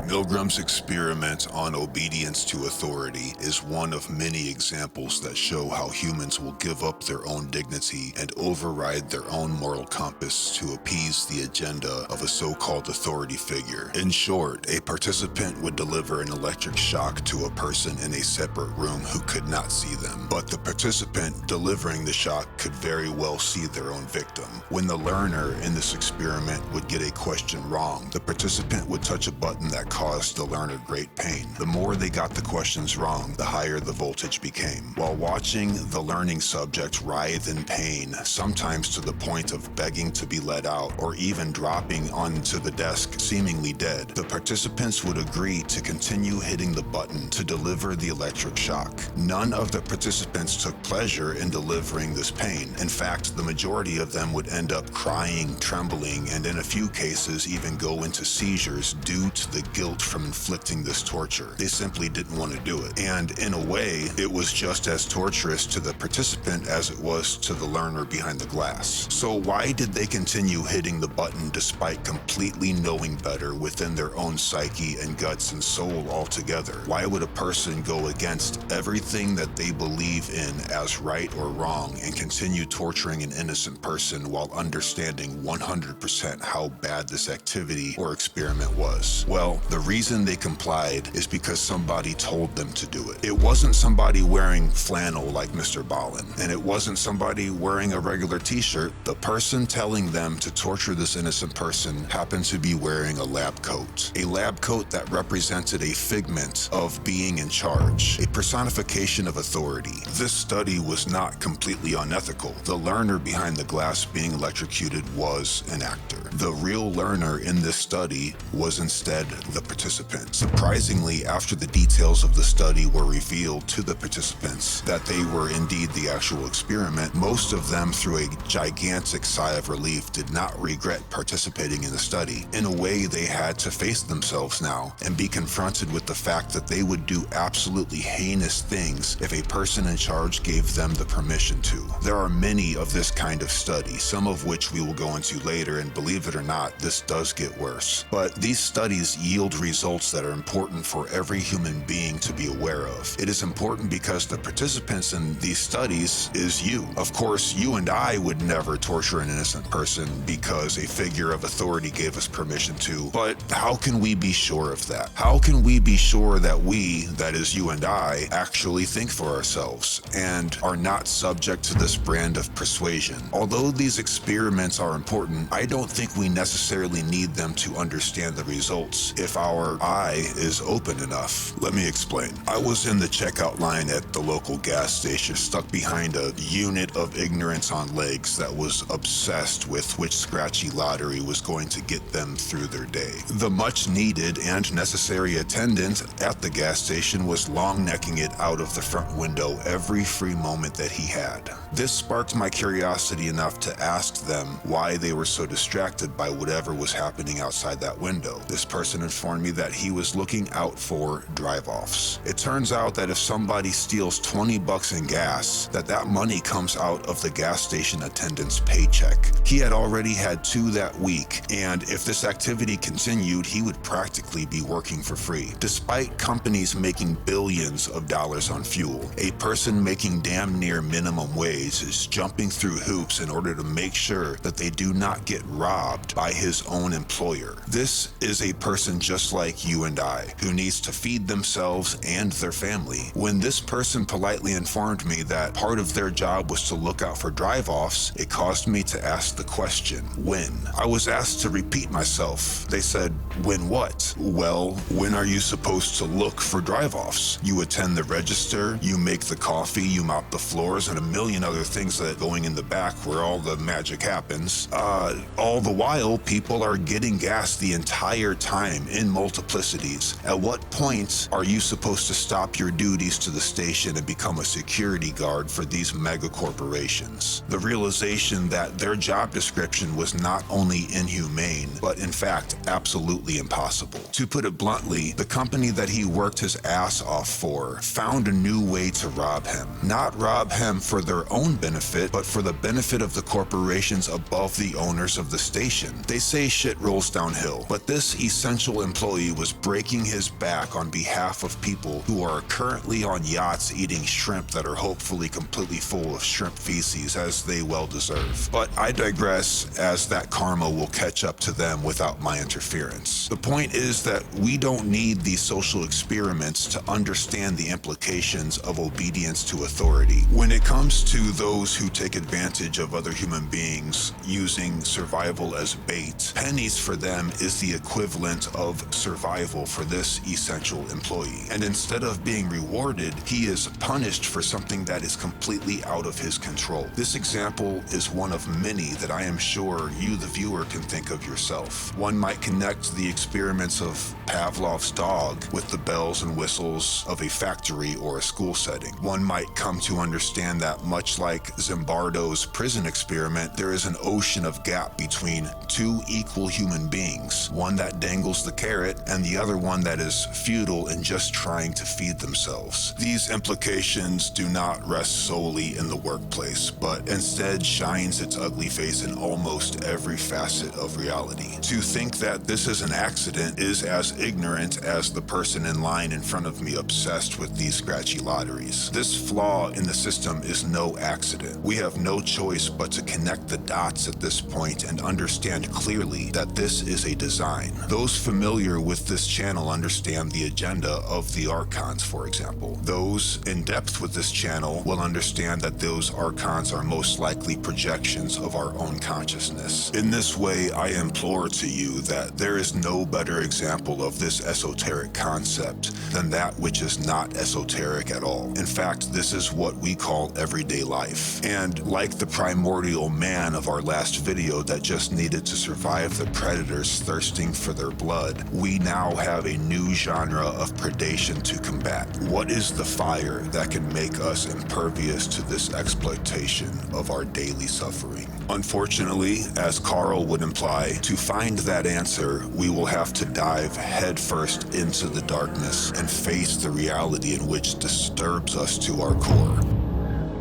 Milgram's experiment on obedience to authority is one of many examples that show how humans will give up their own dignity and override their own moral compass to appease the agenda of a so-called authority figure. In short, a participant would deliver an electric shock to a person in a separate room who could not see them, but the participant delivering the shock could very well see their own victim. When the learner in this experiment would get a question wrong, the participant would touch a button that caused the learner great pain. The more they got the questions wrong, the higher the voltage became. While watching the learning subject writhe in pain, sometimes to the point of begging to be let out or even dropping onto the desk seemingly dead, the participants would agree to continue hitting the button to deliver the electric shock. None of the participants took pleasure in delivering this pain. In fact, the majority of them would end up crying, trembling, and in a few cases even go into seizures due to the guilt from inflicting this torture. They simply didn't want to do it. And in a way, it was just as torturous to the participant as it was to the learner behind the glass. So why did they continue hitting the button despite completely knowing better within their own psyche and guts and soul altogether? Why would a person go against everything that they believe in as right or wrong and continue torturing an innocent person while understanding 100% how bad this activity or experiment was? Well, the reason they complied is because somebody told them to do it. It wasn't somebody wearing flannel like Mr. Balin, and it wasn't somebody wearing a regular t-shirt. The person telling them to torture this innocent person happened to be wearing a lab coat. A lab coat that represented a figment of being in charge, a personification of authority. This study was not completely unethical. The learner behind the glass being electrocuted was an actor. The real learner in this study was instead the participant. Surprisingly, after the details of the study were revealed to the participants that they were indeed the actual experiment, most of them, through a gigantic sigh of relief, did not regret participating in the study. In a way, they had to face themselves now and be confronted with the fact that they would do absolutely heinous things if a person in charge gave them the permission to. There are many of this kind of study, some of which we will go into later, and believe it or not, this does get worse. But these studies yield results that are important for every human being to be aware of. It is important because the participants in these studies is you. Of course, you and I would never torture an innocent person because a figure of authority gave us permission to, but how can we be sure of that? How can we be sure that we, that is you and I, actually think for ourselves and are not subject to this brand of persuasion? Although these experiments are important, I don't think we necessarily need them to understand the results if our eye is open enough. Let me explain. I was in the checkout line at the local gas station, stuck behind a unit of ignorance on legs that was obsessed with which scratchy lottery was going to get them through their day. The much needed and necessary attendant at the gas station was long-necking it out of the front window every free moment that he had. This sparked my curiosity enough to ask them why they were so distracted by whatever was happening outside that window. This person informed me that he was looking out for drive-offs. It turns out that if somebody steals 20 bucks in gas, that money comes out of the gas station attendant's paycheck. He had already had 2 that week, and if this activity continued, he would practically be working for free. Despite companies making billions of dollars on fuel, a person making damn near minimum wage is jumping through hoops in order to make sure that they do not get robbed by his own employer. This is a person just like you and I, who needs to feed themselves and their family. When this person politely informed me that part of their job was to look out for drive-offs, it caused me to ask the question, when? I was asked to repeat myself. They said, when what? Well, when are you supposed to look for drive-offs? You attend the register, you make the coffee, you mop the floors, and a million other things that going in the back where all the magic happens. All the while, people are getting gas the entire time in multiplicities. At what point are you supposed to stop your duties to the station and become a security guard for these mega corporations? The realization that their job description was not only inhumane, but in fact absolutely impossible. To put it bluntly, the company that he worked his ass off for found a new way to rob him. Not rob him for their own benefit, but for the benefit of the corporations above the owners of the station. They say shit rolls downhill, but this essential essential employee was breaking his back on behalf of people who are currently on yachts eating shrimp that are hopefully completely full of shrimp feces, as they well deserve. But I digress, as that karma will catch up to them without my interference. The point is that we don't need these social experiments to understand the implications of obedience to authority. When it comes to those who take advantage of other human beings using survival as bait, pennies for them is the equivalent of survival for this essential employee. And instead of being rewarded, he is punished for something that is completely out of his control. This example is one of many that I am sure you, the viewer, can think of yourself. One might connect the experiments of Pavlov's dog with the bells and whistles of a factory or a school setting. One might come to understand that, much like Zimbardo's prison experiment, there is an ocean of gap between two equal human beings, one that dangles the carrot and the other one that is futile in just trying to feed themselves. These implications do not rest solely in the workplace, but instead shines its ugly face in almost every facet of reality. To think that this is an accident is as ignorant as the person in line in front of me obsessed with these scratchy lotteries. This flaw in the system is no accident. We have no choice but to connect the dots at this point and understand clearly that this is a design. Those familiar with this channel understand the agenda of the archons, for example. Those in depth with this channel will understand that those archons are most likely projections of our own consciousness. In this way, I implore to you that there is no better example of this esoteric concept than that which is not esoteric at all. In fact, this is what we call everyday life. And like the primordial man of our last video that just needed to survive the predators thirsting for their blood, we now have a new genre of predation to combat. What is the fire that can make us impervious to this exploitation of our daily suffering? Unfortunately, as Carl would imply, to find that answer, we will have to dive headfirst into the darkness and face the reality in which disturbs us to our core.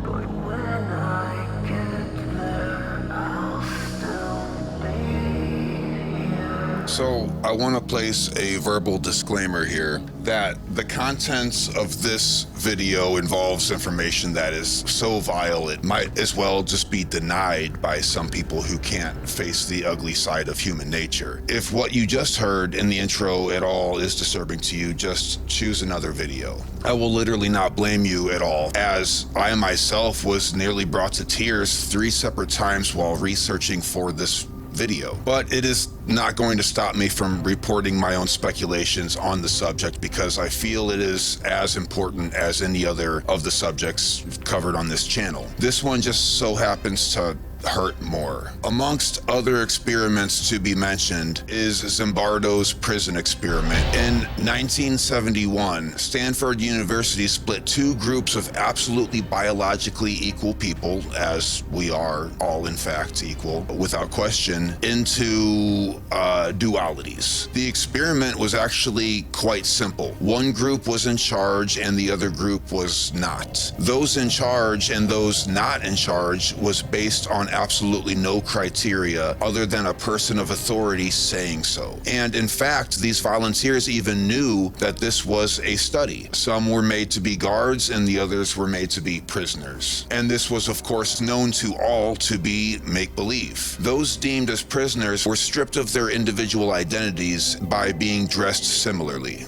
But when I get there, I'll still be here. So I want to place a verbal disclaimer here that the contents of this video involves information that is so vile it might as well just be denied by some people who can't face the ugly side of human nature. If what you just heard in the intro at all is disturbing to you, just choose another video. I will literally not blame you at all, as I myself was nearly brought to tears 3 separate times while researching for this video. But it is not going to stop me from reporting my own speculations on the subject, because I feel it is as important as any other of the subjects covered on this channel. This one just so happens to hurt more. Amongst other experiments to be mentioned is Zimbardo's prison experiment. In 1971, Stanford University split 2 groups of absolutely biologically equal people, as we are all in fact equal, without question, into dualities. The experiment was actually quite simple. One group was in charge and the other group was not. Those in charge and those not in charge was based on absolutely no criteria other than a person of authority saying so. And in fact, these volunteers even knew that this was a study. Some were made to be guards and the others were made to be prisoners. And this was of course known to all to be make-believe. Those deemed as prisoners were stripped of their individual identities by being dressed similarly.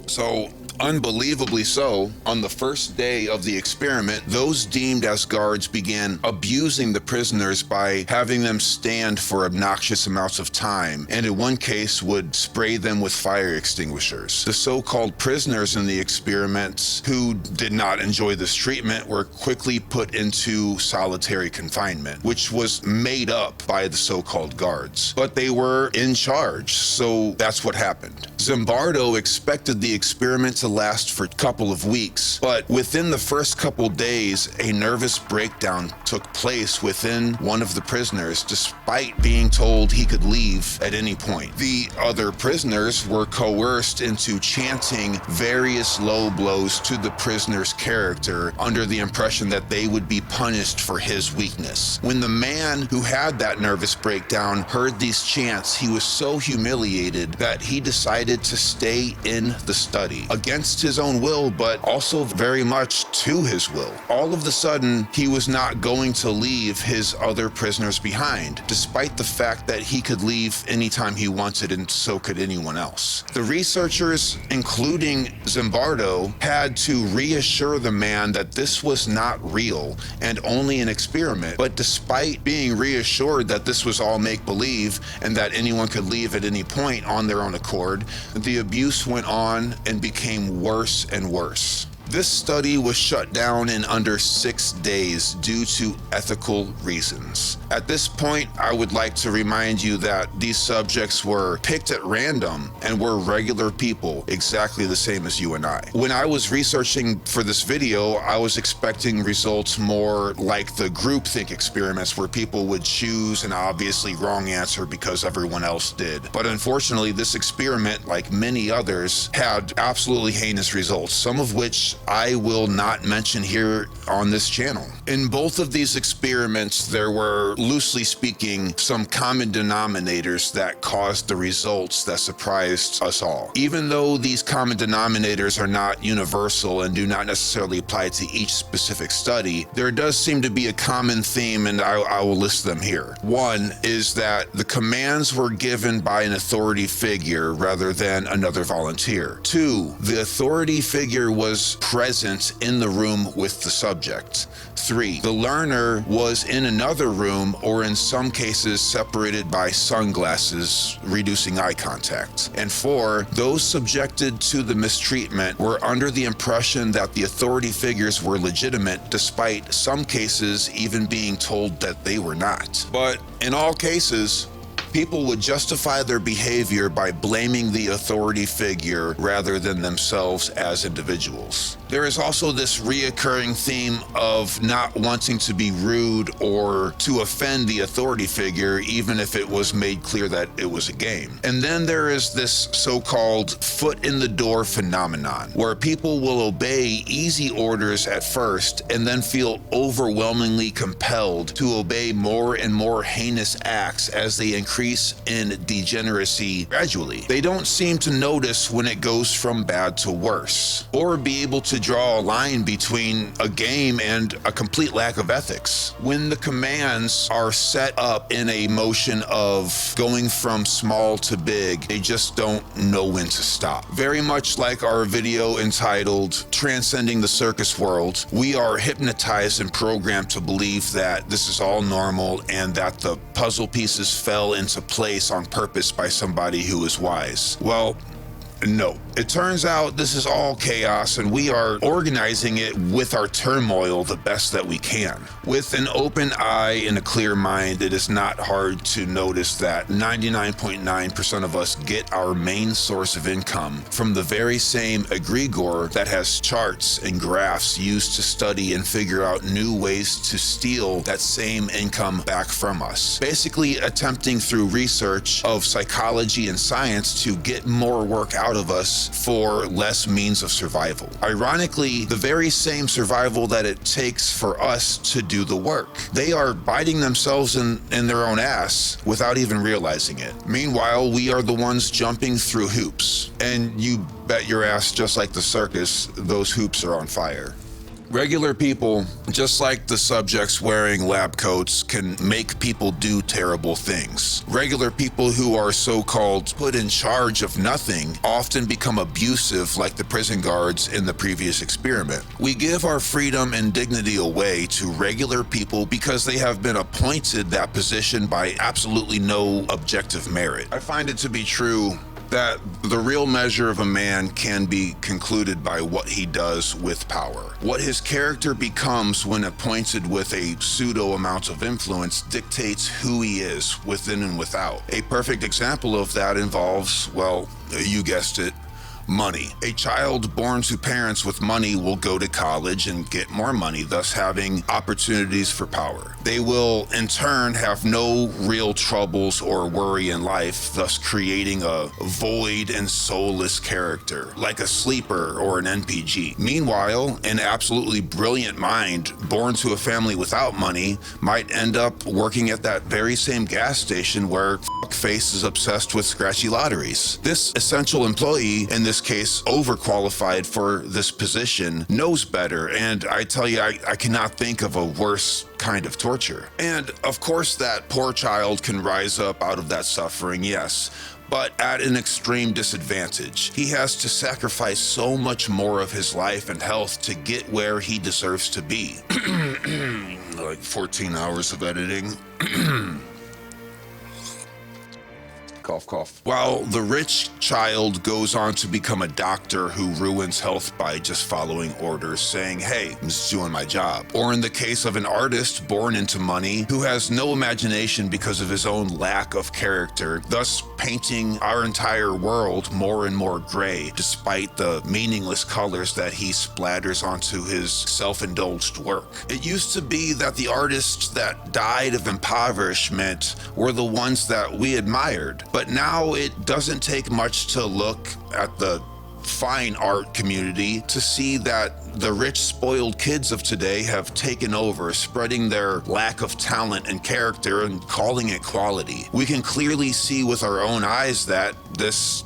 So, unbelievably so, on the first day of the experiment, those deemed as guards began abusing the prisoners by having them stand for obnoxious amounts of time, and in one case would spray them with fire extinguishers. The so-called prisoners in the experiments who did not enjoy this treatment were quickly put into solitary confinement, which was made up by the so-called guards. But they were in charge, so that's what happened. Zimbardo expected the experiment to to last for a couple of weeks, but within the first couple days, a nervous breakdown took place within one of the prisoners, despite being told he could leave at any point. The other prisoners were coerced into chanting various low blows to the prisoner's character under the impression that they would be punished for his weakness. When the man who had that nervous breakdown heard these chants, he was so humiliated that he decided to stay in the study against his own will, but also very much to his will. All of a sudden, he was not going to leave his other prisoners behind, despite the fact that he could leave anytime he wanted, and so could anyone else. The researchers, including Zimbardo, had to reassure the man that this was not real and only an experiment. But despite being reassured that this was all make-believe and that anyone could leave at any point on their own accord, the abuse went on and became worse and worse. This study was shut down in under 6 days due to ethical reasons. At this point, I would like to remind you that these subjects were picked at random and were regular people, exactly the same as you and I. When I was researching for this video, I was expecting results more like the groupthink experiments where people would choose an obviously wrong answer because everyone else did. But unfortunately, this experiment, like many others, had absolutely heinous results, some of which I will not mention here on this channel. In both of these experiments, there were, loosely speaking, some common denominators that caused the results that surprised us all. Even though these common denominators are not universal and do not necessarily apply to each specific study, there does seem to be a common theme, and I will list them here. One is that the commands were given by an authority figure rather than another volunteer. Two, the authority figure was present in the room with the subject. Three, the learner was in another room, or in some cases separated by sunglasses, reducing eye contact. And four, those subjected to the mistreatment were under the impression that the authority figures were legitimate, despite some cases even being told that they were not. But in all cases, people would justify their behavior by blaming the authority figure rather than themselves as individuals. There is also this reoccurring theme of not wanting to be rude or to offend the authority figure, even if it was made clear that it was a game. And then there is this so-called foot in the door phenomenon, where people will obey easy orders at first and then feel overwhelmingly compelled to obey more and more heinous acts as they increase in degeneracy gradually. They don't seem to notice when it goes from bad to worse, or be able to draw a line between a game and a complete lack of ethics. When the commands are set up in a motion of going from small to big, they just don't know when to stop. Very much like our video entitled Transcending the Circus World, we are hypnotized and programmed to believe that this is all normal and that the puzzle pieces fell into place on purpose by somebody who is wise. Well, no. It turns out this is all chaos, and we are organizing it with our turmoil the best that we can. With an open eye and a clear mind, it is not hard to notice that 99.9% of us get our main source of income from the very same egregore that has charts and graphs used to study and figure out new ways to steal that same income back from us. Basically attempting through research of psychology and science to get more work out of us for less means of survival. Ironically, the very same survival that it takes for us to do the work. They are biting themselves in their own ass without even realizing it. Meanwhile, we are the ones jumping through hoops. And you bet your ass, just like the circus, those hoops are on fire. Regular people, just like the subjects wearing lab coats, can make people do terrible things. Regular people who are so-called put in charge of nothing often become abusive, like the prison guards in the previous experiment. We give our freedom and dignity away to regular people because they have been appointed that position by absolutely no objective merit. I find it to be true that the real measure of a man can be concluded by what he does with power. What his character becomes when appointed with a pseudo amount of influence dictates who he is within and without. A perfect example of that involves, well, you guessed it, Money. A child born to parents with money will go to college and get more money, thus having opportunities for power. They will, in turn, have no real troubles or worry in life, thus creating a void and soulless character, like a sleeper or an NPG. Meanwhile, an absolutely brilliant mind born to a family without money might end up working at that very same gas station where fuckface is obsessed with scratchy lotteries. This essential employee, in this case overqualified for this position, knows better, and I tell you, I cannot think of a worse kind of torture. And of course that poor child can rise up out of that suffering, yes, but at an extreme disadvantage. He has to sacrifice so much more of his life and health to get where he deserves to be. Like 14 hours of editing. Cough, cough. While the rich child goes on to become a doctor who ruins health by just following orders, saying, hey, I'm just doing my job. Or in the case of an artist born into money who has no imagination because of his own lack of character, thus painting our entire world more and more gray, despite the meaningless colors that he splatters onto his self-indulged work. It used to be that the artists that died of impoverishment were the ones that we admired. But now it doesn't take much to look at the fine art community to see that the rich, spoiled kids of today have taken over, spreading their lack of talent and character and calling it quality. We can clearly see with our own eyes that this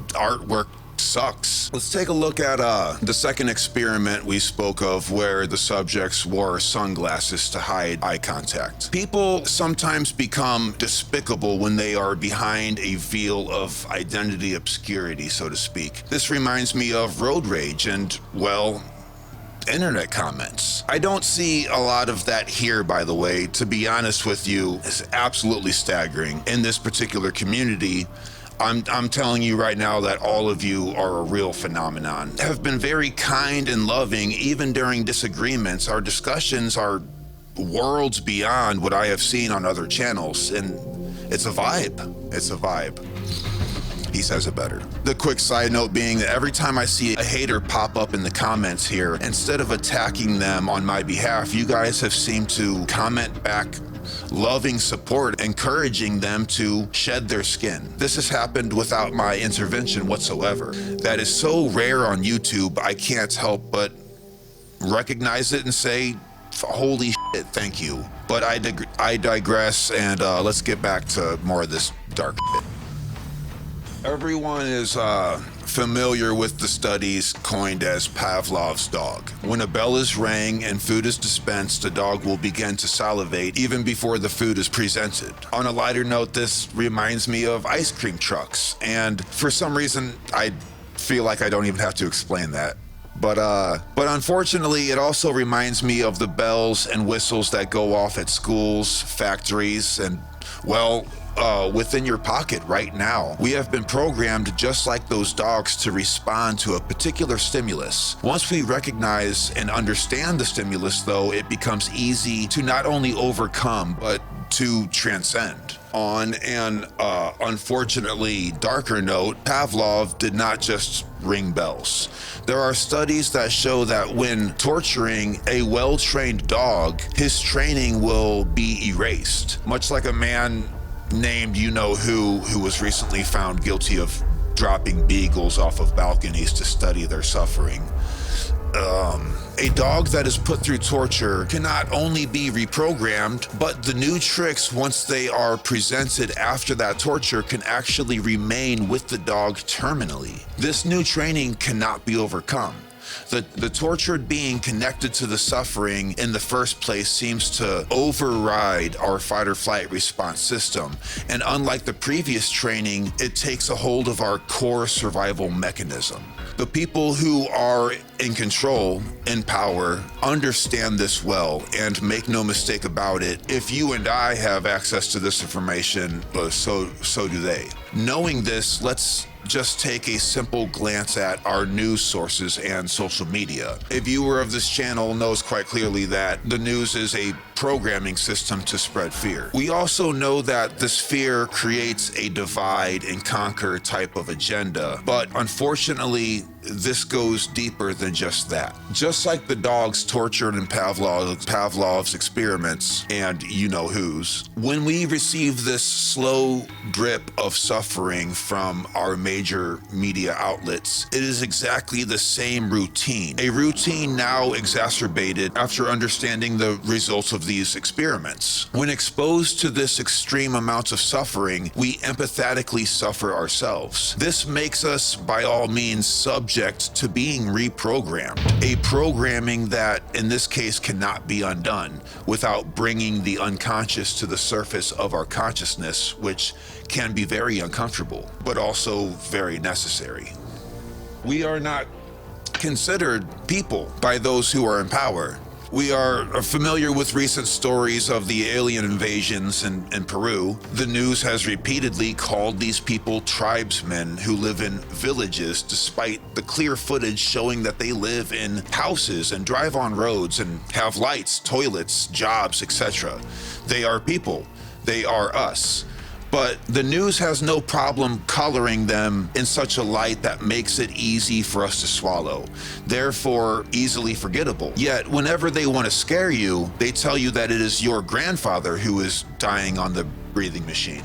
artwork sucks. Let's take a look at the second experiment we spoke of, where the subjects wore sunglasses to hide eye contact. People sometimes become despicable when they are behind a veil of identity obscurity, so to speak. This reminds me of road rage and, well, internet comments. I don't see a lot of that here, by the way. To be honest with you, it's absolutely staggering. In this particular community, I'm telling you right now that all of you are a real phenomenon. Have been very kind and loving even during disagreements. Our discussions are worlds beyond what I have seen on other channels, and it's a vibe. It's a vibe. He says it better. The quick side note being that every time I see a hater pop up in the comments here, instead of attacking them on my behalf, you guys have seemed to comment back loving support, encouraging them to shed their skin. This has happened without my intervention whatsoever. That is so rare on YouTube, I can't help but recognize it and say, holy shit, thank you. But I digress, and let's get back to more of this dark shit. Everyone is familiar with the studies coined as Pavlov's dog. When a bell is rang and food is dispensed, the dog will begin to salivate even before the food is presented. On a lighter note, this reminds me of ice cream trucks, and for some reason, I feel like I don't even have to explain that. But unfortunately, it also reminds me of the bells and whistles that go off at schools, factories, and, well, within your pocket right now. We have been programmed just like those dogs to respond to a particular stimulus. Once we recognize and understand the stimulus, though, it becomes easy to not only overcome, but to transcend. On an unfortunately darker note, Pavlov did not just ring bells. There are studies that show that when torturing a well-trained dog, his training will be erased. Much like a man named you-know-who was recently found guilty of dropping beagles off of balconies to study their suffering. A dog that is put through torture can not only be reprogrammed, but the new tricks, once they are presented after that torture, can actually remain with the dog terminally. This new training cannot be overcome. The tortured being connected to the suffering in the first place seems to override our fight or flight response system. And unlike the previous training, it takes a hold of our core survival mechanism. The people who are in control, in power, understand this well, and make no mistake about it, if you and I have access to this information, so do they. Knowing this, let's just take a simple glance at our news sources and social media. A viewer of this channel knows quite clearly that the news is a programming system to spread fear. We also know that this fear creates a divide and conquer type of agenda, but unfortunately, this goes deeper than just that. Just like the dogs tortured in Pavlov's experiments and you-know-whos, when we receive this slow drip of suffering from our major media outlets, it is exactly the same routine. A routine now exacerbated after understanding the results of these experiments. When exposed to this extreme amount of suffering, we empathetically suffer ourselves. This makes us, by all means, subject to being reprogrammed, a programming that in this case cannot be undone without bringing the unconscious to the surface of our consciousness, which can be very uncomfortable, but also very necessary. We are not considered people by those who are in power. We are familiar with recent stories of the alien invasions in Peru. The news has repeatedly called these people tribesmen who live in villages, despite the clear footage showing that they live in houses and drive on roads and have lights, toilets, jobs, etc. They are people. They are us. But the news has no problem coloring them in such a light that makes it easy for us to swallow, therefore easily forgettable. Yet, whenever they want to scare you, they tell you that it is your grandfather who is dying on the breathing machine.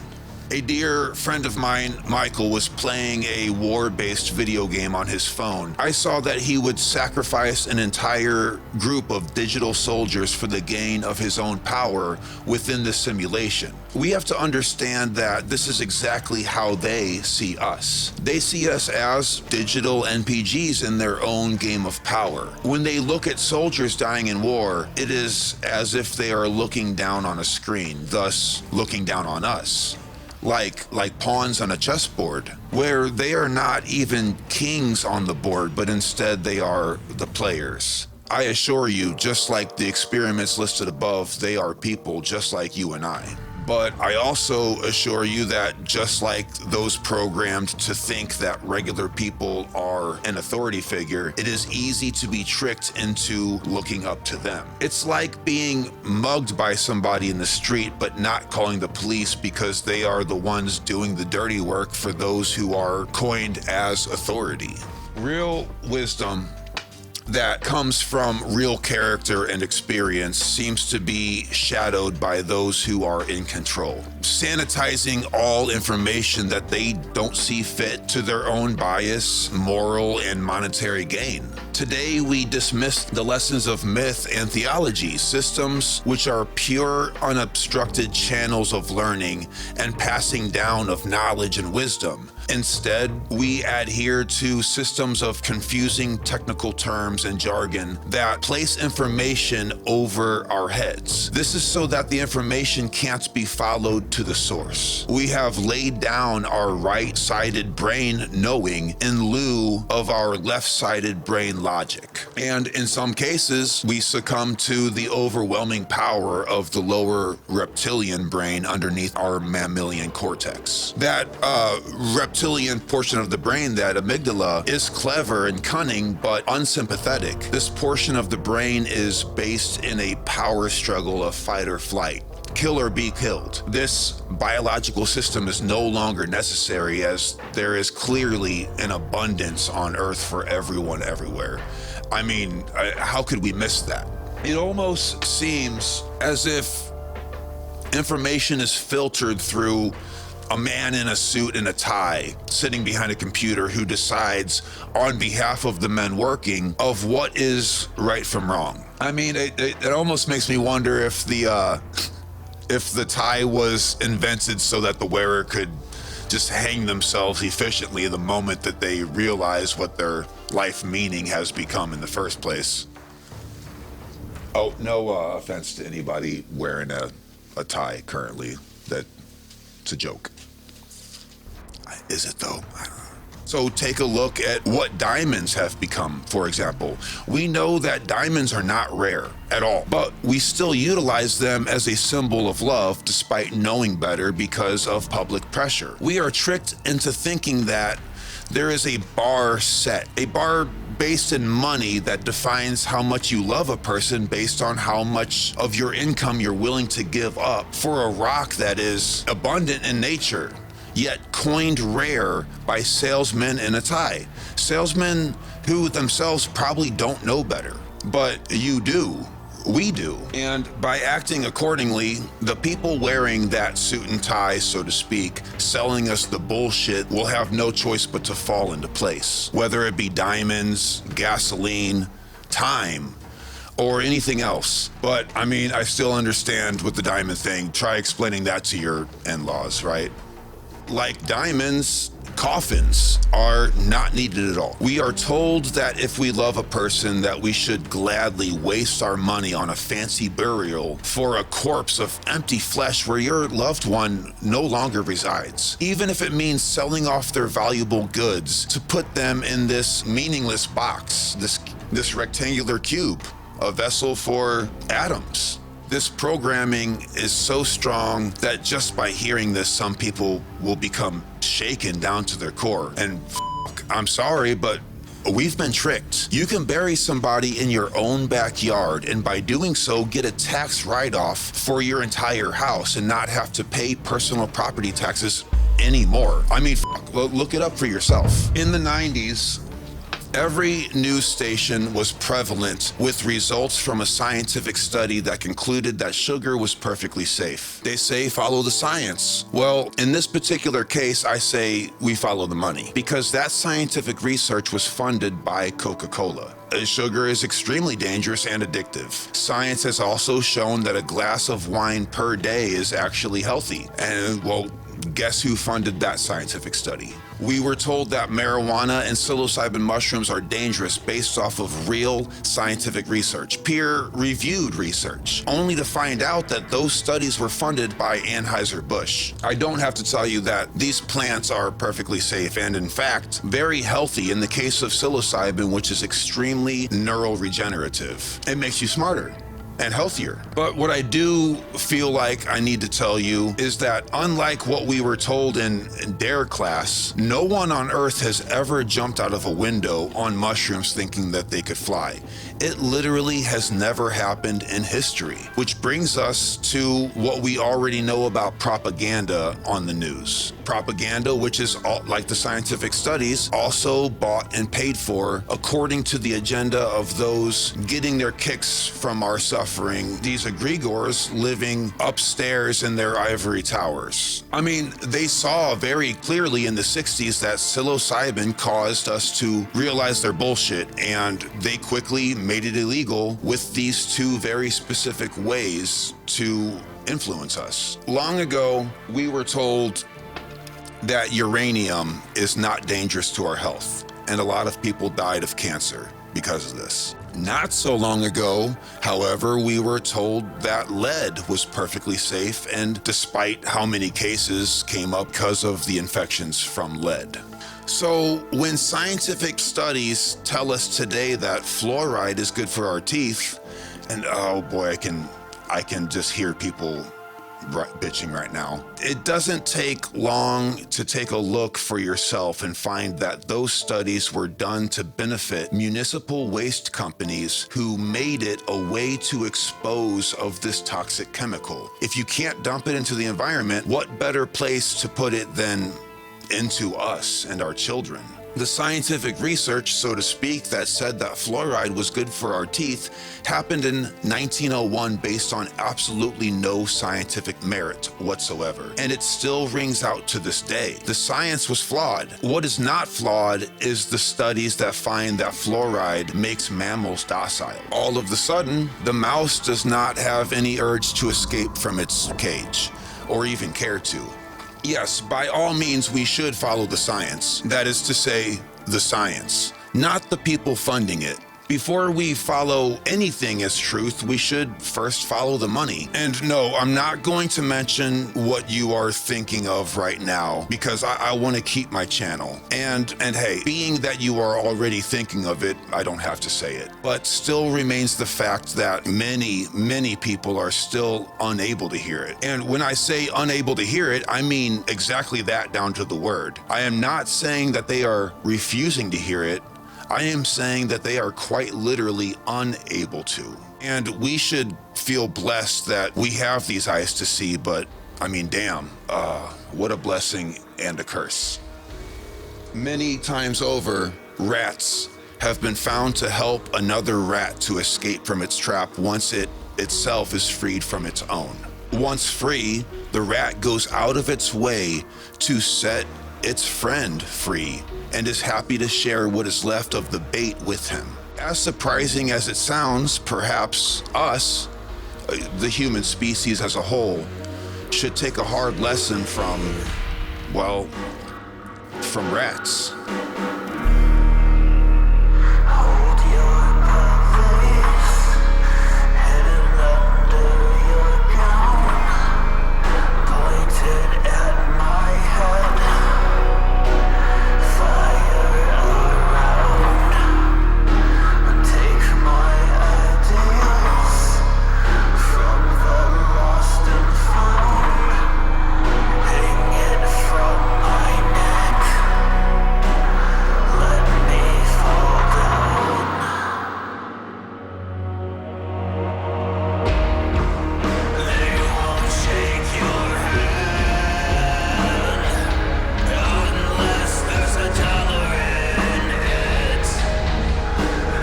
A dear friend of mine, Michael, was playing a war-based video game on his phone. I saw that he would sacrifice an entire group of digital soldiers for the gain of his own power within the simulation. We have to understand that this is exactly how they see us. They see us as digital NPGs in their own game of power. When they look at soldiers dying in war, it is as if they are looking down on a screen, thus looking down on us. Like pawns on a chessboard, where they are not even kings on the board, but instead they are the players. I assure you, just like the experiments listed above, they are people just like you and I. But I also assure you that just like those programmed to think that regular people are an authority figure, it is easy to be tricked into looking up to them. It's like being mugged by somebody in the street but not calling the police because they are the ones doing the dirty work for those who are coined as authority. Real wisdom that comes from real character and experience seems to be shadowed by those who are in control, sanitizing all information that they don't see fit to their own bias, moral, and monetary gain. Today, we dismiss the lessons of myth and theology, systems which are pure, unobstructed channels of learning and passing down of knowledge and wisdom. Instead, we adhere to systems of confusing technical terms and jargon that place information over our heads. This is so that the information can't be followed to the source. We have laid down our right-sided brain knowing in lieu of our left-sided brain logic. And in some cases, we succumb to the overwhelming power of the lower reptilian brain underneath our mammalian cortex. That reptilian portion of the brain, that amygdala, is clever and cunning but unsympathetic. This portion of the brain is based in a power struggle of fight or flight. Kill or be killed. This biological system is no longer necessary, as there is clearly an abundance on Earth for everyone everywhere. I mean, how could we miss that? It almost seems as if information is filtered through a man in a suit and a tie sitting behind a computer who decides on behalf of the men working of what is right from wrong. I mean, it almost makes me wonder if the tie was invented so that the wearer could just hang themselves efficiently the moment that they realize what their life meaning has become in the first place. Oh, no offense to anybody wearing a tie currently. It's a joke. Is it though? I don't know. So take a look at what diamonds have become, for example. We know that diamonds are not rare at all, but we still utilize them as a symbol of love despite knowing better because of public pressure. We are tricked into thinking that there is a bar set, a bar based in money that defines how much you love a person based on how much of your income you're willing to give up for a rock that is abundant in nature, yet coined rare by salesmen in a tie. Salesmen who themselves probably don't know better, but you do. We do. And by acting accordingly, the people wearing that suit and tie, so to speak, selling us the bullshit, will have no choice but to fall into place. Whether it be diamonds, gasoline, time, or anything else. But I mean, I still understand with the diamond thing. Try explaining that to your in-laws, right? Like diamonds, coffins are not needed at all. We are told that if we love a person, that we should gladly waste our money on a fancy burial for a corpse of empty flesh where your loved one no longer resides. Even if it means selling off their valuable goods to put them in this meaningless box, this rectangular cube, a vessel for atoms. This programming is so strong that just by hearing this, some people will become shaken down to their core. And I'm sorry, but we've been tricked. You can bury somebody in your own backyard and by doing so get a tax write-off for your entire house and not have to pay personal property taxes anymore. I mean, look it up for yourself. In the 90s, every news station was prevalent with results from a scientific study that concluded that sugar was perfectly safe. They say follow the science. Well, in this particular case, I say we follow the money because that scientific research was funded by Coca-Cola. Sugar is extremely dangerous and addictive. Science has also shown that a glass of wine per day is actually healthy. And well, guess who funded that scientific study? We were told that marijuana and psilocybin mushrooms are dangerous based off of real scientific research, peer-reviewed research, only to find out that those studies were funded by Anheuser-Busch. I don't have to tell you that these plants are perfectly safe and, in fact, very healthy in the case of psilocybin, which is extremely neuroregenerative. It makes you smarter and healthier. But what I do feel like I need to tell you is that unlike what we were told in DARE class, no one on earth has ever jumped out of a window on mushrooms thinking that they could fly. It literally has never happened in history, which brings us to what we already know about propaganda on the news. Propaganda, which is like the scientific studies, also bought and paid for according to the agenda of those getting their kicks from our suffering, these egregores living upstairs in their ivory towers. I mean, they saw very clearly in the 60s that psilocybin caused us to realize their bullshit, and they quickly made it illegal with these two very specific ways to influence us. Long ago, we were told that uranium is not dangerous to our health, and a lot of people died of cancer because of this. Not so long ago, however, we were told that lead was perfectly safe, and despite how many cases came up because of the infections from lead. So when scientific studies tell us today that fluoride is good for our teeth, and oh boy, I can just hear people bitching right now. It doesn't take long to take a look for yourself and find that those studies were done to benefit municipal waste companies who made it a way to expose of this toxic chemical. If you can't dump it into the environment, what better place to put it than into us and our children? The scientific research, so to speak, that said that fluoride was good for our teeth happened in 1901 based on absolutely no scientific merit whatsoever. And it still rings out to this day. The science was flawed. What is not flawed is the studies that find that fluoride makes mammals docile. All of a sudden, the mouse does not have any urge to escape from its cage, or even care to. Yes, by all means, we should follow the science. That is to say, the science, not the people funding it. Before we follow anything as truth, we should first follow the money. And no, I'm not going to mention what you are thinking of right now because I want to keep my channel. And hey, being that you are already thinking of it, I don't have to say it. But still remains the fact that many people are still unable to hear it. And when I say unable to hear it, I mean exactly that down to the word. I am not saying that they are refusing to hear it. I am saying that they are quite literally unable to. And we should feel blessed that we have these eyes to see, but I mean, damn, what a blessing and a curse. Many times over, rats have been found to help another rat to escape from its trap once it itself is freed from its own. Once free, the rat goes out of its way to set its friend free and is happy to share what is left of the bait with him. As surprising as it sounds, perhaps us, the human species as a whole, should take a hard lesson from rats. Hold your place, hidden under your gown, pointed at my head, fire around, take my ideas from the lost and found, hang it from my neck, let me fall down. They won't shake your hand unless there's a dollar in it.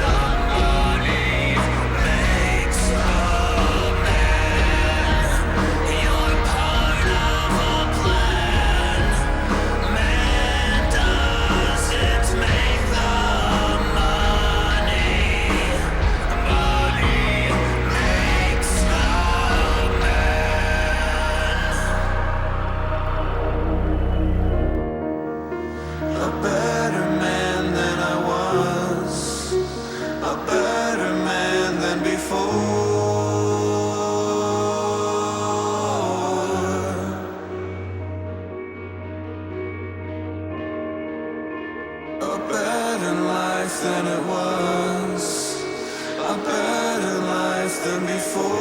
The money makes a man. You're part of a plan. Man doesn't make the money. Money makes the man. A better man than I was. A better man than before. A better life than it was. A better life than before.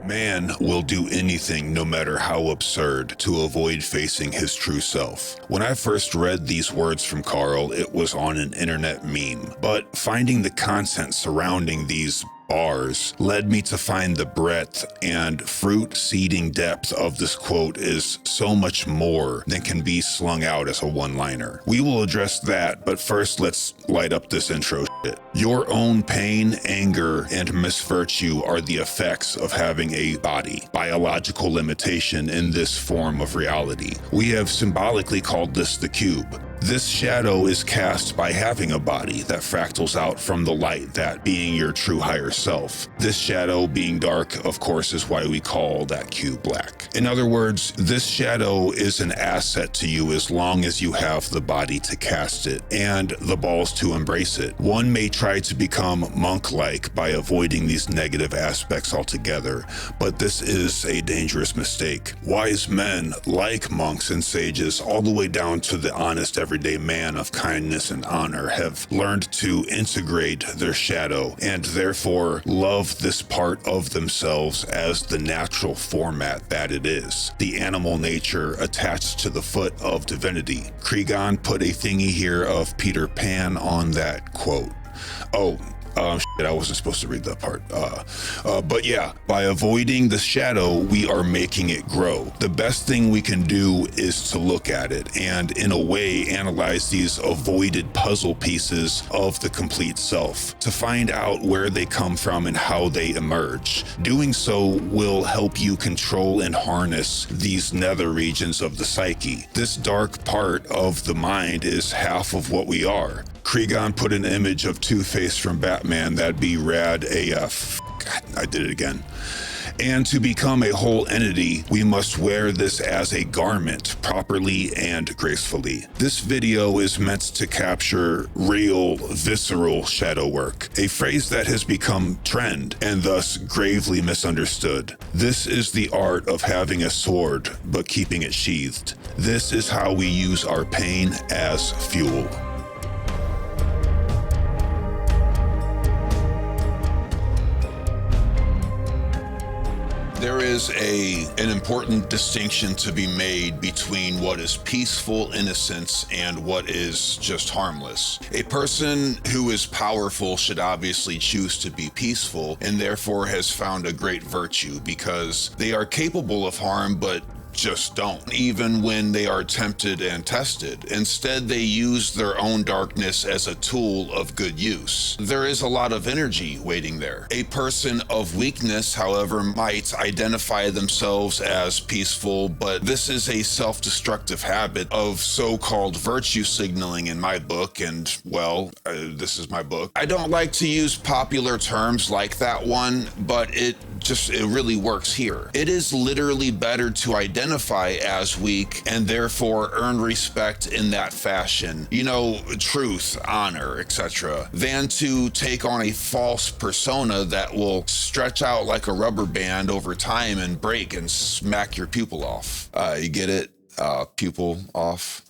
Man will do anything, no matter how absurd, to avoid facing his true self. When I first read these words from Carl, it was on an internet meme, but finding the content surrounding these bars led me to find the breadth and fruit-seeding depth of this quote is so much more than can be slung out as a one-liner. We will address that, but first let's light up this intro shit. Your own pain, anger, and misvirtue are the effects of having a body, biological limitation in this form of reality. We have symbolically called this the cube. This shadow is cast by having a body that fractals out from the light, that being your true higher self. This shadow being dark, of course, is why we call that cube black. In other words, this shadow is an asset to you as long as you have the body to cast it and the balls to embrace it. One may try to become monk-like by avoiding these negative aspects altogether, but this is a dangerous mistake. Wise men, like monks and sages, all the way down to the honest everyday man of kindness and honor, have learned to integrate their shadow and therefore love this part of themselves as the natural format that it is, the animal nature attached to the foot of divinity. Cregan put a thingy here of Peter Pan on that quote. Shit, I wasn't supposed to read that part. But yeah, by avoiding the shadow, we are making it grow. The best thing we can do is to look at it and, in a way, analyze these avoided puzzle pieces of the complete self to find out where they come from and how they emerge. Doing so will help you control and harness these nether regions of the psyche. This dark part of the mind is half of what we are. Cregan put an image of Two-Face from Batman. That'd be rad AF. God, I did it again. And to become a whole entity, we must wear this as a garment, properly and gracefully. This video is meant to capture real, visceral shadow work, a phrase that has become trend and thus gravely misunderstood. This is the art of having a sword, but keeping it sheathed. This is how we use our pain as fuel. There is an important distinction to be made between what is peaceful innocence and what is just harmless. A person who is powerful should obviously choose to be peaceful and therefore has found a great virtue because they are capable of harm but just don't, even when they are tempted and tested. Instead, they use their own darkness as a tool of good use. There is a lot of energy waiting there. A person of weakness, however, might identify themselves as peaceful, but this is a self-destructive habit of so-called virtue signaling in my book, and, well, this is my book. I don't like to use popular terms like that one, but it really works here. It is literally better to identify as weak and therefore earn respect in that fashion, truth, honor, etc., than to take on a false persona that will stretch out like a rubber band over time and break and smack your pupil off. You get it? Pupil off?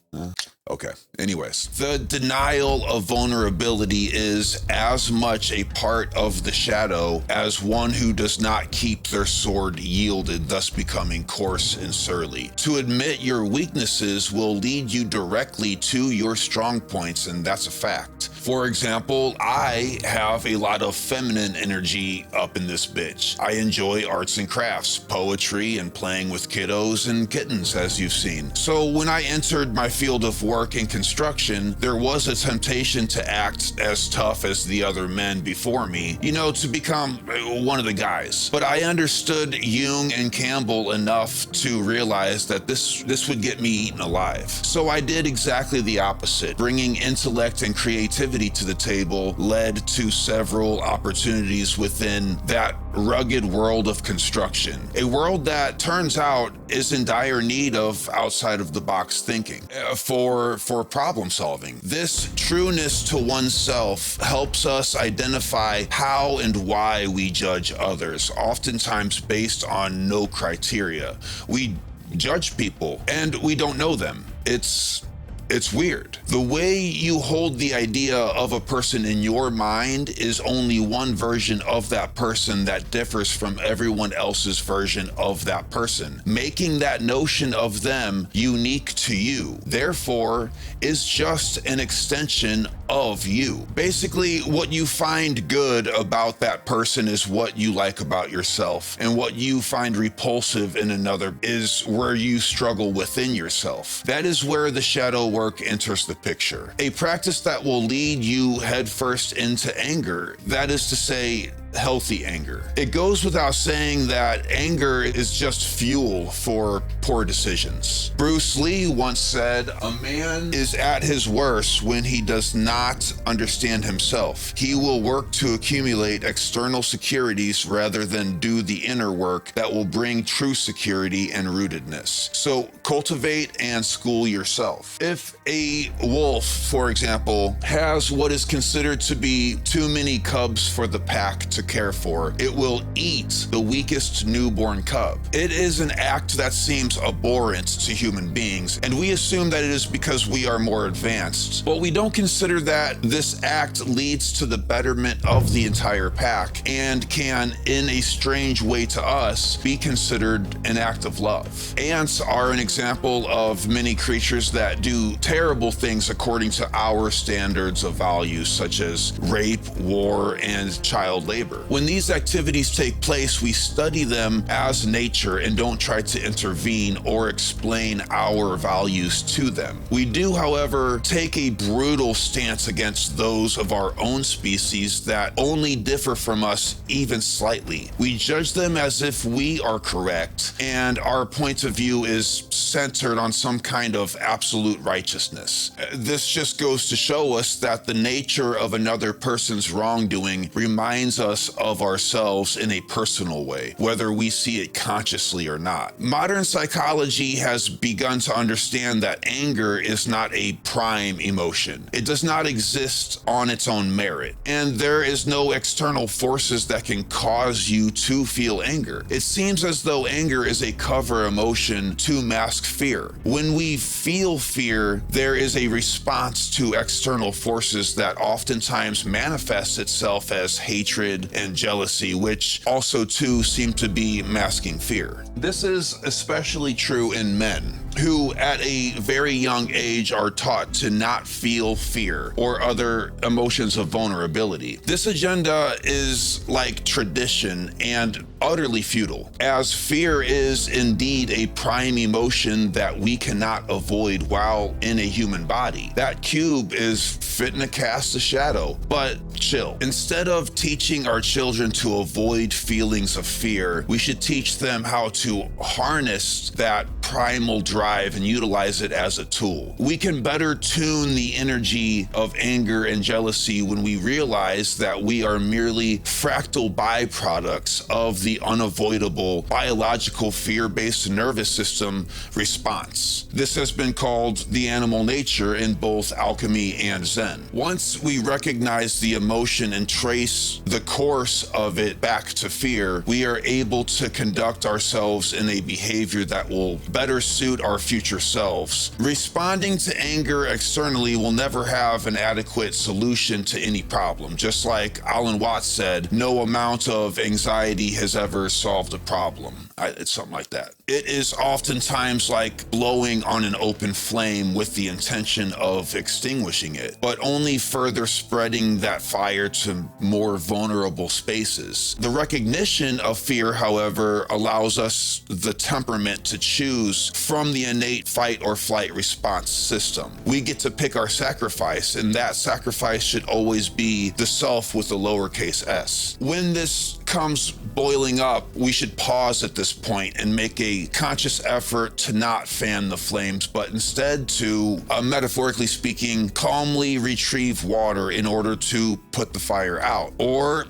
Okay. Anyways, the denial of vulnerability is as much a part of the shadow as one who does not keep their sword yielded, thus becoming coarse and surly. To admit your weaknesses will lead you directly to your strong points, and that's a fact. For example, I have a lot of feminine energy up in this bitch. I enjoy arts and crafts, poetry, and playing with kiddos and kittens, as you've seen. So when I entered my field of work in construction, there was a temptation to act as tough as the other men before me, to become one of the guys. But I understood Jung and Campbell enough to realize that this would get me eaten alive. So I did exactly the opposite. Bringing intellect and creativity to the table led to several opportunities within that rugged world of construction, a world that turns out is in dire need of outside of the box thinking for problem solving. This trueness to oneself helps us identify how and why we judge others, oftentimes based on no criteria. We judge people and we don't know them. It's weird. The way you hold the idea of a person in your mind is only one version of that person that differs from everyone else's version of that person, making that notion of them unique to you, therefore, is just an extension of you. Basically, what you find good about that person is what you like about yourself, and what you find repulsive in another is where you struggle within yourself. That is where the shadow work enters the picture. A practice that will lead you headfirst into anger, that is to say, healthy anger. It goes without saying that anger is just fuel for poor decisions. Bruce Lee once said, "A man is at his worst when he does not understand himself. He will work to accumulate external securities rather than do the inner work that will bring true security and rootedness." So cultivate and school yourself. If a wolf, for example, has what is considered to be too many cubs for the pack to care for, it will eat the weakest newborn cub. It is an act that seems abhorrent to human beings, and we assume that it is because we are more advanced. But we don't consider that this act leads to the betterment of the entire pack and can, in a strange way to us, be considered an act of love. Ants are an example of many creatures that do terrible things according to our standards of values, such as rape, war, and child labor. When these activities take place, we study them as nature and don't try to intervene or explain our values to them. We do, however, take a brutal stance against those of our own species that only differ from us even slightly. We judge them as if we are correct, and our point of view is centered on some kind of absolute righteousness. This just goes to show us that the nature of another person's wrongdoing reminds us of ourselves in a personal way, whether we see it consciously or not. Modern psychology has begun to understand that anger is not a prime emotion. It does not exist on its own merit, and there is no external forces that can cause you to feel anger. It seems as though anger is a cover emotion to mask fear. When we feel fear, there is a response to external forces that oftentimes manifests itself as hatred, and jealousy, which also too seem to be masking fear. This is especially true in men, who at a very young age are taught to not feel fear or other emotions of vulnerability. This agenda is like tradition and utterly futile, as fear is indeed a prime emotion that we cannot avoid while in a human body. That cube is fitting to cast a shadow, but chill. Instead of teaching our children to avoid feelings of fear, we should teach them how to harness that primal drive and utilize it as a tool. We can better tune the energy of anger and jealousy when we realize that we are merely fractal byproducts of the unavoidable biological fear-based nervous system response. This has been called the animal nature in both alchemy and Zen. Once we recognize the emotion and trace the course of it back to fear, we are able to conduct ourselves in a behavior that will better suit our future selves. Responding to anger externally will never have an adequate solution to any problem. Just like Alan Watts said, no amount of anxiety has ever solved a problem. It's something like that. It is oftentimes like blowing on an open flame with the intention of extinguishing it, but only further spreading that fire to more vulnerable spaces. The recognition of fear, however, allows us the temperament to choose from the innate fight or flight response system. We get to pick our sacrifice, and that sacrifice should always be the self with a lowercase s. When this comes boiling up, we should pause at this point and make a conscious effort to not fan the flames, but instead to, metaphorically speaking, calmly retrieve water in order to put the fire out. Or,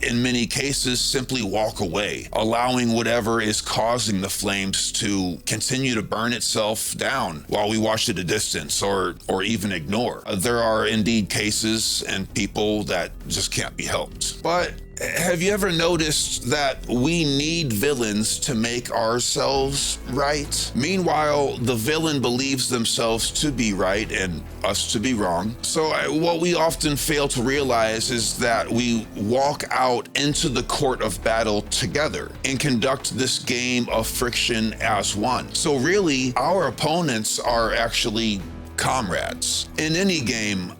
in many cases, simply walk away, allowing whatever is causing the flames to continue to burn itself down while we watch at a distance or even ignore. There are indeed cases and people that just can't be helped. But have you ever noticed that we need villains to make ourselves right? Meanwhile, the villain believes themselves to be right and us to be wrong. So what we often fail to realize is that we walk out into the court of battle together and conduct this game of friction as one. So really, our opponents are actually comrades. In any game,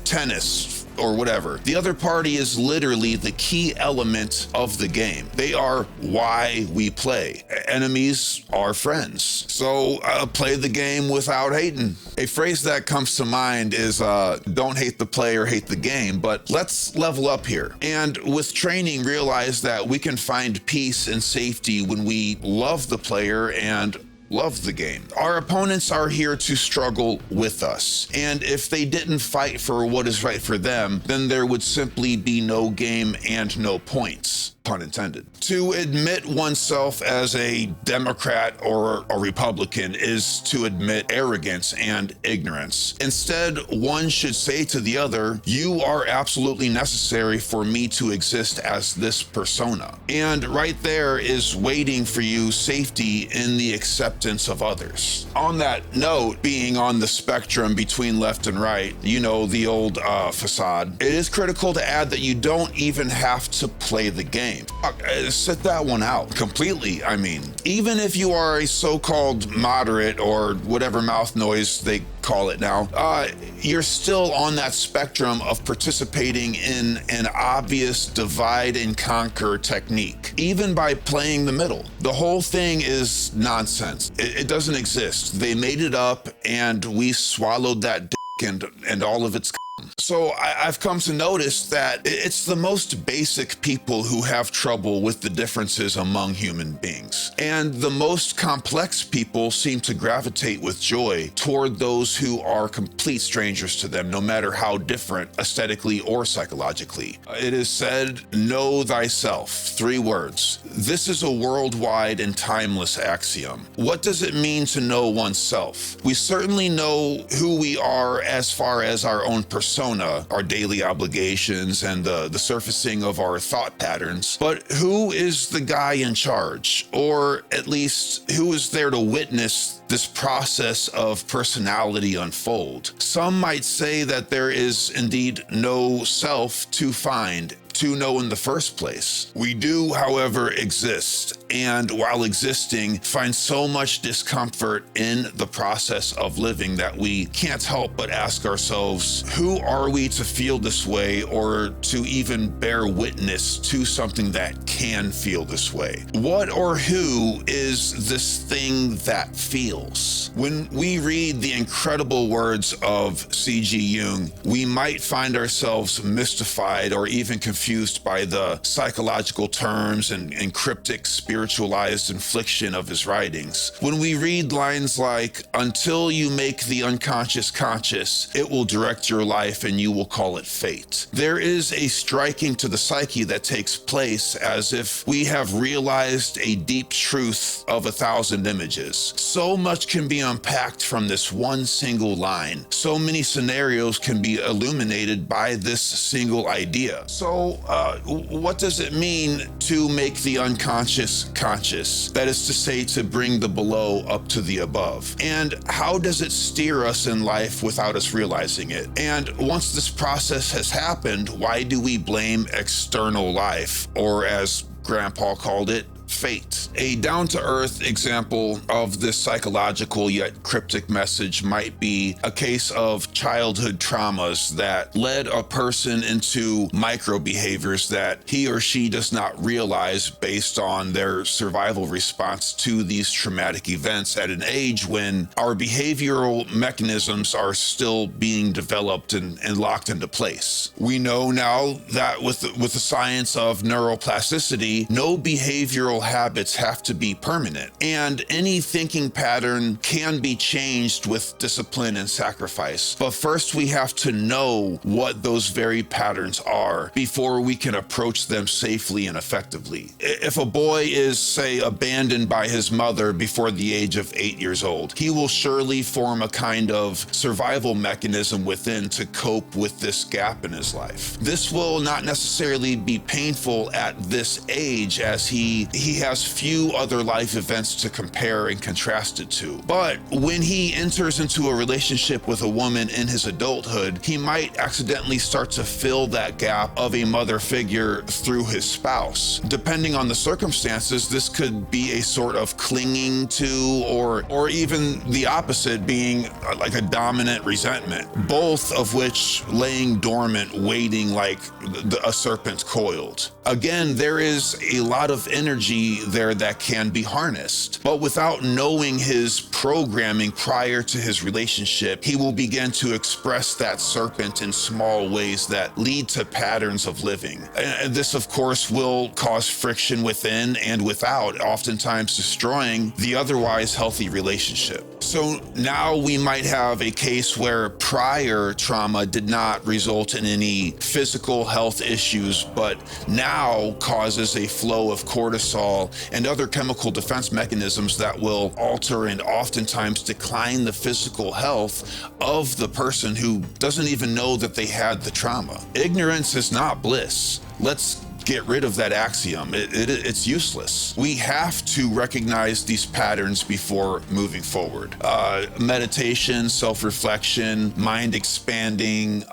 tennis, or whatever, the other party is literally the key element of the game. They are why we play. Enemies are friends. So play the game without hating. A phrase that comes to mind is don't hate the player, hate the game, but let's level up here. And with training, realize that we can find peace and safety when we love the player and love the game. Our opponents are here to struggle with us, and if they didn't fight for what is right for them, then there would simply be no game and no points. Pun intended. To admit oneself as a Democrat or a Republican is to admit arrogance and ignorance. Instead, one should say to the other, you are absolutely necessary for me to exist as this persona. And right there is waiting for you safety in the acceptance of others. On that note, being on the spectrum between left and right, you know, the old facade, it is critical to add that you don't even have to play the game. Sit that one out completely. I mean, even if you are a so-called moderate or whatever mouth noise they call it now, you're still on that spectrum of participating in an obvious divide and conquer technique, even by playing the middle. The whole thing is nonsense. It doesn't exist. They made it up and we swallowed that dick and all of its. So I've come to notice that it's the most basic people who have trouble with the differences among human beings. And the most complex people seem to gravitate with joy toward those who are complete strangers to them, no matter how different aesthetically or psychologically. It is said, know thyself, 3 words. This is a worldwide and timeless axiom. What does it mean to know oneself? We certainly know who we are as far as our own persona, our daily obligations, and the surfacing of our thought patterns. But who is the guy in charge? Or at least, who is there to witness this process of personality unfold? Some might say that there is indeed no self to find, to know in the first place. We do, however, exist, and while existing, find so much discomfort in the process of living that we can't help but ask ourselves, who are we to feel this way or to even bear witness to something that can feel this way? What or who is this thing that feels? When we read the incredible words of C.G. Jung, we might find ourselves mystified or even confused by the psychological terms and cryptic spiritualized infliction of his writings. When we read lines like, "Until you make the unconscious conscious, it will direct your life and you will call it fate," there is a striking to the psyche that takes place as if we have realized a deep truth of 1,000 images. So much can be unpacked from this one single line. So many scenarios can be illuminated by this single idea. So, what does it mean to make the unconscious conscious? That is to say, to bring the below up to the above. And how does it steer us in life without us realizing it? And once this process has happened, why do we blame external life, or as Grandpa called it, fate? A down-to-earth example of this psychological yet cryptic message might be a case of childhood traumas that led a person into micro behaviors that he or she does not realize based on their survival response to these traumatic events at an age when our behavioral mechanisms are still being developed and locked into place. We know now that with the science of neuroplasticity, no behavioral habits have to be permanent, and any thinking pattern can be changed with discipline and sacrifice. But first we have to know what those very patterns are before we can approach them safely and effectively. If a boy is, say, abandoned by his mother before the age of 8 years old, he will surely form a kind of survival mechanism within to cope with this gap in his life. This will not necessarily be painful at this age, as he has few other life events to compare and contrast it to. But when he enters into a relationship with a woman in his adulthood, he might accidentally start to fill that gap of a mother figure through his spouse. Depending on the circumstances, this could be a sort of clinging to, or even the opposite, being like a dominant resentment, both of which laying dormant, waiting like a serpent coiled. Again, there is a lot of energy there that can be harnessed, but without knowing his programming prior to his relationship, he will begin to express that serpent in small ways that lead to patterns of living. And this, of course, will cause friction within and without, oftentimes destroying the otherwise healthy relationship. So now we might have a case where prior trauma did not result in any physical health issues, but now causes a flow of cortisol and other chemical defense mechanisms that will alter and oftentimes decline the physical health of the person who doesn't even know that they had the trauma. Ignorance is not bliss. Let's get rid of that axiom. It's useless. We have to recognize these patterns before moving forward. Meditation, self-reflection, mind expanding,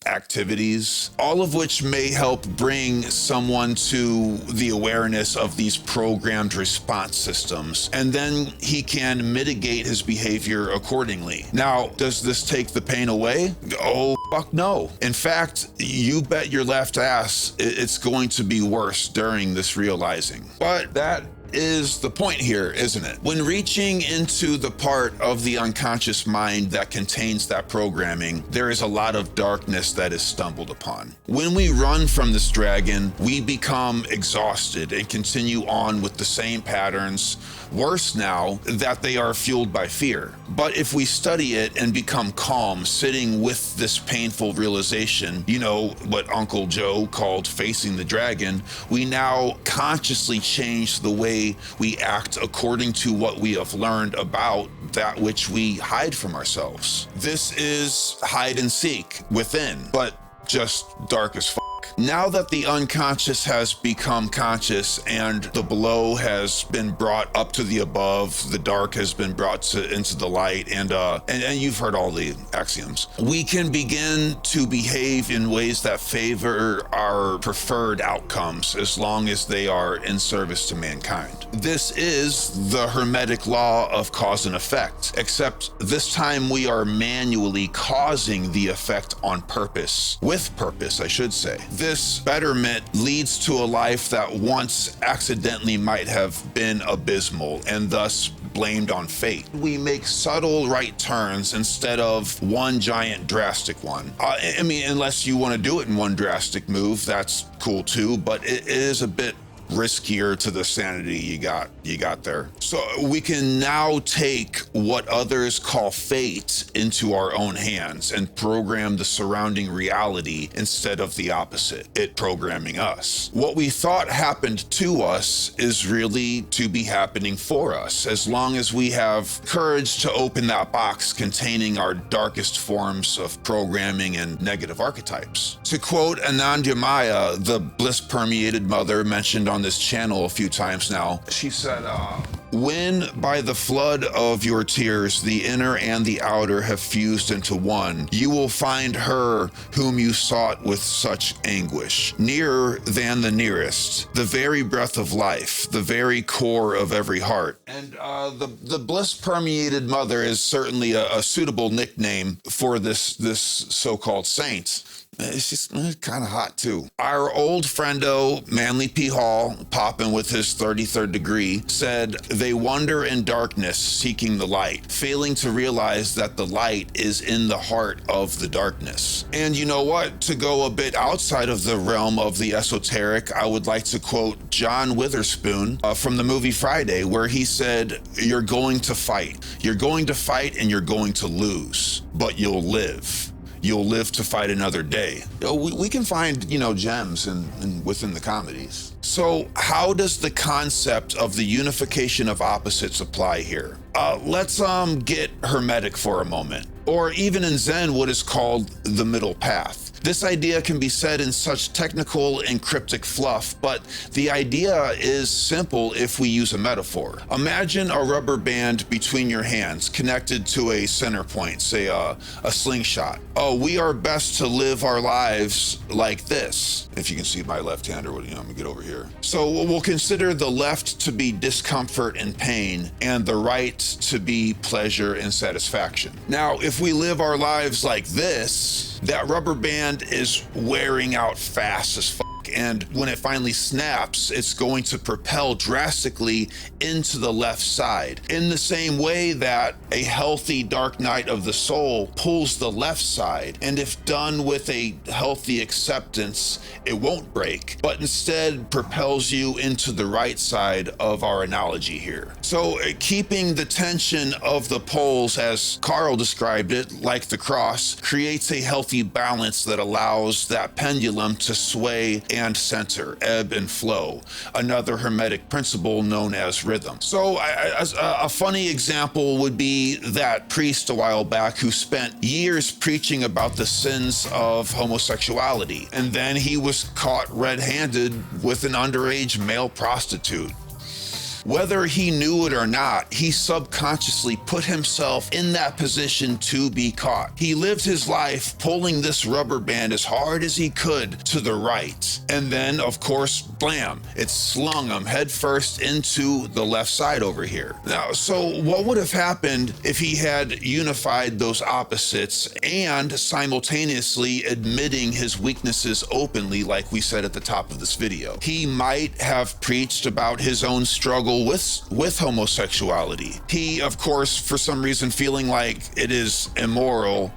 activities, all of which may help bring someone to the awareness of these programmed response systems, and then he can mitigate his behavior accordingly. Now, does this take the pain away? Oh, fuck no. In fact, you bet your left ass it's going to be worse during this realizing. But that is the point here, isn't it? When reaching into the part of the unconscious mind that contains that programming, there is a lot of darkness that is stumbled upon. When we run from this dragon, we become exhausted and continue on with the same patterns, worse now that they are fueled by fear. But if we study it and become calm, sitting with this painful realization, you know, what Uncle Joe called facing the dragon, we now consciously change the way we act according to what we have learned about that which we hide from ourselves. This is hide and seek within, but just dark as fuck. fuck. Now that the unconscious has become conscious and the below has been brought up to the above, the dark has been brought into the light, and you've heard all the axioms, we can begin to behave in ways that favor our preferred outcomes as long as they are in service to mankind. This is the Hermetic law of cause and effect, except this time we are manually causing the effect on purpose, with purpose, I should say. This betterment leads to a life that once accidentally might have been abysmal and thus blamed on fate. We make subtle right turns instead of one giant drastic one. I mean, unless you want to do it in one drastic move, that's cool too, but it is a bit riskier to the sanity you got there. So we can now take what others call fate into our own hands and program the surrounding reality instead of the opposite, it programming us. What we thought happened to us is really to be happening for us, as long as we have courage to open that box containing our darkest forms of programming and negative archetypes. To quote Anandamaya, the bliss-permeated mother mentioned on this channel a few times now, she said, when by the flood of your tears the inner and the outer have fused into one, you will find her whom you sought with such anguish, nearer than the nearest, the very breath of life, the very core of every heart. And the bliss-permeated mother is certainly a suitable nickname for this so-called saint. She's kind of hot too. Our old friendo, Manly P. Hall, popping with his 33rd degree, said they wander in darkness seeking the light, failing to realize that the light is in the heart of the darkness. And you know what? To go a bit outside of the realm of the esoteric, I would like to quote John Witherspoon from the movie Friday, where he said, "You're going to fight. You're going to fight and you're going to lose, but you'll live. You'll live to fight another day." We can find, gems within the comedies. So how does the concept of the unification of opposites apply here? Let's get hermetic for a moment, or even in Zen, what is called the middle path. This idea can be said in such technical and cryptic fluff, but the idea is simple if we use a metaphor. Imagine a rubber band between your hands connected to a center point, say a slingshot. We are best to live our lives like this. If you can see my left hand, or I'm gonna get over here. So we'll consider the left to be discomfort and pain, and the right to be pleasure and satisfaction. Now, if we live our lives like this, that rubber band is wearing out fast as fuck. And when it finally snaps, it's going to propel drastically into the left side. In the same way that a healthy dark night of the soul pulls the left side, and if done with a healthy acceptance, it won't break, but instead propels you into the right side of our analogy here. So keeping the tension of the poles, as Carl described it, like the cross, creates a healthy balance that allows that pendulum to sway and center, ebb and flow, another hermetic principle known as rhythm. So a funny example would be that priest a while back who spent years preaching about the sins of homosexuality, and then he was caught red-handed with an underage male prostitute. Whether he knew it or not, he subconsciously put himself in that position to be caught. He lived his life pulling this rubber band as hard as he could to the right. And then, of course, blam, it slung him headfirst into the left side over here. Now, so what would have happened if he had unified those opposites and simultaneously admitting his weaknesses openly, like we said at the top of this video? He might have preached about his own struggle with homosexuality. He, of course, for some reason feeling like it is immoral,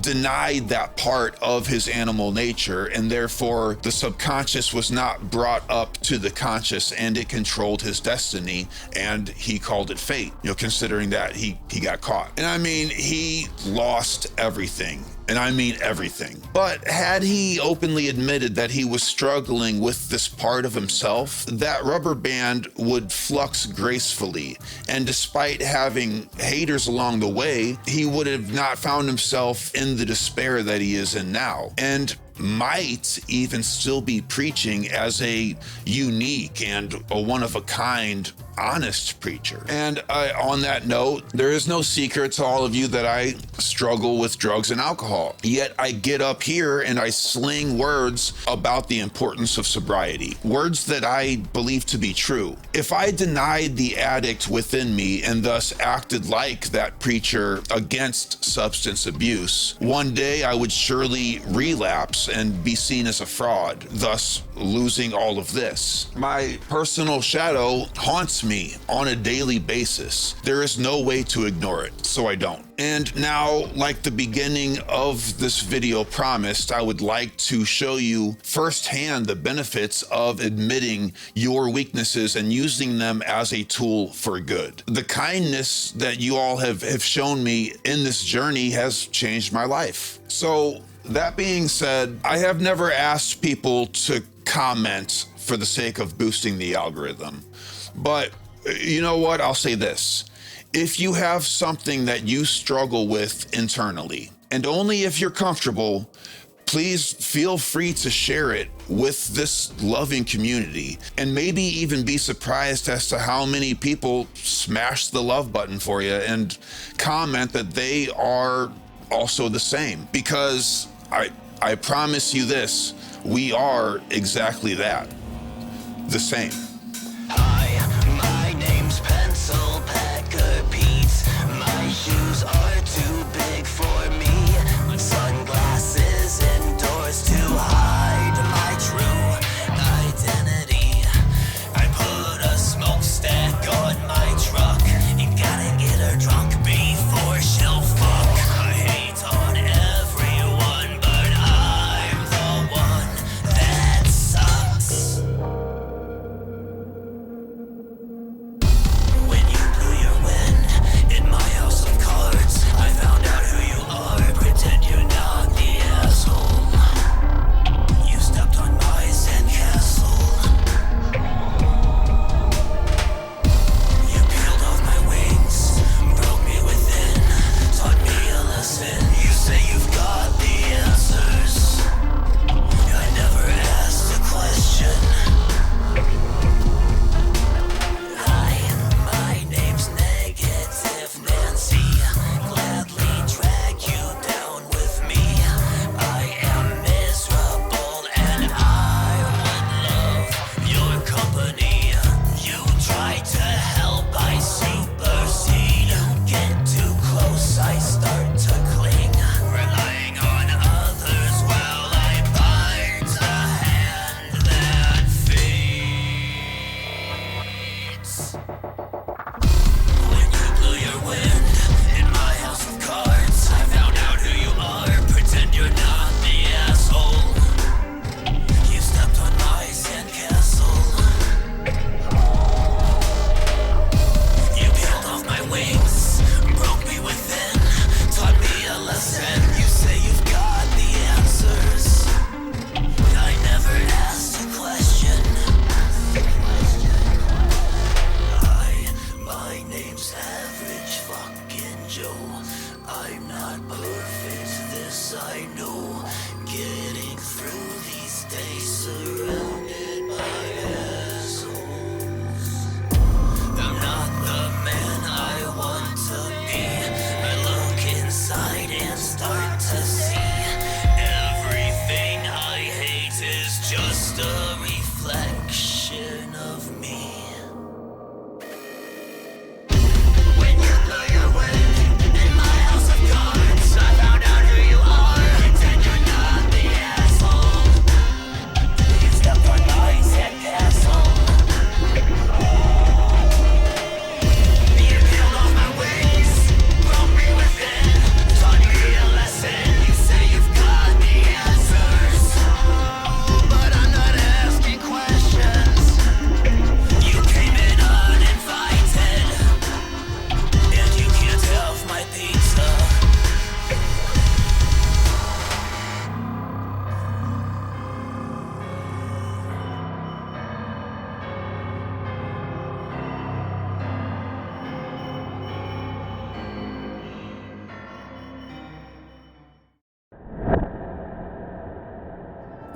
denied that part of his animal nature, and therefore the subconscious was not brought up to the conscious, and it controlled his destiny, and he called it fate, considering that he got caught. And I mean, he lost everything. And I mean everything. But had he openly admitted that he was struggling with this part of himself, that rubber band would flux gracefully. And despite having haters along the way, he would have not found himself in the despair that he is in now. And might even still be preaching as a unique and a one-of-a-kind honest preacher. And on that note, there is no secret to all of you that I struggle with drugs and alcohol. Yet I get up here and I sling words about the importance of sobriety, words that I believe to be true. If I denied the addict within me and thus acted like that preacher against substance abuse, one day I would surely relapse and be seen as a fraud, thus losing all of this. My personal shadow haunts me on a daily basis. There is no way to ignore it, so I don't. And now, like the beginning of this video promised, I would like to show you firsthand the benefits of admitting your weaknesses and using them as a tool for good. The kindness that you all have shown me in this journey has changed my life. So, that being said, I have never asked people to comment for the sake of boosting the algorithm. But you know what? I'll say this. If you have something that you struggle with internally, and only if you're comfortable, please feel free to share it with this loving community, and maybe even be surprised as to how many people smash the love button for you and comment that they are also the same. Because I promise you this, we are exactly that, the same. Hi, my name's Pencil Pecker Pete. My shoes are too big for me. Sunglasses indoors to hide my true identity. I put a smokestack on my truck. You gotta get her drunk before she'll fuck. I hate on everyone, but I'm the one that sucks. When you blew your wind in my house of cards, I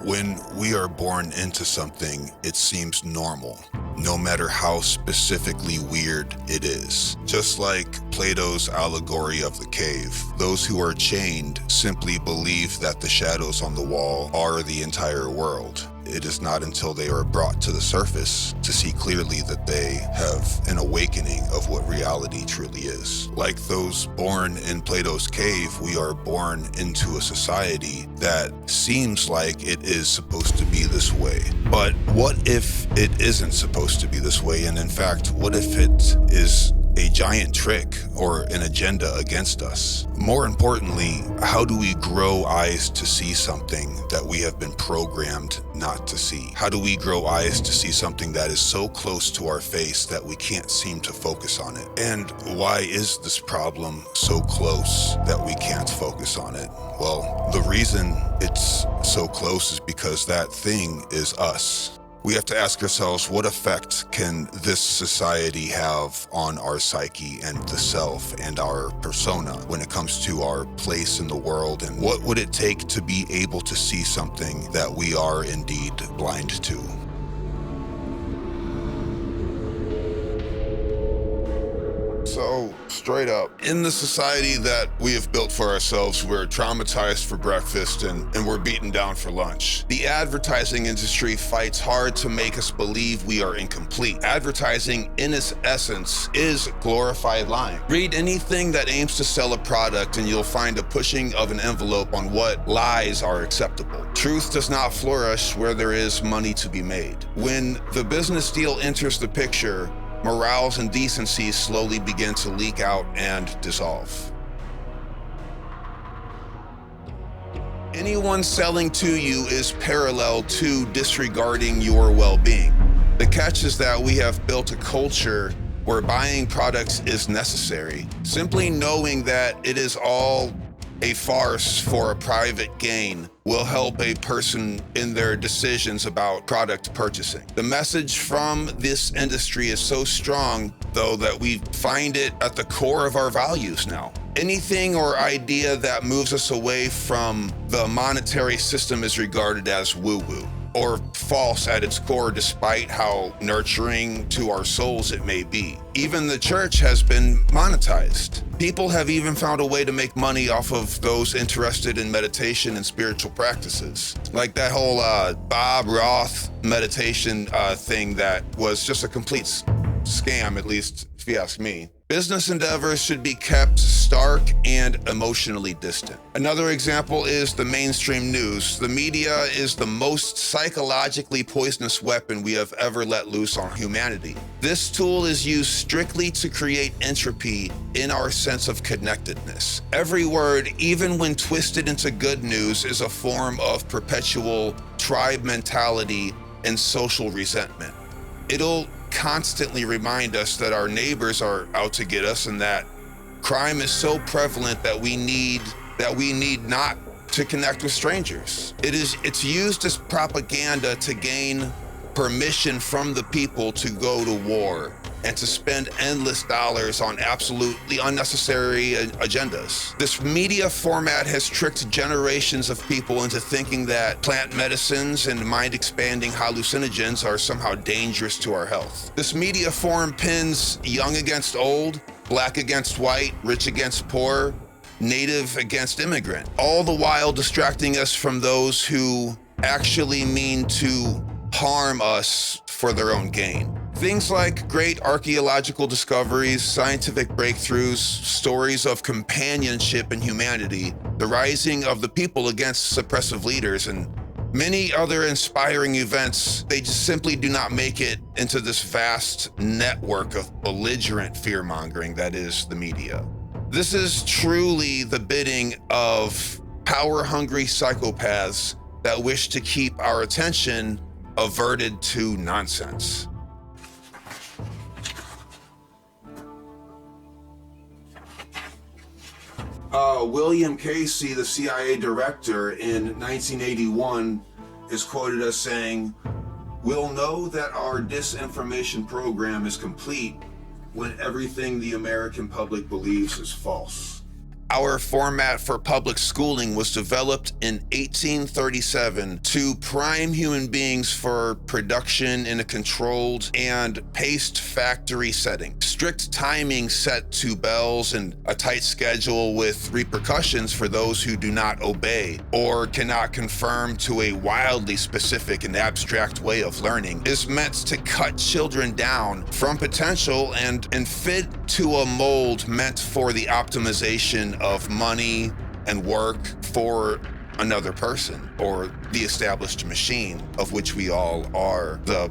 When we are born into something, it seems normal, no matter how specifically weird it is. Just like Plato's allegory of the cave, those who are chained simply believe that the shadows on the wall are the entire world. It is not until they are brought to the surface to see clearly that they have an awakening of what reality truly is. Like those born in Plato's cave, we are born into a society that seems like it is supposed to be this way. But what if it isn't supposed to be this way? And in fact, what if it is a giant trick or an agenda against us? More importantly, how do we grow eyes to see something that we have been programmed not to see? How do we grow eyes to see something that is so close to our face that we can't seem to focus on it? And why is this problem so close that we can't focus on it? Well, the reason it's so close is because that thing is us. We have to ask ourselves, what effect can this society have on our psyche and the self and our persona when it comes to our place in the world? And what would it take to be able to see something that we are indeed blind to? So, straight up, in the society that we have built for ourselves, we're traumatized for breakfast and we're beaten down for lunch. The advertising industry fights hard to make us believe we are incomplete. Advertising, in its essence, is glorified lying. Read anything that aims to sell a product and you'll find a pushing of an envelope on what lies are acceptable. Truth does not flourish where there is money to be made. When the business deal enters the picture, morals and decencies slowly begin to leak out and dissolve. Anyone selling to you is parallel to disregarding your well-being. The catch is that we have built a culture where buying products is necessary. Simply knowing that it is all a farce for a private gain will help a person in their decisions about product purchasing. The message from this industry is so strong, though, that we find it at the core of our values now. Anything or idea that moves us away from the monetary system is regarded as woo-woo or false at its core, despite how nurturing to our souls it may be. Even the church has been monetized. People have even found a way to make money off of those interested in meditation and spiritual practices. Like that whole Bob Roth meditation thing that was just a complete scam, at least if you ask me. Business endeavors should be kept stark and emotionally distant. Another example is the mainstream news. The media is the most psychologically poisonous weapon we have ever let loose on humanity. This tool is used strictly to create entropy in our sense of connectedness. Every word, even when twisted into good news, is a form of perpetual tribe mentality and social resentment. It'll constantly remind us that our neighbors are out to get us and that crime is so prevalent that we need not to connect with strangers. It's used as propaganda to gain permission from the people to go to war and to spend endless dollars on absolutely unnecessary agendas. This media format has tricked generations of people into thinking that plant medicines and mind-expanding hallucinogens are somehow dangerous to our health. This media form pins young against old, black against white, rich against poor, native against immigrant, all the while distracting us from those who actually mean to harm us for their own gain. Things like great archaeological discoveries, scientific breakthroughs, stories of companionship and humanity, the rising of the people against suppressive leaders, and many other inspiring events, they just simply do not make it into this vast network of belligerent fear-mongering that is the media. This is truly the bidding of power-hungry psychopaths that wish to keep our attention averted to nonsense. William Casey, the CIA director, in 1981 is quoted as saying, "We'll know that our disinformation program is complete when everything the American public believes is false." Our format for public schooling was developed in 1837 to prime human beings for production in a controlled and paced factory setting. Strict timing set to bells and a tight schedule with repercussions for those who do not obey or cannot conform to a wildly specific and abstract way of learning is meant to cut children down from potential and fit to a mold meant for the optimization of money and work for another person or the established machine of which we all are the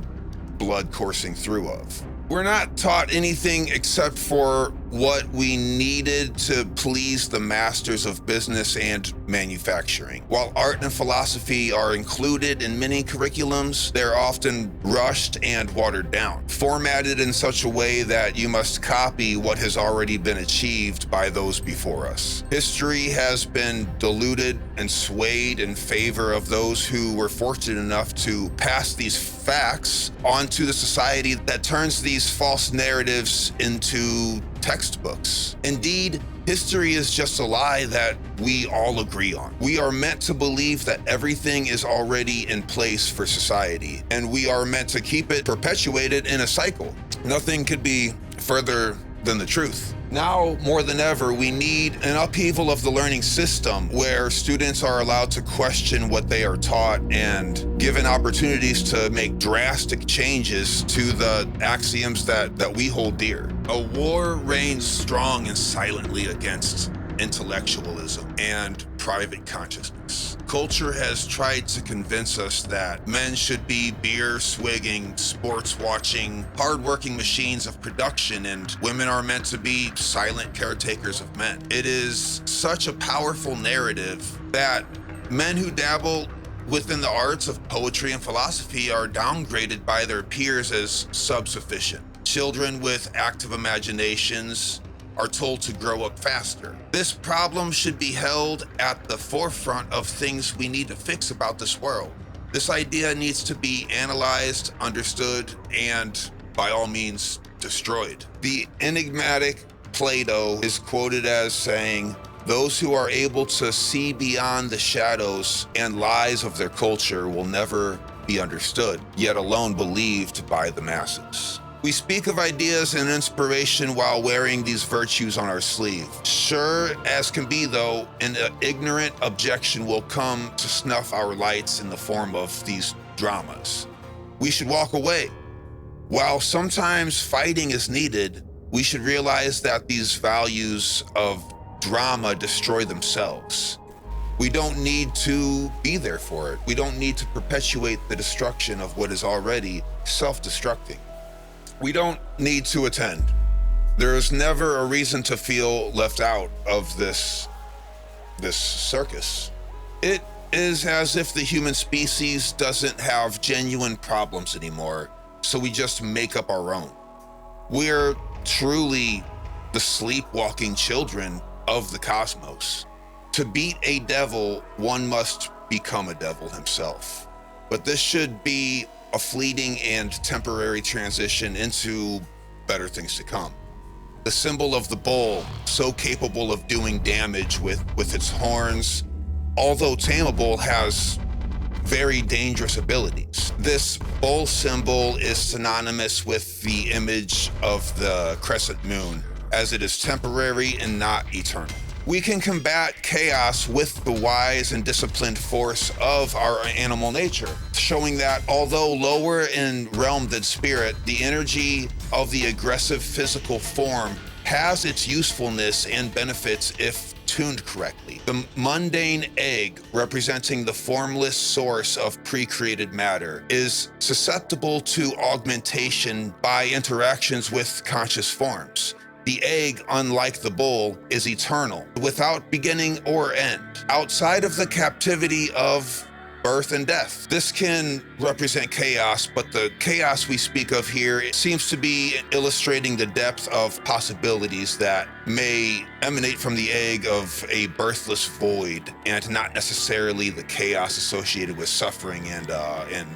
blood coursing through of. We're not taught anything except for what we needed to please the masters of business and manufacturing. While art and philosophy are included in many curriculums, they're often rushed and watered down, formatted in such a way that you must copy what has already been achieved by those before us. History has been diluted and swayed in favor of those who were fortunate enough to pass these facts onto the society that turns these false narratives into textbooks. Indeed, history is just a lie that we all agree on. We are meant to believe that everything is already in place for society, and we are meant to keep it perpetuated in a cycle. Nothing could be further than the truth. Now, more than ever, we need an upheaval of the learning system where students are allowed to question what they are taught and given opportunities to make drastic changes to the axioms that we hold dear. A war reigns strong and silently against intellectualism and private consciousness. Culture has tried to convince us that men should be beer-swigging, sports-watching, hard-working machines of production, and women are meant to be silent caretakers of men. It is such a powerful narrative that men who dabble within the arts of poetry and philosophy are downgraded by their peers as subsufficient. Children with active imaginations are told to grow up faster. This problem should be held at the forefront of things we need to fix about this world. This idea needs to be analyzed, understood, and by all means destroyed. The enigmatic Plato is quoted as saying, "Those who are able to see beyond the shadows and lies of their culture will never be understood, yet alone believed by the masses." We speak of ideas and inspiration while wearing these virtues on our sleeve. Sure as can be, though, an ignorant objection will come to snuff our lights in the form of these dramas. We should walk away. While sometimes fighting is needed, we should realize that these values of drama destroy themselves. We don't need to be there for it. We don't need to perpetuate the destruction of what is already self-destructing. We don't need to attend. There is never a reason to feel left out of this circus. It is as if the human species doesn't have genuine problems anymore, so we just make up our own. We're truly the sleepwalking children of the cosmos. To beat a devil, one must become a devil himself. But this should be a fleeting and temporary transition into better things to come. The symbol of the bull, so capable of doing damage with its horns, although tameable, has very dangerous abilities. This bull symbol is synonymous with the image of the crescent moon, as it is temporary and not eternal. We can combat chaos with the wise and disciplined force of our animal nature, showing that although lower in realm than spirit, the energy of the aggressive physical form has its usefulness and benefits if tuned correctly. The mundane egg, representing the formless source of pre-created matter, is susceptible to augmentation by interactions with conscious forms. The egg, unlike the bull, is eternal, without beginning or end, outside of the captivity of birth and death. This can represent chaos, but the chaos we speak of here seems to be illustrating the depth of possibilities that may emanate from the egg of a birthless void, and not necessarily the chaos associated with suffering and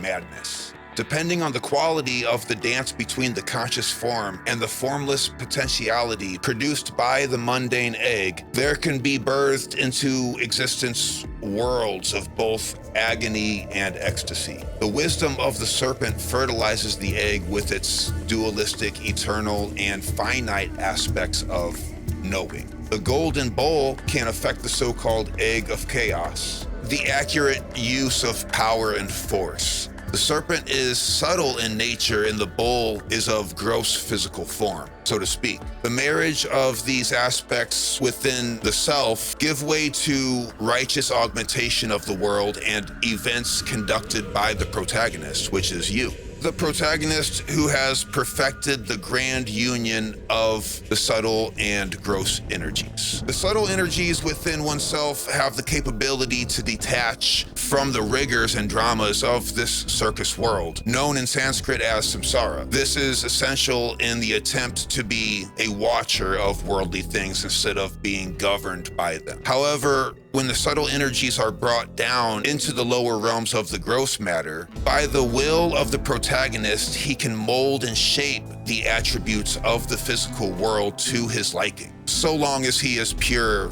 madness. Depending on the quality of the dance between the conscious form and the formless potentiality produced by the mundane egg, there can be birthed into existence worlds of both agony and ecstasy. The wisdom of the serpent fertilizes the egg with its dualistic, eternal, and finite aspects of knowing. The golden bowl can affect the so-called egg of chaos, the accurate use of power and force. The serpent is subtle in nature and the bowl is of gross physical form, so to speak. The marriage of these aspects within the self give way to righteous augmentation of the world and events conducted by the protagonist, which is you. The protagonist who has perfected the grand union of the subtle and gross energies. The subtle energies within oneself have the capability to detach from the rigors and dramas of this circus world, known in Sanskrit as samsara. This is essential in the attempt to be a watcher of worldly things instead of being governed by them. However, when the subtle energies are brought down into the lower realms of the gross matter, by the will of the protagonist, he can mold and shape the attributes of the physical world to his liking, so long as he is pure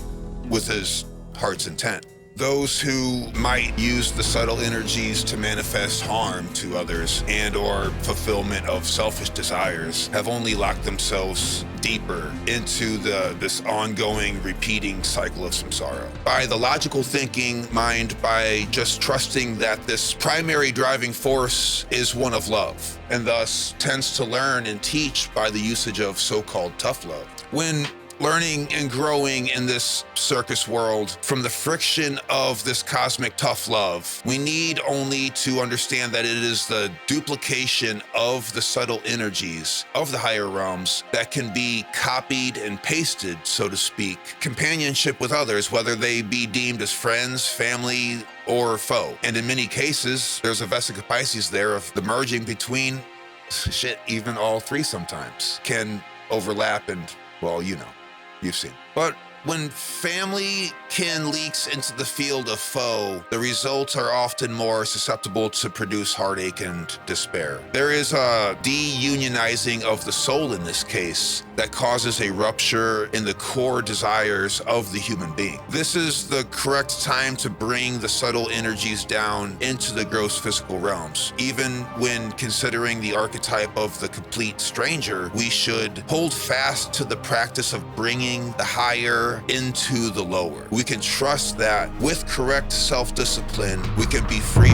with his heart's intent. Those who might use the subtle energies to manifest harm to others and or fulfillment of selfish desires have only locked themselves deeper into this ongoing repeating cycle of samsara. By the logical thinking mind, by just trusting that this primary driving force is one of love, and thus tends to learn and teach by the usage of so-called tough love. When learning and growing in this circus world from the friction of this cosmic tough love, we need only to understand that it is the duplication of the subtle energies of the higher realms that can be copied and pasted, so to speak. Companionship with others, whether they be deemed as friends, family, or foe. And in many cases, there's a Vesica Pisces there of the merging between even all three sometimes can overlap and, well, you know. You've seen. But when family kin leaks into the field of foe, the results are often more susceptible to produce heartache and despair. There is a de-unionizing of the soul in this case that causes a rupture in the core desires of the human being. This is the correct time to bring the subtle energies down into the gross physical realms. Even when considering the archetype of the complete stranger, we should hold fast to the practice of bringing the higher into the lower. We can trust that with correct self-discipline, we can be free.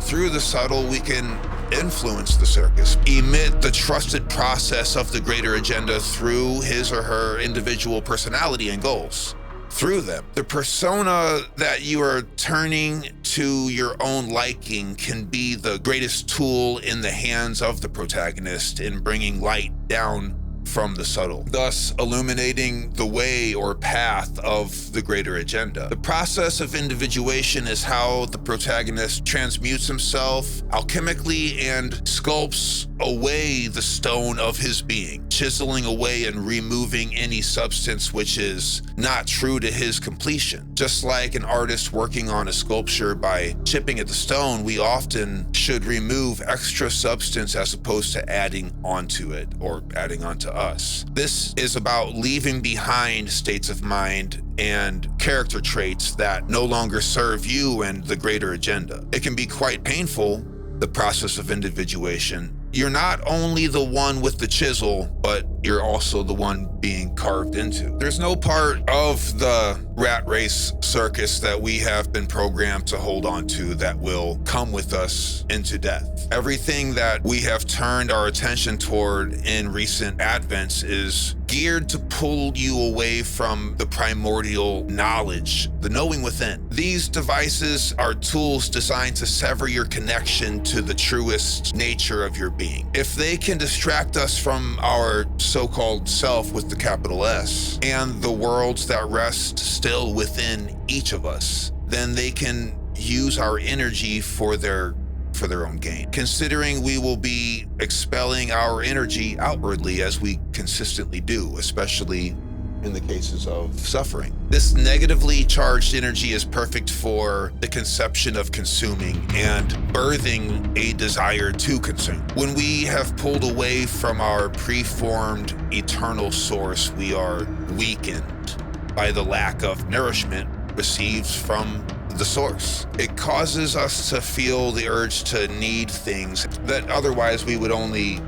Through the subtle, we can influence the circus, emit the trusted process of the greater agenda through his or her individual personality and goals. Through them, the persona that you are turning to your own liking can be the greatest tool in the hands of the protagonist in bringing light down from the subtle, thus illuminating the way or path of the greater agenda. The process of individuation is how the protagonist transmutes himself alchemically and sculpts away the stone of his being, chiseling away and removing any substance which is not true to his completion. Just like an artist working on a sculpture, by chipping at the stone, we often should remove extra substance as opposed to adding onto it or adding onto us. This is about leaving behind states of mind and character traits that no longer serve you and the greater agenda. It can be quite painful, the process of individuation. You're not only the one with the chisel, but you're also the one being carved into. There's no part of the rat race circus that we have been programmed to hold on to that will come with us into death. Everything that we have turned our attention toward in recent advents is geared to pull you away from the primordial knowledge, the knowing within. These devices are tools designed to sever your connection to the truest nature of your being. If they can distract us from our so-called self with the capital S and the worlds that rest still within each of us, then they can use our energy for their own gain. Considering we will be expelling our energy outwardly as we consistently do, especially in the cases of suffering. This negatively charged energy is perfect for the conception of consuming and birthing a desire to consume. When we have pulled away from our preformed eternal source, we are weakened by the lack of nourishment received from the source. It causes us to feel the urge to need things that otherwise we would only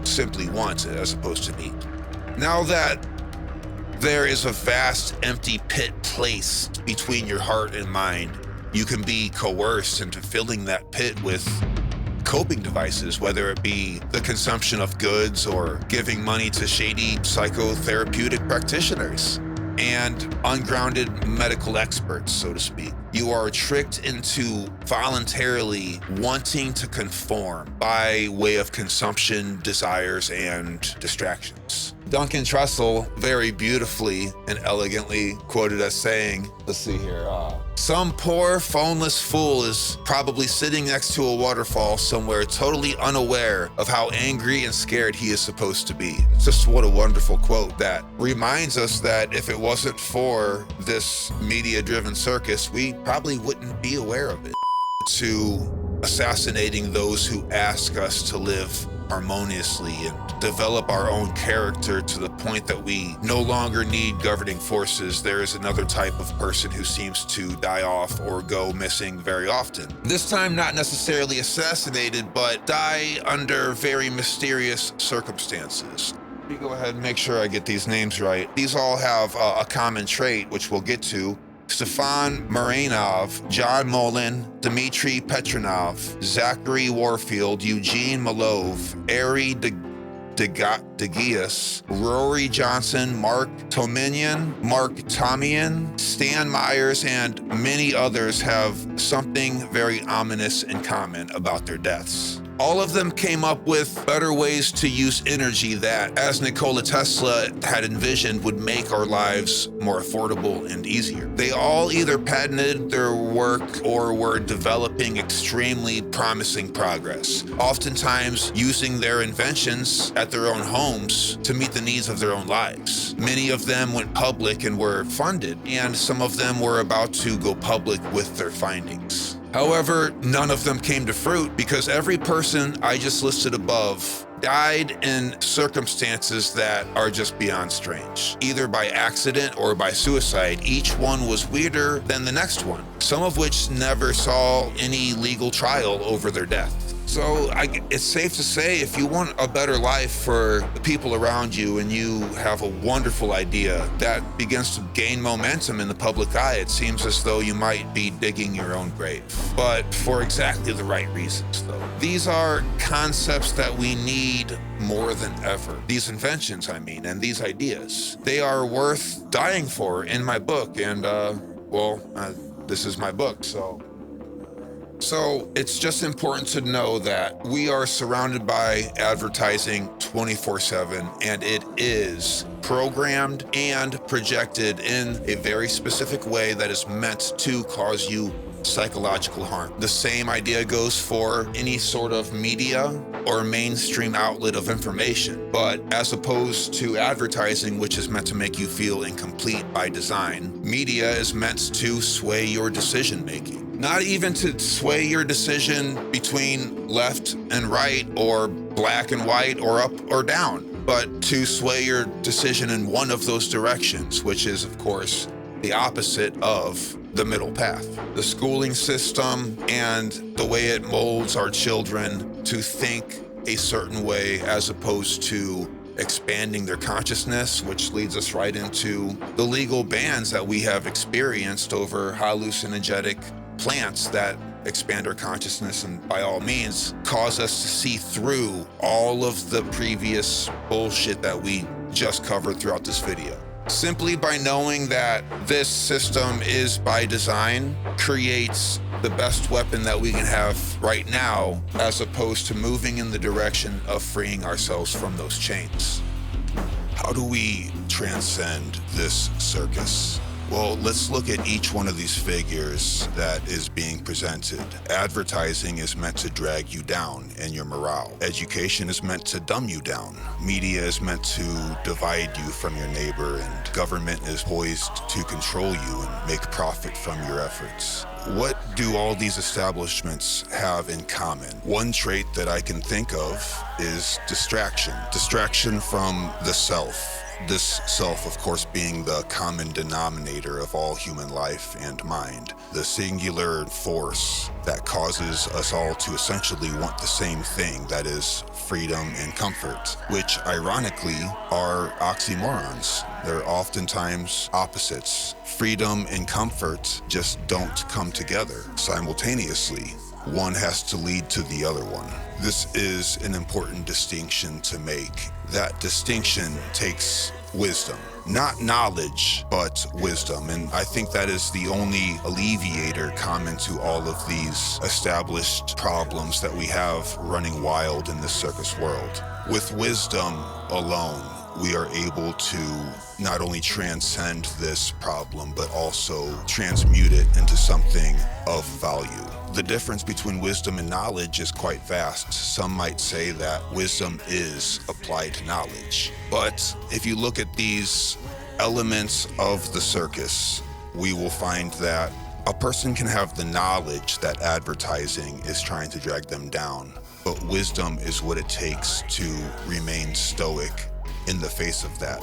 simply want as opposed to need. Now that there is a vast empty pit placed between your heart and mind, you can be coerced into filling that pit with coping devices, whether it be the consumption of goods or giving money to shady psychotherapeutic practitioners and ungrounded medical experts, so to speak. You are tricked into voluntarily wanting to conform by way of consumption, desires, and distractions. Duncan Trussell very beautifully and elegantly quoted as saying, let's see here, some poor phoneless fool is probably sitting next to a waterfall somewhere totally unaware of how angry and scared he is supposed to be. Just what a wonderful quote that reminds us that if it wasn't for this media-driven circus, we probably wouldn't be aware of it. To assassinating those who ask us to live harmoniously and develop our own character to the point that we no longer need governing forces, there is another type of person who seems to die off or go missing very often. This time not necessarily assassinated, but die under very mysterious circumstances. Let me go ahead and make sure I get these names right. These all have a common trait, which we'll get to. Stefan Marinov, John Mullen, Dmitry Petronov, Zachary Warfield, Eugene Malov, Ari Degias, Rory Johnson, Mark Tominian, Mark Tomian, Stan Myers, and many others have something very ominous in common about their deaths. All of them came up with better ways to use energy that, as Nikola Tesla had envisioned, would make our lives more affordable and easier. They all either patented their work or were developing extremely promising progress, oftentimes using their inventions at their own homes to meet the needs of their own lives. Many of them went public and were funded, and some of them were about to go public with their findings. However, none of them came to fruit because every person I just listed above died in circumstances that are just beyond strange, either by accident or by suicide. Each one was weirder than the next one, some of which never saw any legal trial over their death. So it's safe to say, if you want a better life for the people around you and you have a wonderful idea that begins to gain momentum in the public eye, it seems as though you might be digging your own grave. But for exactly the right reasons, though. These are concepts that we need more than ever. These inventions, and these ideas. They are worth dying for in my book, and this is my book, So it's just important to know that we are surrounded by advertising 24/7, and it is programmed and projected in a very specific way that is meant to cause you psychological harm. The same idea goes for any sort of media or mainstream outlet of information, but as opposed to advertising, which is meant to make you feel incomplete by design, media is meant to sway your decision making. Not even to sway your decision between left and right or black and white or up or down, but to sway your decision in one of those directions, which is, of course, the opposite of the middle path. The schooling system and the way it molds our children to think a certain way as opposed to expanding their consciousness, which leads us right into the legal bans that we have experienced over hallucinogenic plants that expand our consciousness and by all means cause us to see through all of the previous bullshit that we just covered throughout this video. Simply by knowing that this system is by design creates the best weapon that we can have right now, as opposed to moving in the direction of freeing ourselves from those chains. How do we transcend this circus? Well, let's look at each one of these figures that is being presented. Advertising is meant to drag you down and your morale. Education is meant to dumb you down. Media is meant to divide you from your neighbor, and government is poised to control you and make profit from your efforts. What do all these establishments have in common? One trait that I can think of is distraction. Distraction from the self. This self, of course, being the common denominator of all human life and mind, the singular force that causes us all to essentially want the same thing, that is, freedom and comfort, which ironically are oxymorons. They're oftentimes opposites. Freedom and comfort just don't come together simultaneously. One has to lead to the other one. This is an important distinction to make. That distinction takes wisdom. Not knowledge, but wisdom. And I think that is the only alleviator common to all of these established problems that we have running wild in this circus world. With wisdom alone, we are able to not only transcend this problem, but also transmute it into something of value. The difference between wisdom and knowledge is quite vast. Some might say that wisdom is applied knowledge. But if you look at these elements of the circus, we will find that a person can have the knowledge that advertising is trying to drag them down, but wisdom is what it takes to remain stoic in the face of that.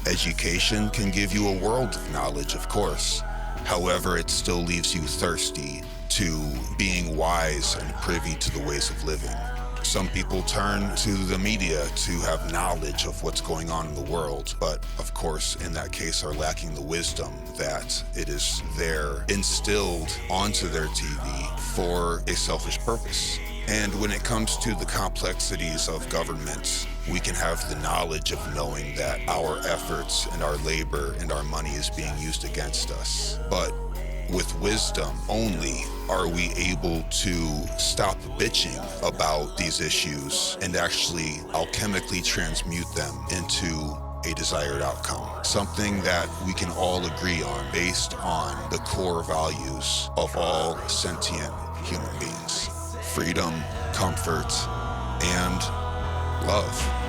Education can give you a world of knowledge, of course. However, it still leaves you thirsty to being wise and privy to the ways of living. Some people turn to the media to have knowledge of what's going on in the world, but of course, in that case, are lacking the wisdom that it is there instilled onto their TV for a selfish purpose. And when it comes to the complexities of government, we can have the knowledge of knowing that our efforts and our labor and our money is being used against us. But with wisdom only are we able to stop bitching about these issues and actually alchemically transmute them into a desired outcome. Something that we can all agree on based on the core values of all sentient human beings. Freedom, comfort, and love.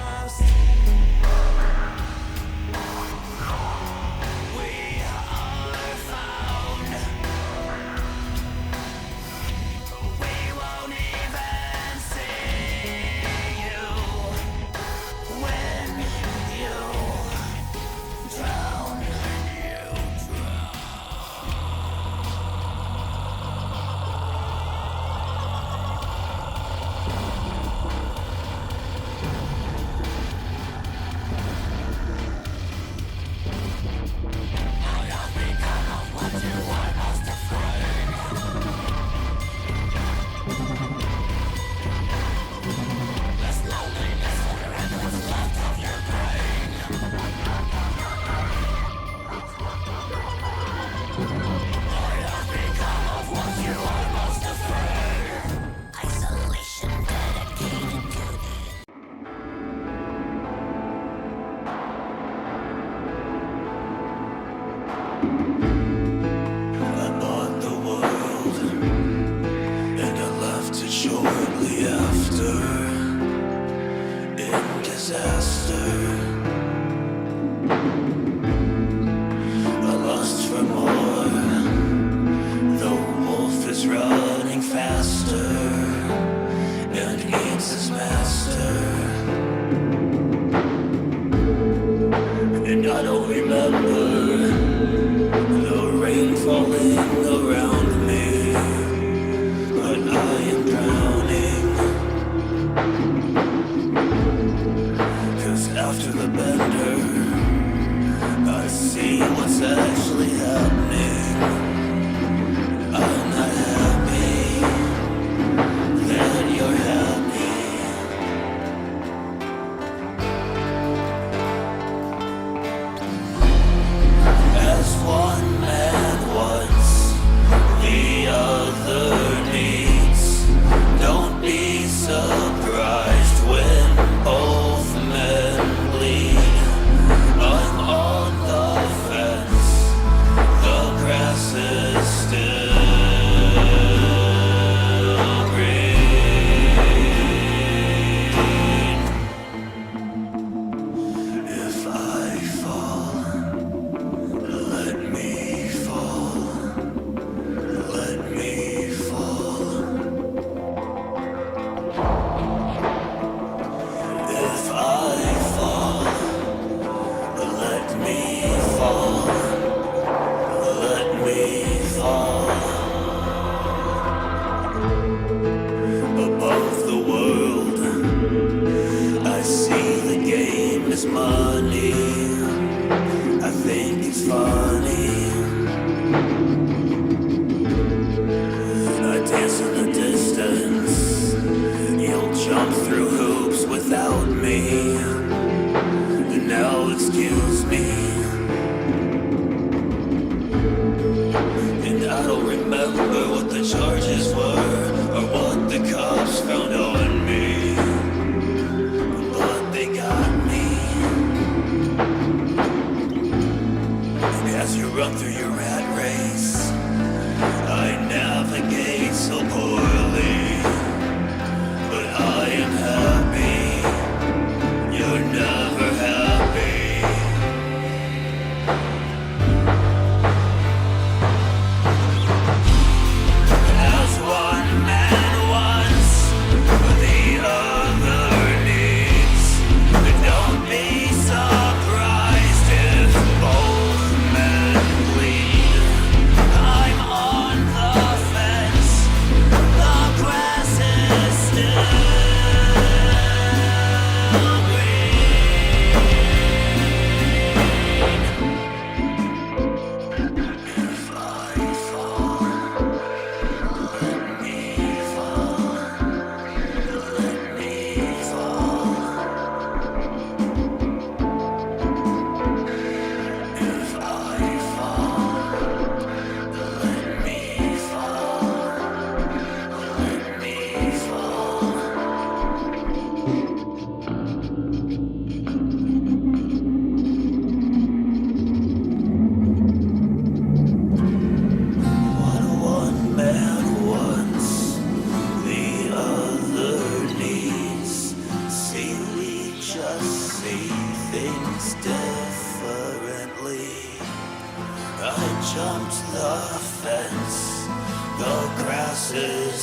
grass is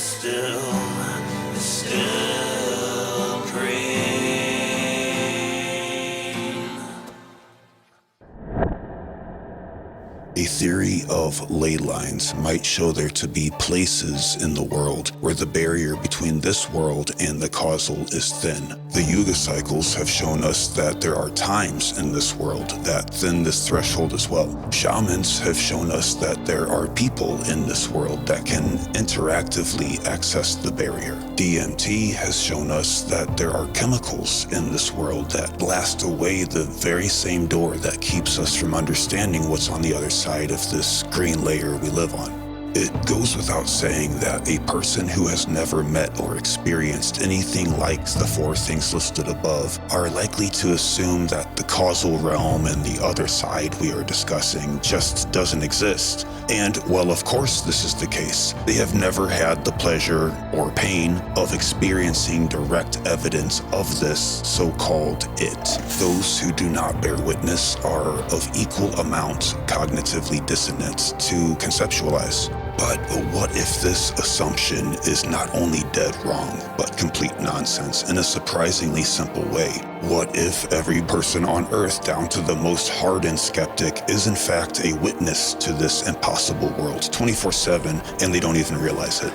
still green. A theory of ley lines might show there to be places in the world where the barrier between this world and the causal is thin. The Yuga cycles have shown us that there are times in this world that thin this threshold as well. Shamans have shown us that there are people in this world that can interactively access the barrier. DMT has shown us that there are chemicals in this world that blast away the very same door that keeps us from understanding what's on the other side of this green layer we live on. It goes without saying that a person who has never met or experienced anything like the four things listed above are likely to assume that the causal realm and the other side we are discussing just doesn't exist. And while of course this is the case, they have never had the pleasure or pain of experiencing direct evidence of this so-called it. Those who do not bear witness are of equal amount cognitively dissonant to conceptualize. But what if this assumption is not only dead wrong, but complete nonsense in a surprisingly simple way? What if every person on Earth, down to the most hardened skeptic, is in fact a witness to this impossible world 24/7 and they don't even realize it?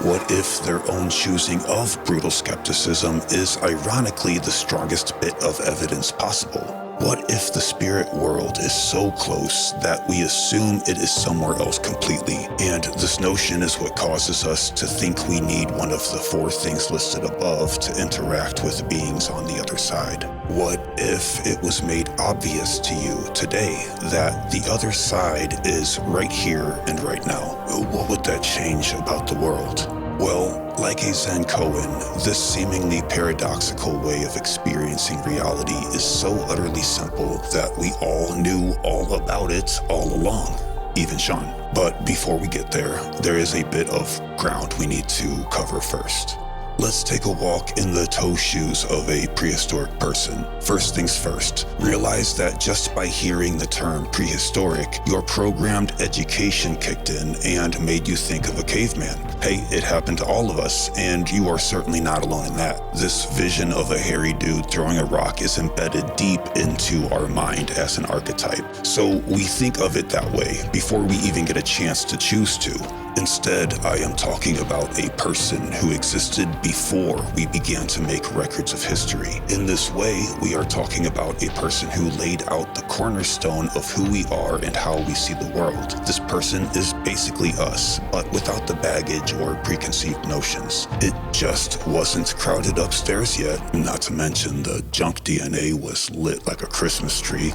What if their own choosing of brutal skepticism is ironically the strongest bit of evidence possible? What if the spirit world is so close that we assume it is somewhere else completely, and this notion is what causes us to think we need one of the four things listed above to interact with beings on the other side? What if it was made obvious to you today that the other side is right here and right now? What would that change about the world? Well, like a Zen koan, this seemingly paradoxical way of experiencing reality is so utterly simple that we all knew all about it all along, even Sean. But before we get there is a bit of ground we need to cover first. Let's take a walk in the toe shoes of a prehistoric person. First things first, realize that just by hearing the term prehistoric, your programmed education kicked in and made you think of a caveman. Hey, it happened to all of us, and you are certainly not alone in that. This vision of a hairy dude throwing a rock is embedded deep into our mind as an archetype. So we think of it that way before we even get a chance to choose to. Instead, I am talking about a person who existed before we began to make records of history. In this way, we are talking about a person who laid out the cornerstone of who we are and how we see the world. This person is basically us, but without the baggage or preconceived notions. It just wasn't crowded upstairs yet, not to mention the junk DNA was lit like a Christmas tree.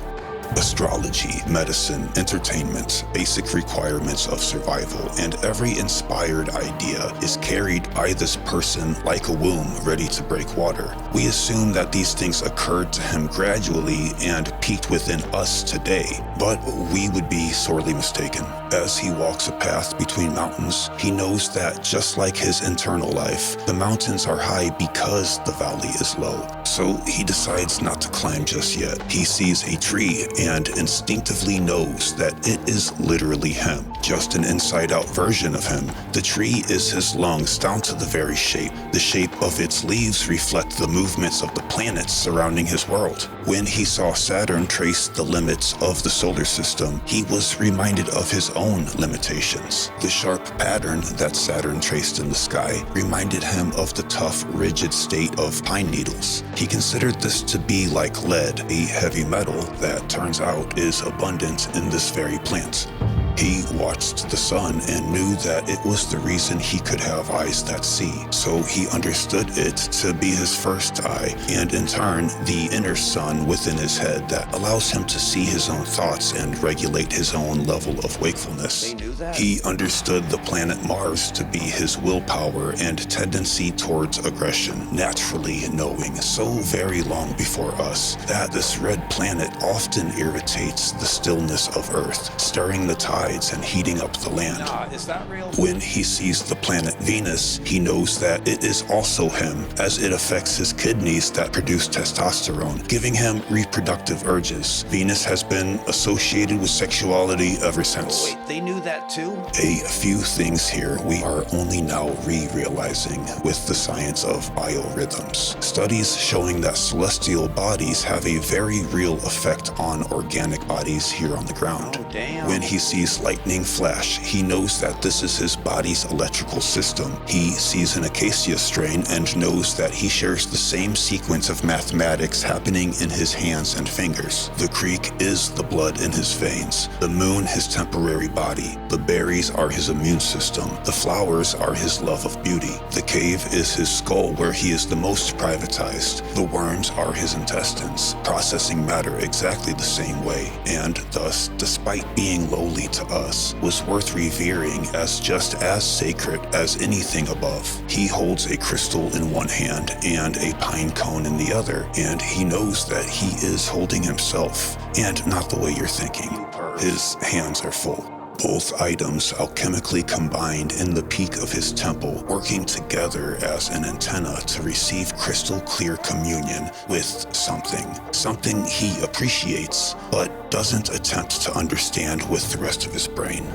Astrology, medicine, entertainment, basic requirements of survival, and every inspired idea is carried by this person like a womb ready to break water. We assume that these things occurred to him gradually and peaked within us today, but we would be sorely mistaken. As he walks a path between mountains, he knows that just like his internal life, the mountains are high because the valley is low. So he decides not to climb just yet. He sees a tree and instinctively knows that it is literally him, just an inside-out version of him. The tree is his lungs down to the very shape. The shape of its leaves reflect the movements of the planets surrounding his world. When he saw Saturn trace the limits of the solar system, he was reminded of his own limitations. The sharp pattern that Saturn traced in the sky reminded him of the tough, rigid state of pine needles. He considered this to be like lead, a heavy metal that turns out is abundant in this very plant. He watched the sun and knew that it was the reason he could have eyes that see. So he understood it to be his first eye, and in turn, the inner sun within his head that allows him to see his own thoughts and regulate his own level of wakefulness. He understood the planet Mars to be his willpower and tendency towards aggression, naturally knowing so very long before us that this red planet often irritates the stillness of Earth, stirring the tide tides and heating up the land. Is that real? When he sees the planet Venus, he knows that it is also him, as it affects his kidneys that produce testosterone, giving him reproductive urges. Venus has been associated with sexuality ever since. Wait, they knew that too? A few things here we are only now realizing with the science of biorhythms. Studies showing that celestial bodies have a very real effect on organic bodies here on the ground. Oh, damn. When he sees lightning flash, he knows that this is his body's electrical system. He sees an acacia strain and knows that he shares the same sequence of mathematics happening in his hands and fingers. The creek is the blood in his veins, the moon his temporary body, the berries are his immune system, the flowers are his love of beauty, the cave is his skull where he is the most privatized, the worms are his intestines, processing matter exactly the same way, and thus, despite being lowly to us, was worth revering as just as sacred as anything above. He holds a crystal in one hand and a pine cone in the other, and he knows that he is holding himself, and not the way you're thinking. His hands are full. Both items alchemically combined in the peak of his temple, working together as an antenna to receive crystal clear communion with something he appreciates, but doesn't attempt to understand with the rest of his brain.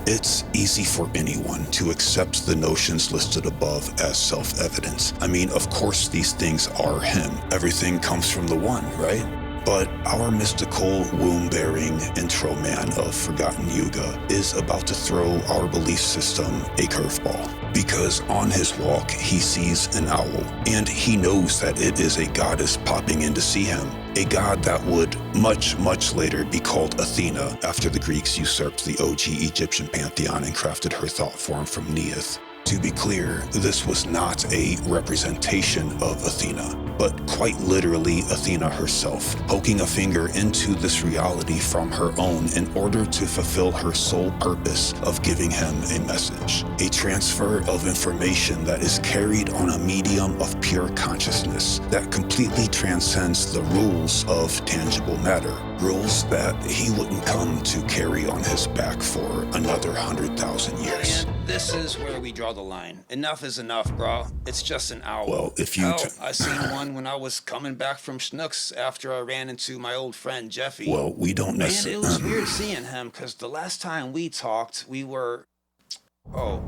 It's easy for anyone to accept the notions listed above as self-evident. I mean, of course these things are him. Everything comes from the one, right? But our mystical, womb-bearing intro man of Forgotten Yuga is about to throw our belief system a curveball. Because on his walk, he sees an owl, and he knows that it is a goddess popping in to see him. A god that would much, much later be called Athena after the Greeks usurped the OG Egyptian pantheon and crafted her thought form from Neith. To be clear, this was not a representation of Athena, but quite literally Athena herself, poking a finger into this reality from her own in order to fulfill her sole purpose of giving him a message, a transfer of information that is carried on a medium of pure consciousness that completely transcends the rules of tangible matter, rules that he wouldn't come to carry on his back for another 100,000 years. And this is where we draw the line. Enough is enough, bro. It's just an owl. Well, if you... Hell, I seen one when I was coming back from Schnucks after I ran into my old friend Jeffy. Well, we don't necessarily... Man, it was weird seeing him, because the last time we talked, we were... Oh,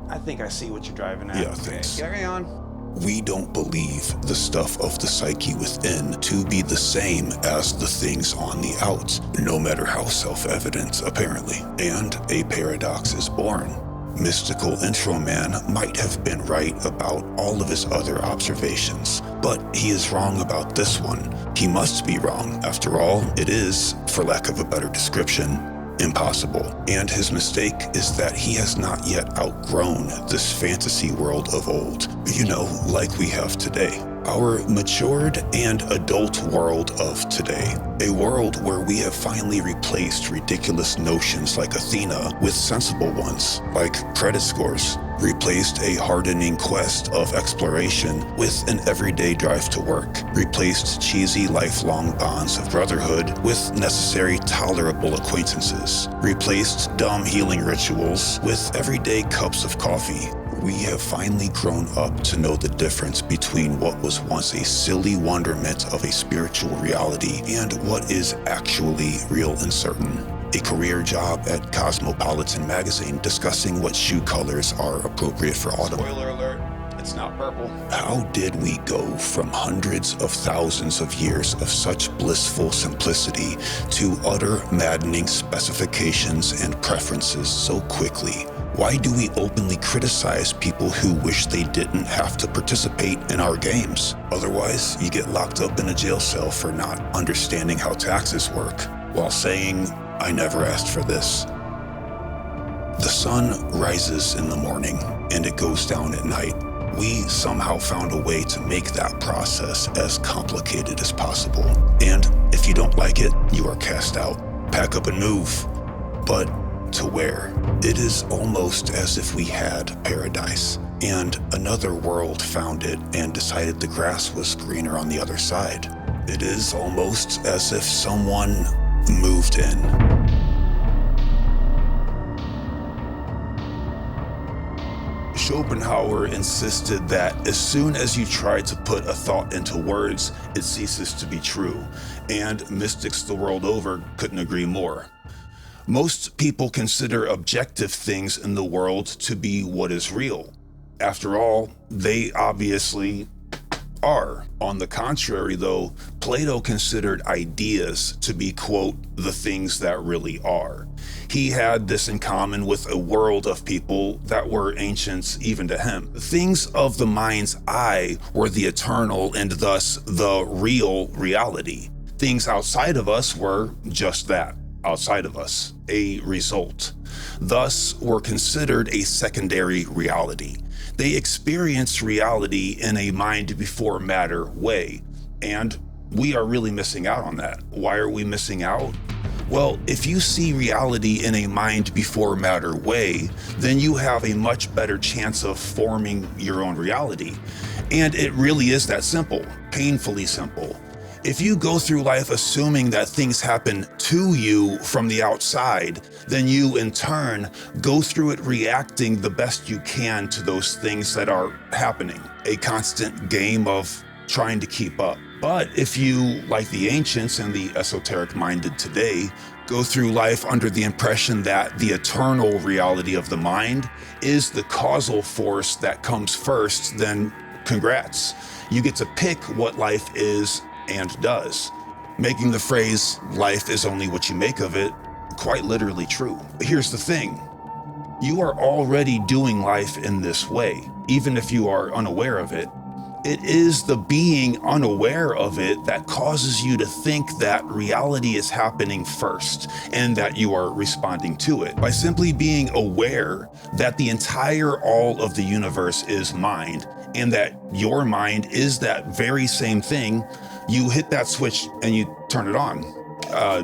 I think I see what you're driving at. Yeah, thanks. Carry on. We don't believe the stuff of the psyche within to be the same as the things on the out, no matter how self-evident, apparently. And a paradox is born. Mystical intro man might have been right about all of his other observations, but he is wrong about this one. He must be wrong. After all, it is, for lack of a better description, impossible. And his mistake is that he has not yet outgrown this fantasy world of old, you know, like we have today. Our matured and adult world of today. A world where we have finally replaced ridiculous notions like Athena with sensible ones, like credit scores. Replaced a hardening quest of exploration with an everyday drive to work. Replaced cheesy lifelong bonds of brotherhood with necessary tolerable acquaintances. Replaced dumb healing rituals with everyday cups of coffee. We have finally grown up to know the difference between what was once a silly wonderment of a spiritual reality and what is actually real and certain. A career job at Cosmopolitan magazine discussing what shoe colors are appropriate for autumn. Spoiler alert, it's not purple. How did we go from hundreds of thousands of years of such blissful simplicity to utter maddening specifications and preferences so quickly? Why do we openly criticize people who wish they didn't have to participate in our games? Otherwise, you get locked up in a jail cell for not understanding how taxes work, while saying, I never asked for this. The sun rises in the morning, and it goes down at night. We somehow found a way to make that process as complicated as possible. And if you don't like it, you are cast out. Pack up and move. But to where? It is almost as if we had paradise, and another world found it and decided the grass was greener on the other side. It is almost as if someone moved in. Schopenhauer insisted that as soon as you try to put a thought into words, it ceases to be true, and mystics the world over couldn't agree more. Most people consider objective things in the world to be what is real. After all, they obviously are. On the contrary, though, Plato considered ideas to be, quote, the things that really are. He had this in common with a world of people that were ancients even to him. The things of the mind's eye were the eternal and thus the real reality. Things outside of us were just that, outside of us, a result. Thus were considered a secondary reality. They experience reality in a mind before matter way, and we are really missing out on that. Why are we missing out? Well, if you see reality in a mind before matter way, then you have a much better chance of forming your own reality. And it really is that simple, painfully simple. If you go through life assuming that things happen to you from the outside, then you in turn go through it reacting the best you can to those things that are happening. A constant game of trying to keep up. But if you, like the ancients and the esoteric minded today, go through life under the impression that the eternal reality of the mind is the causal force that comes first, then congrats. You get to pick what life is and does, making the phrase, life is only what you make of it, quite literally true. But here's the thing. You are already doing life in this way, even if you are unaware of it. It is the being unaware of it that causes you to think that reality is happening first and that you are responding to it. By simply being aware that the entire all of the universe is mind and that your mind is that very same thing, you hit that switch and you turn it on.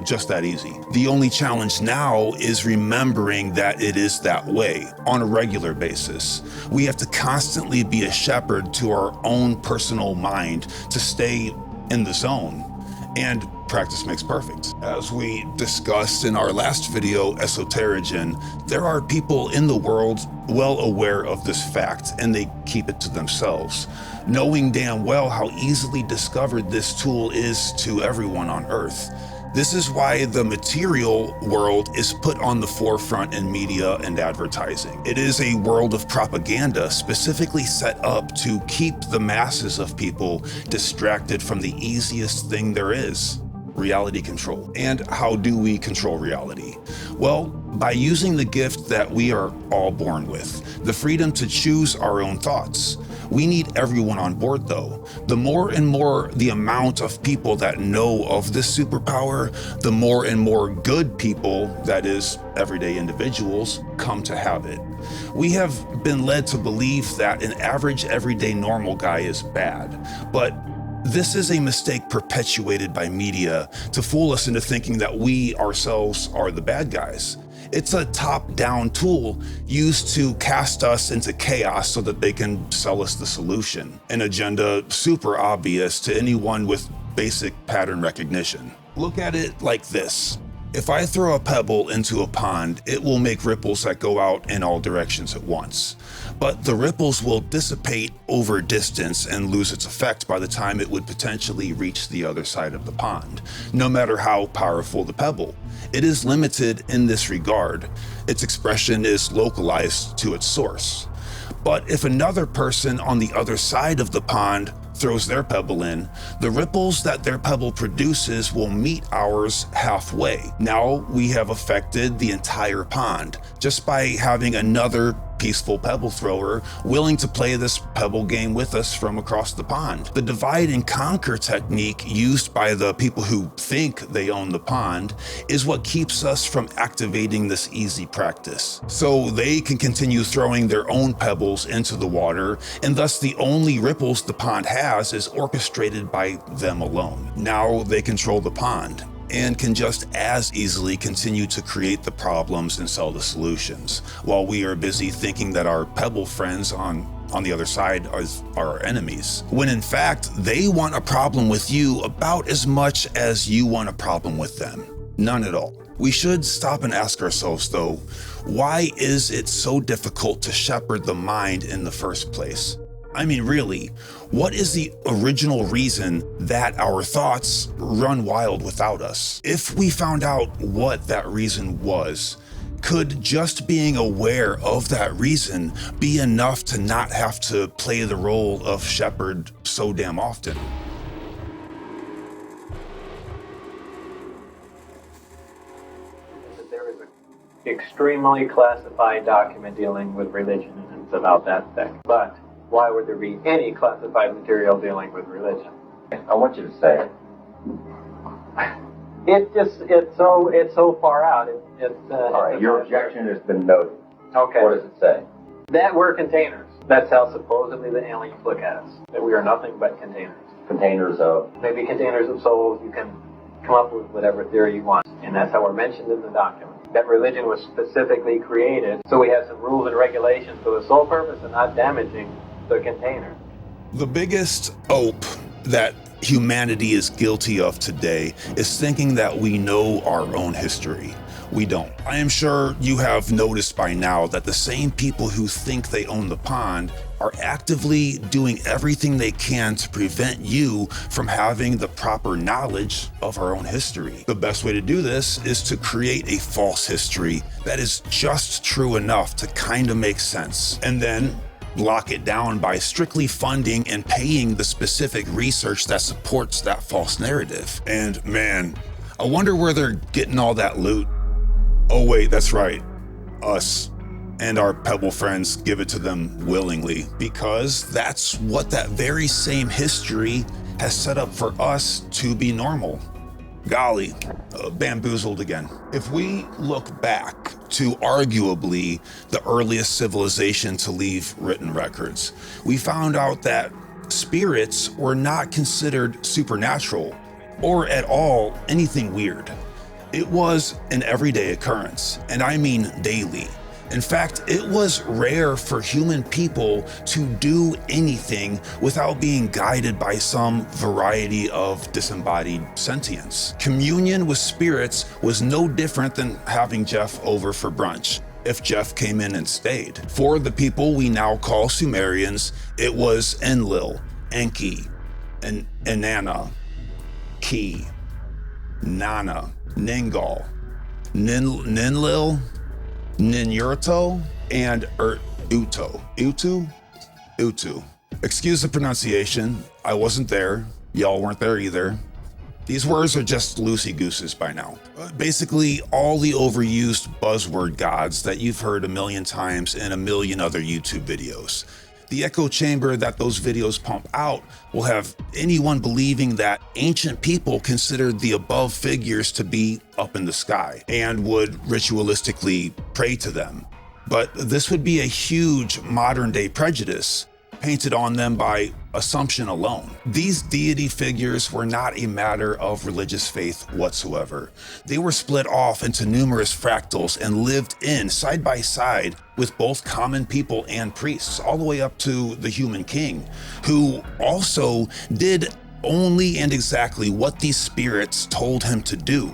Just that easy. The only challenge now is remembering that it is that way on a regular basis. We have to constantly be a shepherd to our own personal mind to stay in the zone. And practice makes perfect. As we discussed in our last video, Esoteriception, there are people in the world well aware of this fact, and they keep it to themselves, knowing damn well how easily discovered this tool is to everyone on Earth. This is why the material world is put on the forefront in media and advertising. It is a world of propaganda specifically set up to keep the masses of people distracted from the easiest thing there is, reality control. And how do we control reality? Well, by using the gift that we are all born with, the freedom to choose our own thoughts. We need everyone on board though. The more and more the amount of people that know of this superpower, the more and more good people, that is, everyday individuals, come to have it. We have been led to believe that an average everyday normal guy is bad, but this is a mistake perpetuated by media to fool us into thinking that we ourselves are the bad guys. It's a top-down tool used to cast us into chaos so that they can sell us the solution. An agenda super obvious to anyone with basic pattern recognition. Look at it like this. If I throw a pebble into a pond, it will make ripples that go out in all directions at once. But the ripples will dissipate over distance and lose its effect by the time it would potentially reach the other side of the pond, no matter how powerful the pebble. It is limited in this regard. Its expression is localized to its source. But if another person on the other side of the pond throws their pebble in, the ripples that their pebble produces will meet ours halfway. Now we have affected the entire pond just by having another peaceful pebble thrower willing to play this pebble game with us from across the pond. The divide and conquer technique used by the people who think they own the pond is what keeps us from activating this easy practice. So they can continue throwing their own pebbles into the water, and thus the only ripples the pond has is orchestrated by them alone. Now they control the pond and can just as easily continue to create the problems and sell the solutions, while we are busy thinking that our pebble friends on the other side are our enemies, when in fact they want a problem with you about as much as you want a problem with them. None at all. We should stop and ask ourselves, though, why is it so difficult to shepherd the mind in the first place? I mean, really, what is the original reason that our thoughts run wild without us? If we found out what that reason was, could just being aware of that reason be enough to not have to play the role of shepherd so damn often? There is an extremely classified document dealing with religion, and it's about that thick. But why would there be any classified material dealing with religion? I want you to say it. It's so far out. All right, your objection has been noted. Okay. What does it say? That we're containers. That's how supposedly the aliens look at us. That we are nothing but containers. Containers of? Maybe containers of souls. You can come up with whatever theory you want. And that's how we're mentioned in the document. That religion was specifically created so we have some rules and regulations for the sole purpose of not damaging the container. The biggest ope that humanity is guilty of today is thinking that we know our own history. We don't. I am sure you have noticed by now that the same people who think they own the pond are actively doing everything they can to prevent you from having the proper knowledge of our own history. The best way to do this is to create a false history that is just true enough to kind of make sense, and then lock it down by strictly funding and paying the specific research that supports that false narrative. And man, I wonder where they're getting all that loot. Oh wait, that's right. Us and our Pebble friends give it to them willingly, because that's what that very same history has set up for us to be normal. Golly, bamboozled again. If we look back to arguably the earliest civilization to leave written records, we found out that spirits were not considered supernatural or at all anything weird. It was an everyday occurrence, and I mean daily. In fact, it was rare for human people to do anything without being guided by some variety of disembodied sentience. Communion with spirits was no different than having Jeff over for brunch, if Jeff came in and stayed. For the people we now call Sumerians, it was Enlil, Enki, Inanna, Ki, Nana, Ningal, Ninlil, Ninurto, and Utu. Excuse the pronunciation. I wasn't there. Y'all weren't there either. These words are just loosey-gooses by now. Basically, all the overused buzzword gods that you've heard a million times in a million other YouTube videos. The echo chamber that those videos pump out will have anyone believing that ancient people considered the above figures to be up in the sky and would ritualistically pray to them. But this would be a huge modern day prejudice painted on them by assumption alone. These deity figures were not a matter of religious faith whatsoever. They were split off into numerous fractals and lived in side by side with both common people and priests, all the way up to the human king, who also did only and exactly what these spirits told him to do.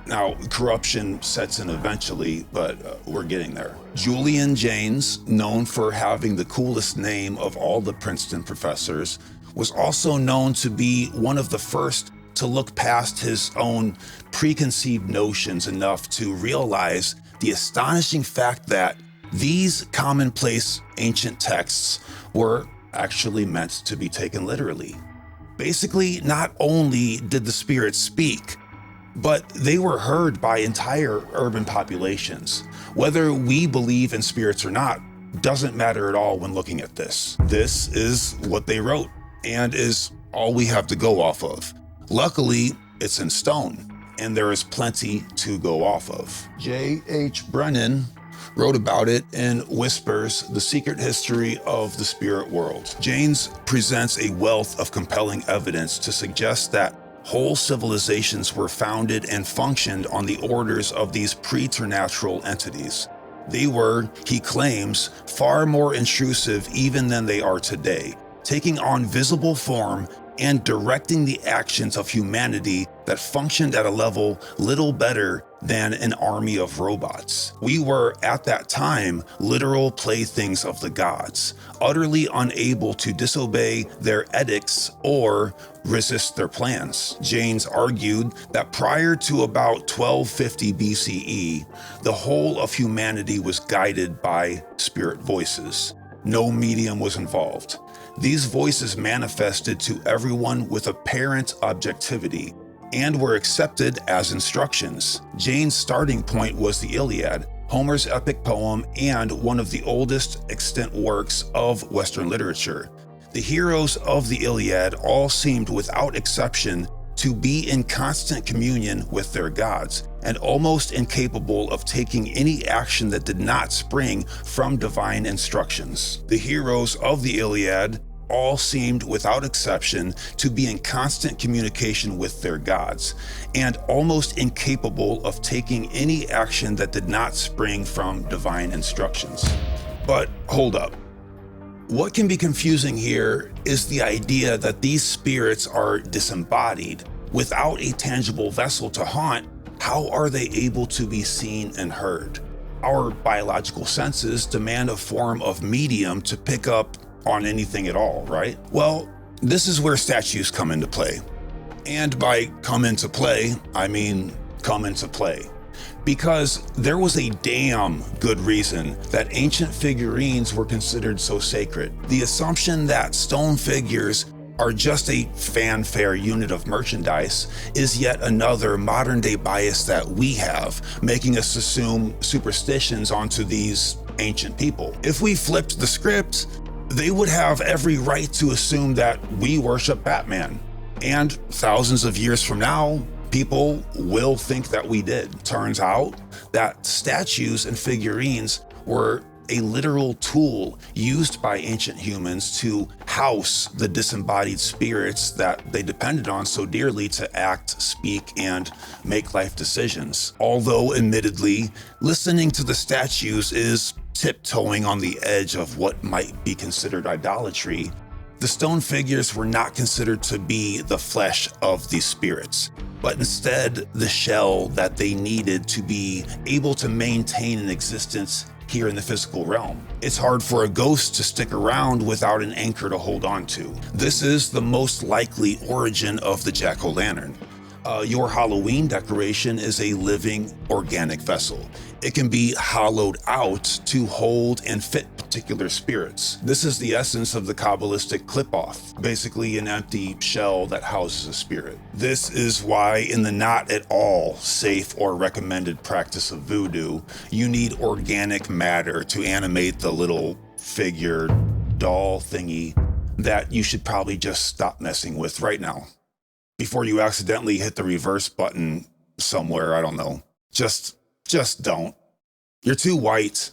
Now, corruption sets in eventually, but we're getting there. Julian Jaynes, known for having the coolest name of all the Princeton professors, was also known to be one of the first to look past his own preconceived notions enough to realize the astonishing fact that these commonplace ancient texts were actually meant to be taken literally. Basically, not only did the spirits speak, but they were heard by entire urban populations. Whether we believe in spirits or not doesn't matter at all when looking at this. This is what they wrote and is all we have to go off of. Luckily, it's in stone, and there is plenty to go off of. J.H. Brennan wrote about it in Whispers, The Secret History of the Spirit World. Jaynes presents a wealth of compelling evidence to suggest that whole civilizations were founded and functioned on the orders of these preternatural entities. They were, he claims, far more intrusive even than they are today, taking on visible form and directing the actions of humanity that functioned at a level little better than an army of robots. We were, at that time, literal playthings of the gods, utterly unable to disobey their edicts or resist their plans. Janes argued that prior to about 1250 BCE, the whole of humanity was guided by spirit voices. No medium was involved. These voices manifested to everyone with apparent objectivity and were accepted as instructions. Jane's starting point was the Iliad, Homer's epic poem and one of the oldest extant works of Western literature. The heroes of the Iliad all seemed, without exception, to be in constant communion with their gods, and almost incapable of taking any action that did not spring from divine instructions. The heroes of the Iliad all seemed, without exception, to be in constant communication with their gods, and almost incapable of taking any action that did not spring from divine instructions. But hold up. What can be confusing here is the idea that these spirits are disembodied. Without a tangible vessel to haunt, how are they able to be seen and heard? Our biological senses demand a form of medium to pick up on anything at all, right? Well, this is where statues come into play. And by come into play, I mean come into play. Because there was a damn good reason that ancient figurines were considered so sacred. The assumption that stone figures are just a fanfare unit of merchandise is yet another modern-day bias that we have, making us assume superstitions onto these ancient people. If we flipped the script, they would have every right to assume that we worship Batman. And thousands of years from now, people will think that we did. Turns out that statues and figurines were a literal tool used by ancient humans to house the disembodied spirits that they depended on so dearly to act, speak, and make life decisions. Although, admittedly, listening to the statues is tiptoeing on the edge of what might be considered idolatry, the stone figures were not considered to be the flesh of these spirits, but instead the shell that they needed to be able to maintain an existence here in the physical realm. It's hard for a ghost to stick around without an anchor to hold on to. This is the most likely origin of the jack-o'-lantern. Your Halloween decoration is a living, organic vessel. It can be hollowed out to hold and fit particular spirits. This is the essence of the Kabbalistic clip-off, basically an empty shell that houses a spirit. This is why in the not at all safe or recommended practice of voodoo, you need organic matter to animate the little figure doll thingy that you should probably just stop messing with right now, before you accidentally hit the reverse button somewhere, I don't know. Just don't. You're too white.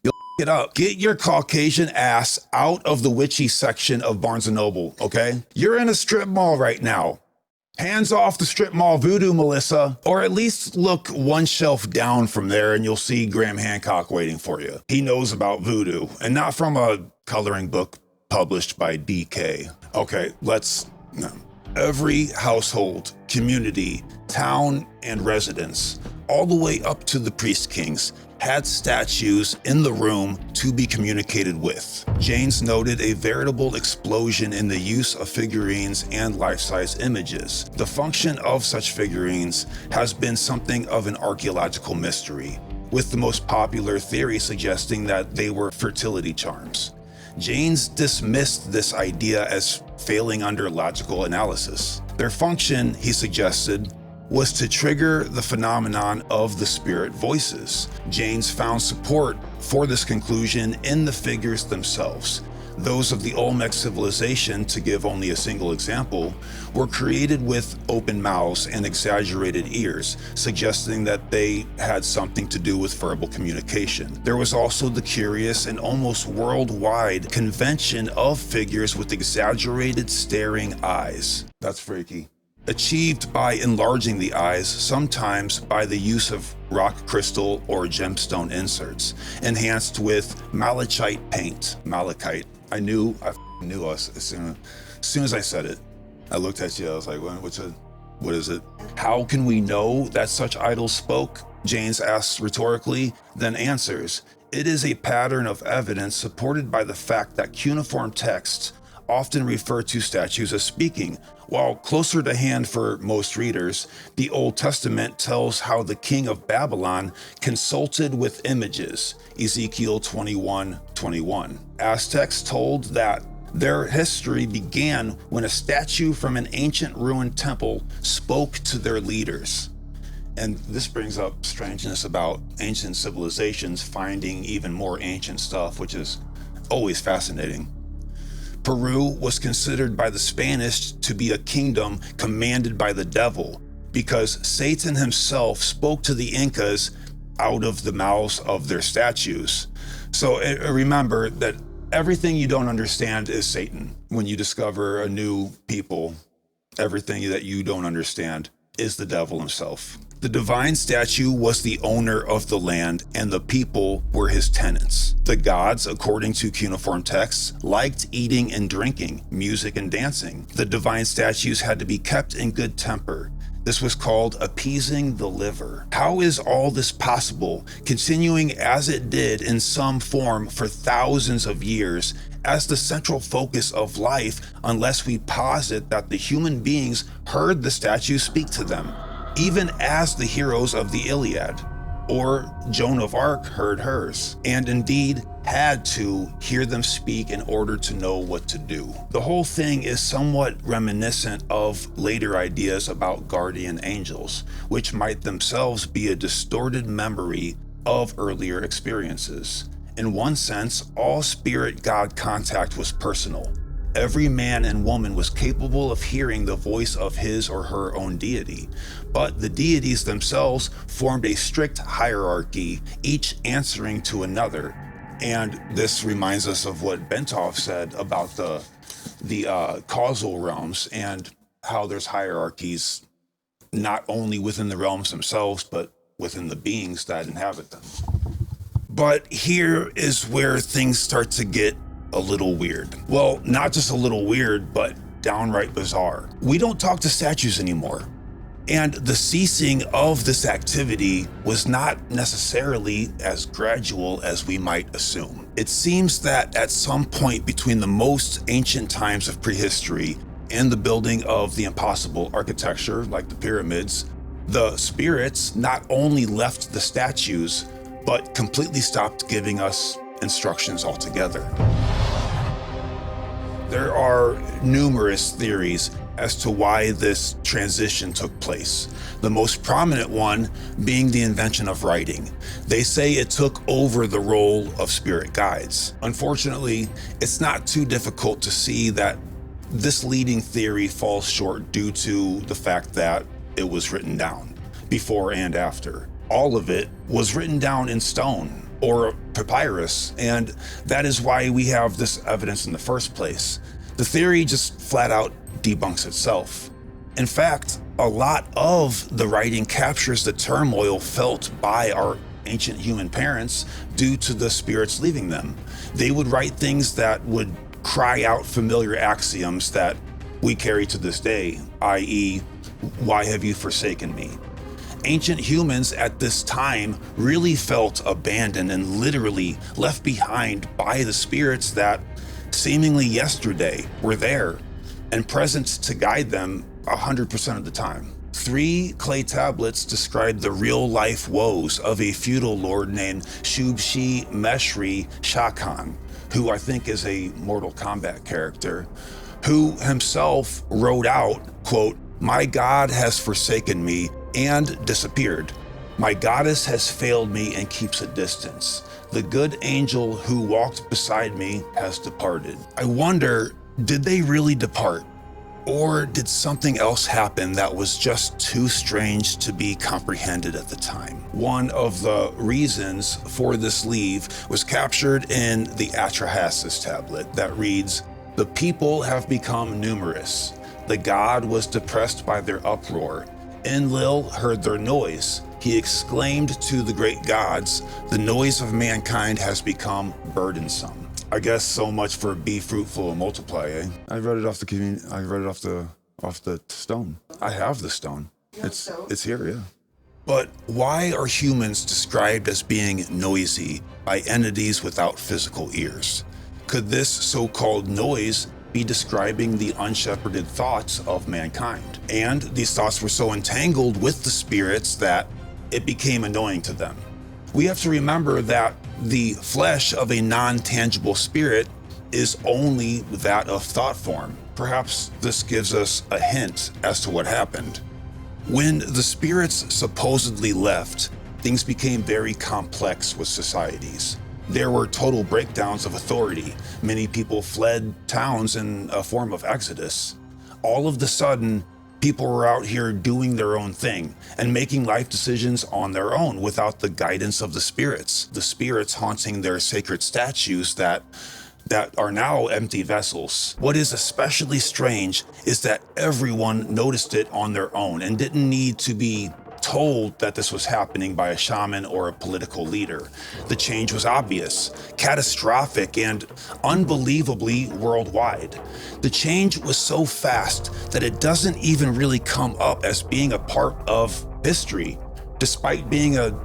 You'll it up. Get your Caucasian ass out of the witchy section of Barnes & Noble, okay? You're in a strip mall right now. Hands off the strip mall voodoo, Melissa. Or at least look one shelf down from there and you'll see Graham Hancock waiting for you. He knows about voodoo, and not from a coloring book published by DK. Okay, no. Every household, community, town, and residence, all the way up to the priest kings, had statues in the room to be communicated with. Janes noted a veritable explosion in the use of figurines and life-size images. The function of such figurines has been something of an archaeological mystery, with the most popular theory suggesting that they were fertility charms. Janes dismissed this idea as failing under logical analysis. Their function, he suggested, was to trigger the phenomenon of the spirit voices. Janes found support for this conclusion in the figures themselves. Those of the Olmec civilization, to give only a single example, were created with open mouths and exaggerated ears, suggesting that they had something to do with verbal communication. There was also the curious and almost worldwide convention of figures with exaggerated staring eyes. That's freaky. Achieved by enlarging the eyes, sometimes by the use of rock crystal or gemstone inserts, enhanced with malachite paint. Malachite. I knew us as soon as I said it. I looked at you, I was like, what is it? How can we know that such idols spoke? Janes asks rhetorically, then answers, it is a pattern of evidence supported by the fact that cuneiform texts often refer to statues as speaking. While closer to hand for most readers, the Old Testament tells how the king of Babylon consulted with images, Ezekiel 21:21. Aztecs told that their history began when a statue from an ancient ruined temple spoke to their leaders. And this brings up strangeness about ancient civilizations finding even more ancient stuff, which is always fascinating. Peru was considered by the Spanish to be a kingdom commanded by the devil because Satan himself spoke to the Incas out of the mouths of their statues. So remember that everything you don't understand is Satan. When you discover a new people, everything that you don't understand is the devil himself. The divine statue was the owner of the land and the people were his tenants. The gods, according to cuneiform texts, liked eating and drinking, music and dancing. The divine statues had to be kept in good temper. This was called appeasing the liver. How is all this possible, continuing as it did in some form for thousands of years as the central focus of life, unless we posit that the human beings heard the statues speak to them, even as the heroes of the Iliad, or Joan of Arc heard hers, and indeed had to hear them speak in order to know what to do. The whole thing is somewhat reminiscent of later ideas about guardian angels, which might themselves be a distorted memory of earlier experiences. In one sense, all spirit-god contact was personal. Every man and woman was capable of hearing the voice of his or her own deity, but the deities themselves formed a strict hierarchy, each answering to another. And this reminds us of what Bentov said about the causal realms and how there's hierarchies not only within the realms themselves, but within the beings that inhabit them. But here is where things start to get a little weird. Well, not just a little weird, but downright bizarre. We don't talk to statues anymore. And the ceasing of this activity was not necessarily as gradual as we might assume. It seems that at some point between the most ancient times of prehistory and the building of the impossible architecture like the pyramids, the spirits not only left the statues, but completely stopped giving us instructions altogether. There are numerous theories as to why this transition took place. The most prominent one being the invention of writing. They say it took over the role of spirit guides. Unfortunately, it's not too difficult to see that this leading theory falls short due to the fact that it was written down before and after. All of it was written down in stone or papyrus, and that is why we have this evidence in the first place. The theory just flat out debunks itself. In fact, a lot of the writing captures the turmoil felt by our ancient human parents due to the spirits leaving them. They would write things that would cry out familiar axioms that we carry to this day, i.e., why have you forsaken me? Ancient humans at this time really felt abandoned and literally left behind by the spirits that seemingly yesterday were there and present to guide them 100% of the time. 3 clay tablets describe the real-life woes of a feudal lord named Shubshi Meshri Shakan, who I think is a Mortal Kombat character, who himself wrote out, quote, "My God has forsaken me and disappeared. My goddess has failed me and keeps a distance. The good angel who walked beside me has departed." I wonder, did they really depart? Or did something else happen that was just too strange to be comprehended at the time? One of the reasons for this leave was captured in the Atrahasis tablet that reads, "The people have become numerous. The god was depressed by their uproar. Enlil heard their noise. He exclaimed to the great gods, the noise of mankind has become burdensome." I guess so much for be fruitful and multiply, eh? I read it off the off the stone. I have the stone. It's here, yeah. But why are humans described as being noisy by entities without physical ears? Could this so-called noise be describing the unshepherded thoughts of mankind? And these thoughts were so entangled with the spirits that it became annoying to them. We have to remember that the flesh of a non-tangible spirit is only that of thought form. Perhaps this gives us a hint as to what happened. When the spirits supposedly left, things became very complex with societies. There were total breakdowns of authority. Many people fled towns in a form of exodus. All of the sudden, people were out here doing their own thing and making life decisions on their own without the guidance of the spirits haunting their sacred statues that are now empty vessels. What is especially strange is that everyone noticed it on their own and didn't need to be told that this was happening by a shaman or a political leader. The change was obvious, catastrophic, and unbelievably worldwide. The change was so fast that it doesn't even really come up as being a part of history, despite being a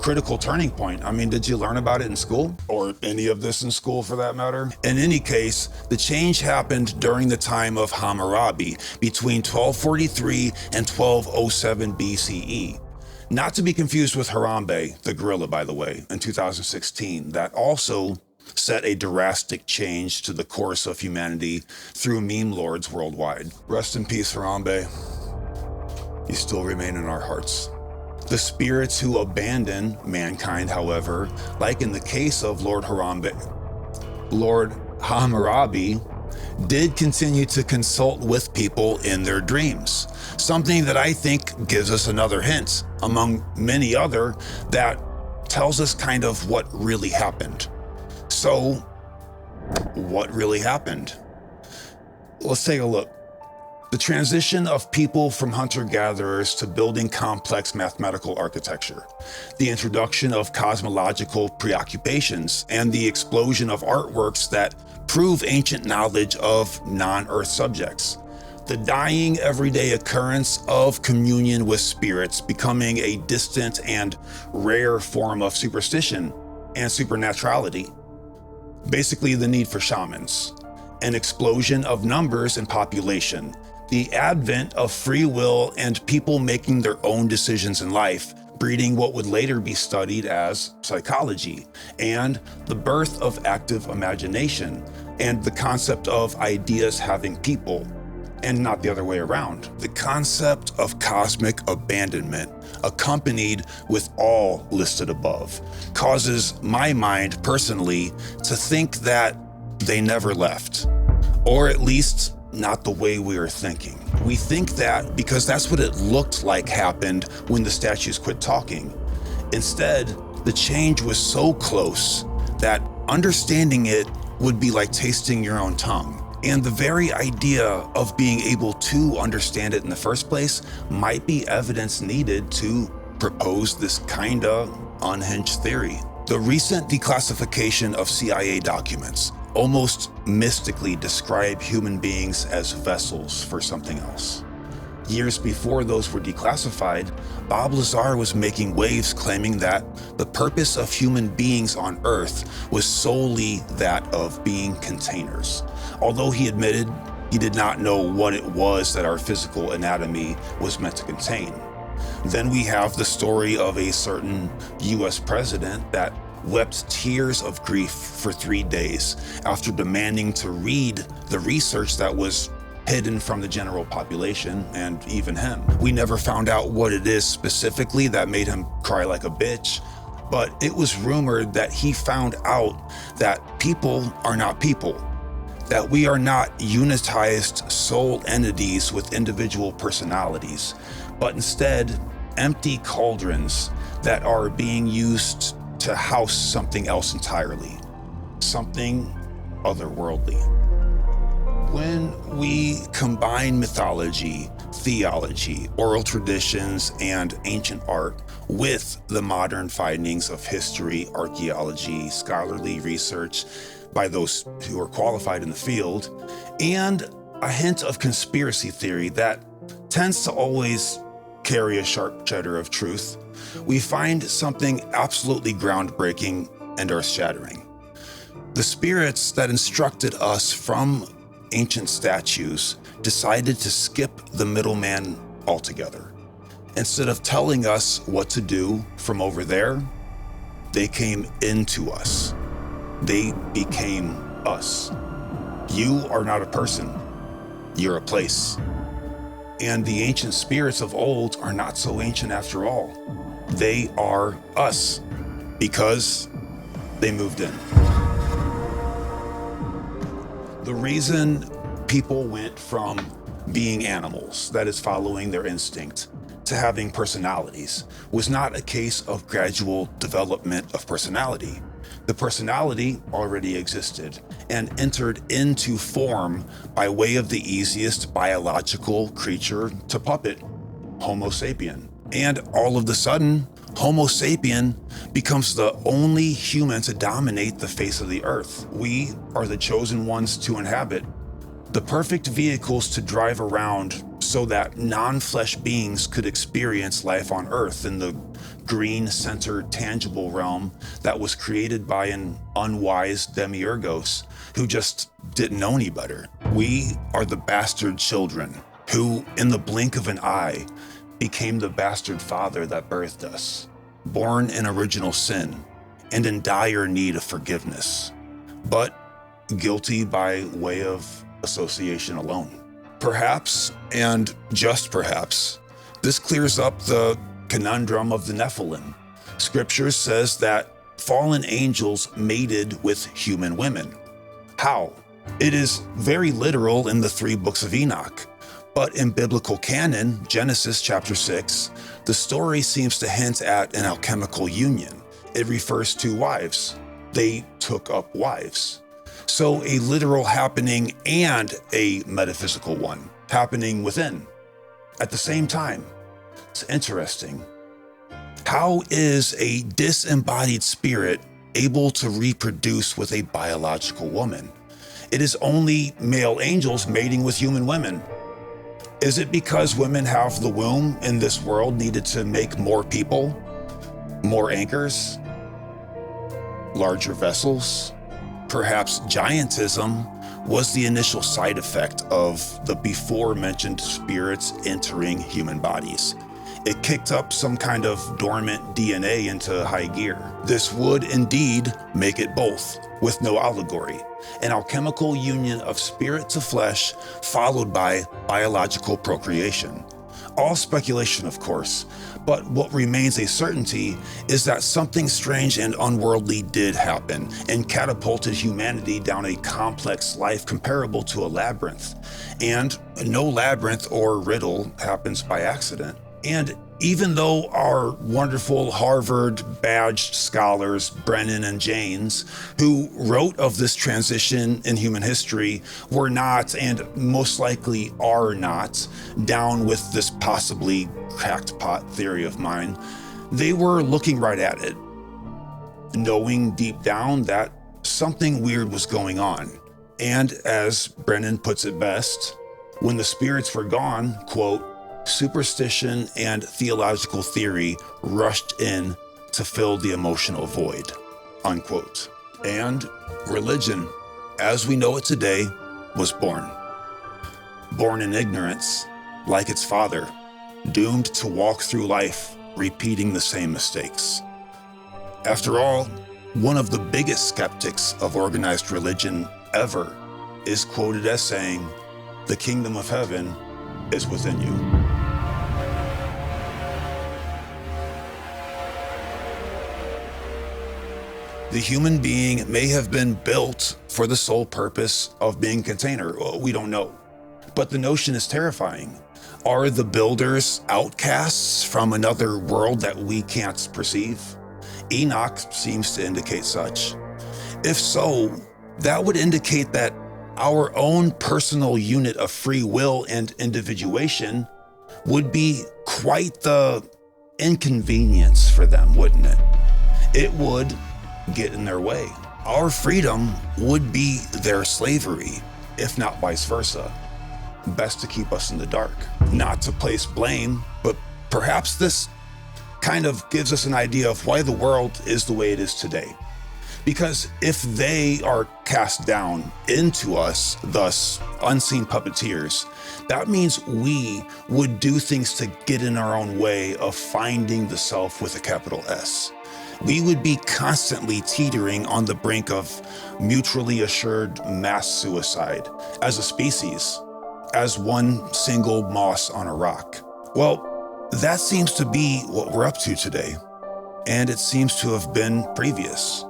critical turning point. I mean, did you learn about it in school? Or any of this in school for that matter? In any case, the change happened during the time of Hammurabi, between 1243 and 1207 BCE. Not to be confused with Harambe, the gorilla, by the way, in 2016, that also set a drastic change to the course of humanity through meme lords worldwide. Rest in peace, Harambe. You still remain in our hearts. The spirits who abandon mankind, however, like in the case of Lord Hammurabi, did continue to consult with people in their dreams. Something that I think gives us another hint, among many other, that tells us kind of what really happened. So, what really happened? Let's take a look. The transition of people from hunter-gatherers to building complex mathematical architecture, the introduction of cosmological preoccupations, and the explosion of artworks that prove ancient knowledge of non-Earth subjects, the dying everyday occurrence of communion with spirits becoming a distant and rare form of superstition and supernaturality, basically the need for shamans, an explosion of numbers and population, the advent of free will and people making their own decisions in life, breeding what would later be studied as psychology, and the birth of active imagination, and the concept of ideas having people, and not the other way around. The concept of cosmic abandonment, accompanied with all listed above, causes my mind personally to think that they never left, or at least not the way we are thinking. We think that because that's what it looked like happened when the statues quit talking. Instead, the change was so close that understanding it would be like tasting your own tongue. And the very idea of being able to understand it in the first place might be evidence needed to propose this kinda unhinged theory. The recent declassification of CIA documents almost mystically describe human beings as vessels for something else. Years before those were declassified, Bob Lazar was making waves claiming that the purpose of human beings on Earth was solely that of being containers. Although he admitted he did not know what it was that our physical anatomy was meant to contain. Then we have the story of a certain US president that wept tears of grief for 3 days after demanding to read the research that was hidden from the general population and even him. We never found out what it is specifically that made him cry like a bitch, but it was rumored that he found out that people are not people, that we are not unitized soul entities with individual personalities, but instead empty cauldrons that are being used to house something else entirely, something otherworldly. When we combine mythology, theology, oral traditions, and ancient art with the modern findings of history, archaeology, scholarly research by those who are qualified in the field, and a hint of conspiracy theory that tends to always carry a sharp cheddar of truth, we find something absolutely groundbreaking and earth-shattering. The spirits that instructed us from ancient statues decided to skip the middleman altogether. Instead of telling us what to do from over there, they came into us. They became us. You are not a person. You're a place. And the ancient spirits of old are not so ancient after all. They are us because they moved in. The reason people went from being animals, that is following their instinct, to having personalities was not a case of gradual development of personality. The personality already existed and entered into form by way of the easiest biological creature to puppet, Homo sapien. And all of a sudden, Homo sapien becomes the only human to dominate the face of the earth. We are the chosen ones to inhabit, the perfect vehicles to drive around so that non-flesh beings could experience life on earth in the green-centered tangible realm that was created by an unwise demiurgos who just didn't know any better. We are the bastard children who, in the blink of an eye, became the bastard father that birthed us, born in original sin and in dire need of forgiveness, but guilty by way of association alone. Perhaps, and just perhaps, this clears up the conundrum of the Nephilim. Scripture says that fallen angels mated with human women. How? It is very literal in the 3 books of Enoch, but in biblical canon, Genesis chapter 6, the story seems to hint at an alchemical union. It refers to wives. They took up wives. So a literal happening and a metaphysical one happening within at the same time. It's interesting. How is a disembodied spirit able to reproduce with a biological woman? It is only male angels mating with human women. Is it because women have the womb in this world needed to make more people, more anchors, larger vessels? Perhaps giantism was the initial side effect of the before-mentioned spirits entering human bodies. It kicked up some kind of dormant DNA into high gear. This would indeed make it both, with no allegory. An alchemical union of spirit to flesh, followed by biological procreation. All speculation, of course, but what remains a certainty is that something strange and unworldly did happen and catapulted humanity down a complex life comparable to a labyrinth. And no labyrinth or riddle happens by accident. And even though our wonderful Harvard badged scholars, Brennan and Janes, who wrote of this transition in human history, were not, and most likely are not, down with this possibly cracked pot theory of mine, they were looking right at it, knowing deep down that something weird was going on. And as Brennan puts it best, when the spirits were gone, quote, superstition and theological theory rushed in to fill the emotional void, unquote. And religion, as we know it today, was born. Born in ignorance, like its father, doomed to walk through life repeating the same mistakes. After all, one of the biggest skeptics of organized religion ever is quoted as saying, "The kingdom of heaven is within you." The human being may have been built for the sole purpose of being a container. We don't know. But the notion is terrifying. Are the builders outcasts from another world that we can't perceive? Enoch seems to indicate such. If so, that would indicate that our own personal unit of free will and individuation would be quite the inconvenience for them, wouldn't it? It would get in their way. Our freedom would be their slavery, if not vice versa. best to keep us in the dark. Not to place blame, but perhaps this kind of gives us an idea of why the world is the way it is today. Because if they are cast down into us, thus unseen puppeteers, that means we would do things to get in our own way of finding the self with a capital S. We would be constantly teetering on the brink of mutually assured mass suicide as a species, as one single moss on a rock. Well, that seems to be what we're up to today, and it seems to have been previous.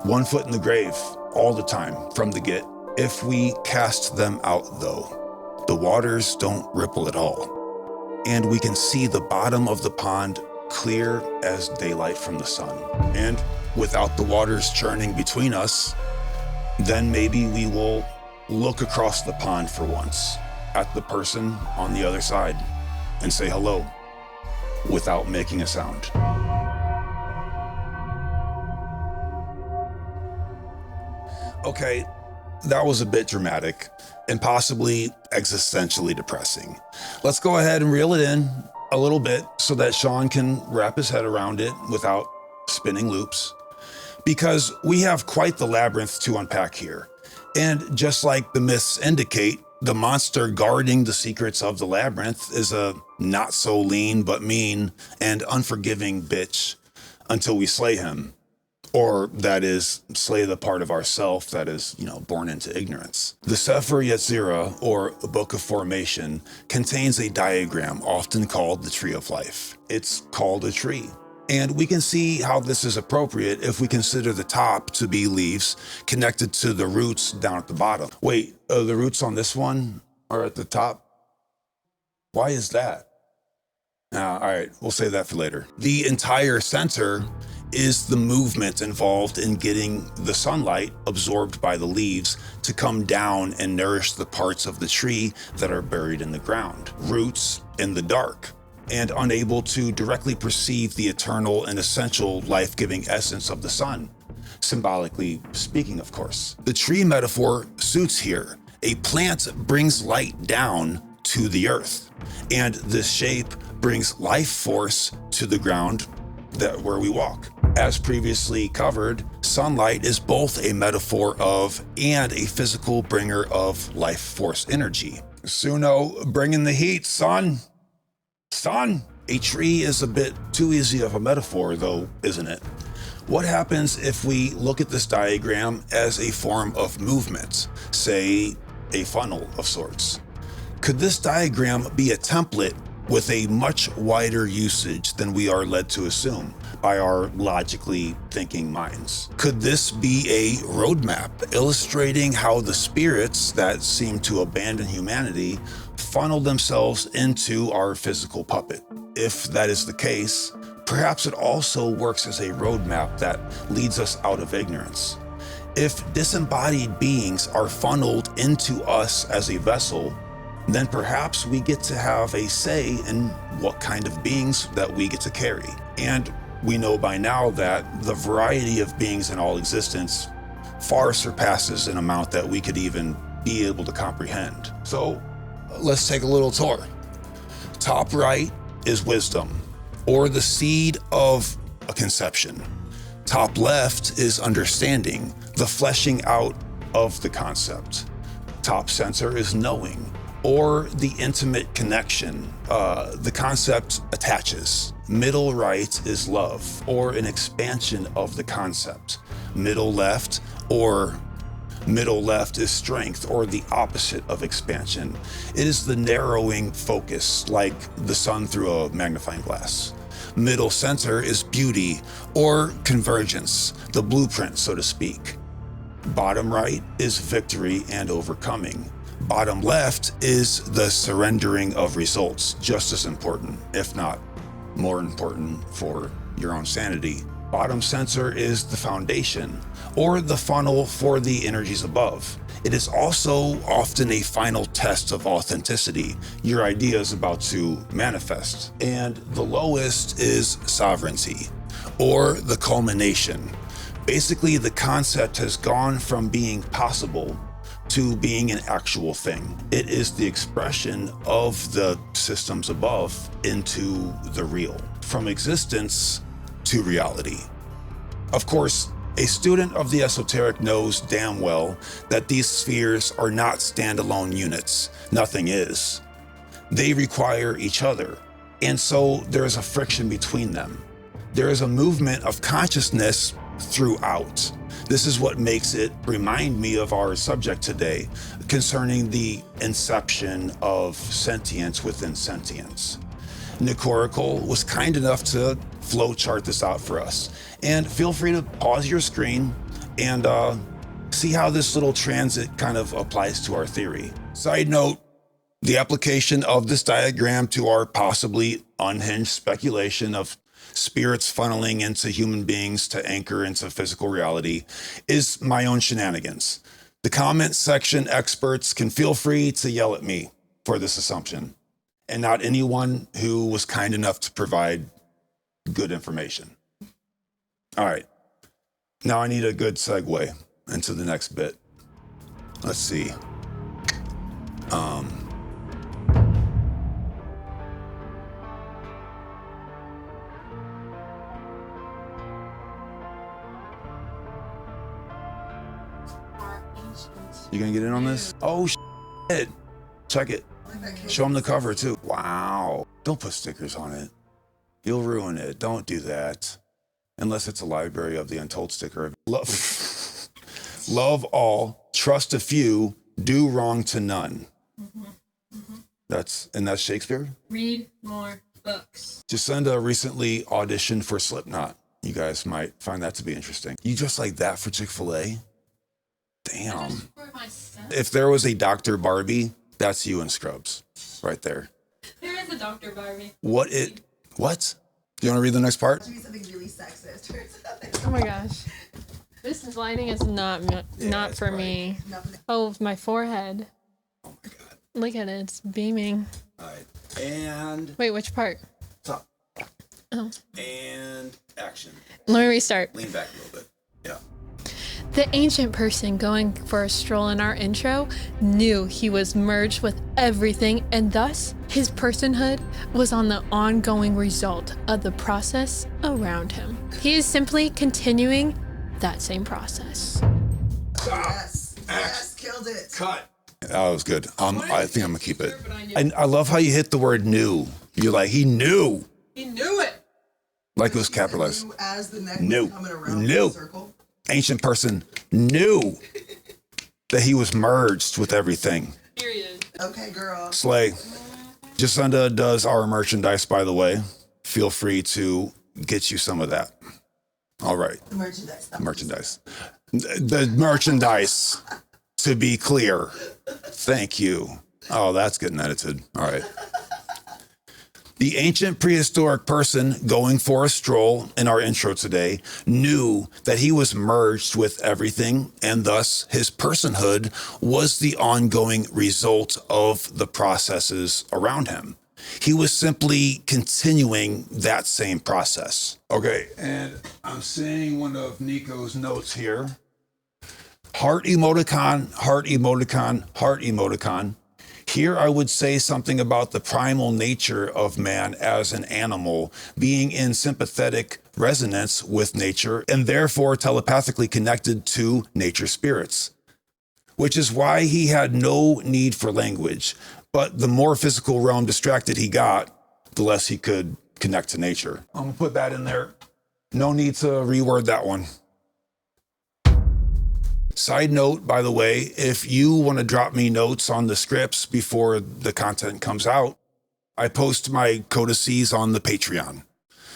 1 foot in the grave all the time from the get. If we cast them out though, the waters don't ripple at all, and we can see the bottom of the pond clear as daylight from the sun. And without the waters churning between us, then maybe we will look across the pond for once at the person on the other side and say hello without making a sound. Okay, that was a bit dramatic and possibly existentially depressing. Let's go ahead and reel it in a little bit so that Sean can wrap his head around it without spinning loops, because we have quite the labyrinth to unpack here. And just like the myths indicate, the monster guarding the secrets of the labyrinth is a not so lean but mean and unforgiving bitch until we slay him. Or that is, slay the part of ourself that is, born into ignorance. The Sefer Yetzirah, or Book of Formation, contains a diagram often called the Tree of Life. It's called a tree. And we can see how this is appropriate if we consider the top to be leaves connected to the roots down at the bottom. Wait, the roots on this one are at the top? Why is that? All right, we'll save that for later. The entire center is the movement involved in getting the sunlight absorbed by the leaves to come down and nourish the parts of the tree that are buried in the ground. Roots in the dark and unable to directly perceive the eternal and essential life-giving essence of the sun, symbolically speaking, of course. The tree metaphor suits here. A plant brings light down to the earth, and this shape brings life force to the ground where we walk. As previously covered, sunlight is both a metaphor of and a physical bringer of life force energy. Suno, bringing the heat, son. Son! A tree is a bit too easy of a metaphor though, isn't it? What happens if we look at this diagram as a form of movement, say a funnel of sorts? Could this diagram be a template with a much wider usage than we are led to assume by our logically thinking minds? Could this be a roadmap illustrating how the spirits that seem to abandon humanity funnel themselves into our physical puppet? If that is the case, perhaps it also works as a roadmap that leads us out of ignorance. If disembodied beings are funneled into us as a vessel, then perhaps we get to have a say in what kind of beings that we get to carry. And we know by now that the variety of beings in all existence far surpasses an amount that we could even be able to comprehend. So let's take a little tour. Top right is wisdom, or the seed of a conception. Top left is understanding, the fleshing out of the concept. Top center is knowing, or the intimate connection. The concept attaches. Middle right is love, or an expansion of the concept. Middle left is strength, or the opposite of expansion. It is the narrowing focus, like the sun through a magnifying glass. Middle center is beauty, or convergence, the blueprint, so to speak. Bottom right is victory and overcoming. Bottom left is the surrendering of results, just as important, if not more important for your own sanity. Bottom center is the foundation, or the funnel for the energies above. It is also often a final test of authenticity. Your idea is about to manifest. And the lowest is sovereignty, or the culmination. Basically, the concept has gone from being possible to being an actual thing. It is the expression of the systems above into the real, from existence to reality. Of course, a student of the esoteric knows damn well that these spheres are not standalone units. Nothing is. They require each other, and so there is a friction between them. There is a movement of consciousness throughout. This is what makes it remind me of our subject today concerning the inception of sentience within sentience. Nick Oracle was kind enough to flowchart this out for us. And feel free to pause your screen and see how this little transit kind of applies to our theory. Side note, the application of this diagram to our possibly unhinged speculation of spirits funneling into human beings to anchor into physical reality is my own shenanigans. The comment section experts can feel free to yell at me for this assumption, and not anyone who was kind enough to provide good information. All right, now I need a good segue into the next bit. Let's see. You gonna get in on this? Oh, shit. Check it. Show them the cover too. Wow. Don't put stickers on it. You'll ruin it. Don't do that. Unless it's a library of the Untold sticker. Love all, trust a few, do wrong to none. That's Shakespeare? Read more books. Jacinda recently auditioned for Slipknot. You guys might find that to be interesting. You dress like that for Chick-fil-A? Damn. If there was a Dr. Barbie, that's you in Scrubs. Right there. There is a Dr. Barbie. What? Do you want to read the next part? Something really sexist. Oh my gosh. This lighting is not for me. Oh, my forehead. Oh my God. Look at it. It's beaming. All right. And Wait, which part? top. Oh. And action. Let me restart. Lean back a little bit. Yeah. The ancient person going for a stroll in our intro knew he was merged with everything, and thus his personhood was on the ongoing result of the process around him. He is simply continuing that same process. Yes, killed it. Cut. That was good. I think I'm gonna keep it. And I love how you hit the word "knew." You're like, he knew. He knew it. Like it was capitalized. Knew as the neck Knew. was coming around Knew. the circle. Ancient person knew that he was merged with everything. Period. Okay, girl. Slay. Jacinda does our merchandise, by the way. Feel free to get you some of that. All right. The merchandise. Merchandise. The merchandise, to be clear. Thank you. Oh, that's getting edited. All right. The ancient prehistoric person going for a stroll in our intro today knew that he was merged with everything, and thus his personhood was the ongoing result of the processes around him. He was simply continuing that same process. Okay, and I'm seeing one of Nico's notes here. Heart emoticon, heart emoticon, heart emoticon. Here I would say something about the primal nature of man as an animal being in sympathetic resonance with nature and therefore telepathically connected to nature spirits, which is why he had no need for language. But the more physical realm distracted he got, the less he could connect to nature. I'm gonna put that in there. No need to reword that one. Side note, by the way, if you want to drop me notes on the scripts before the content comes out, I post my codices on the Patreon.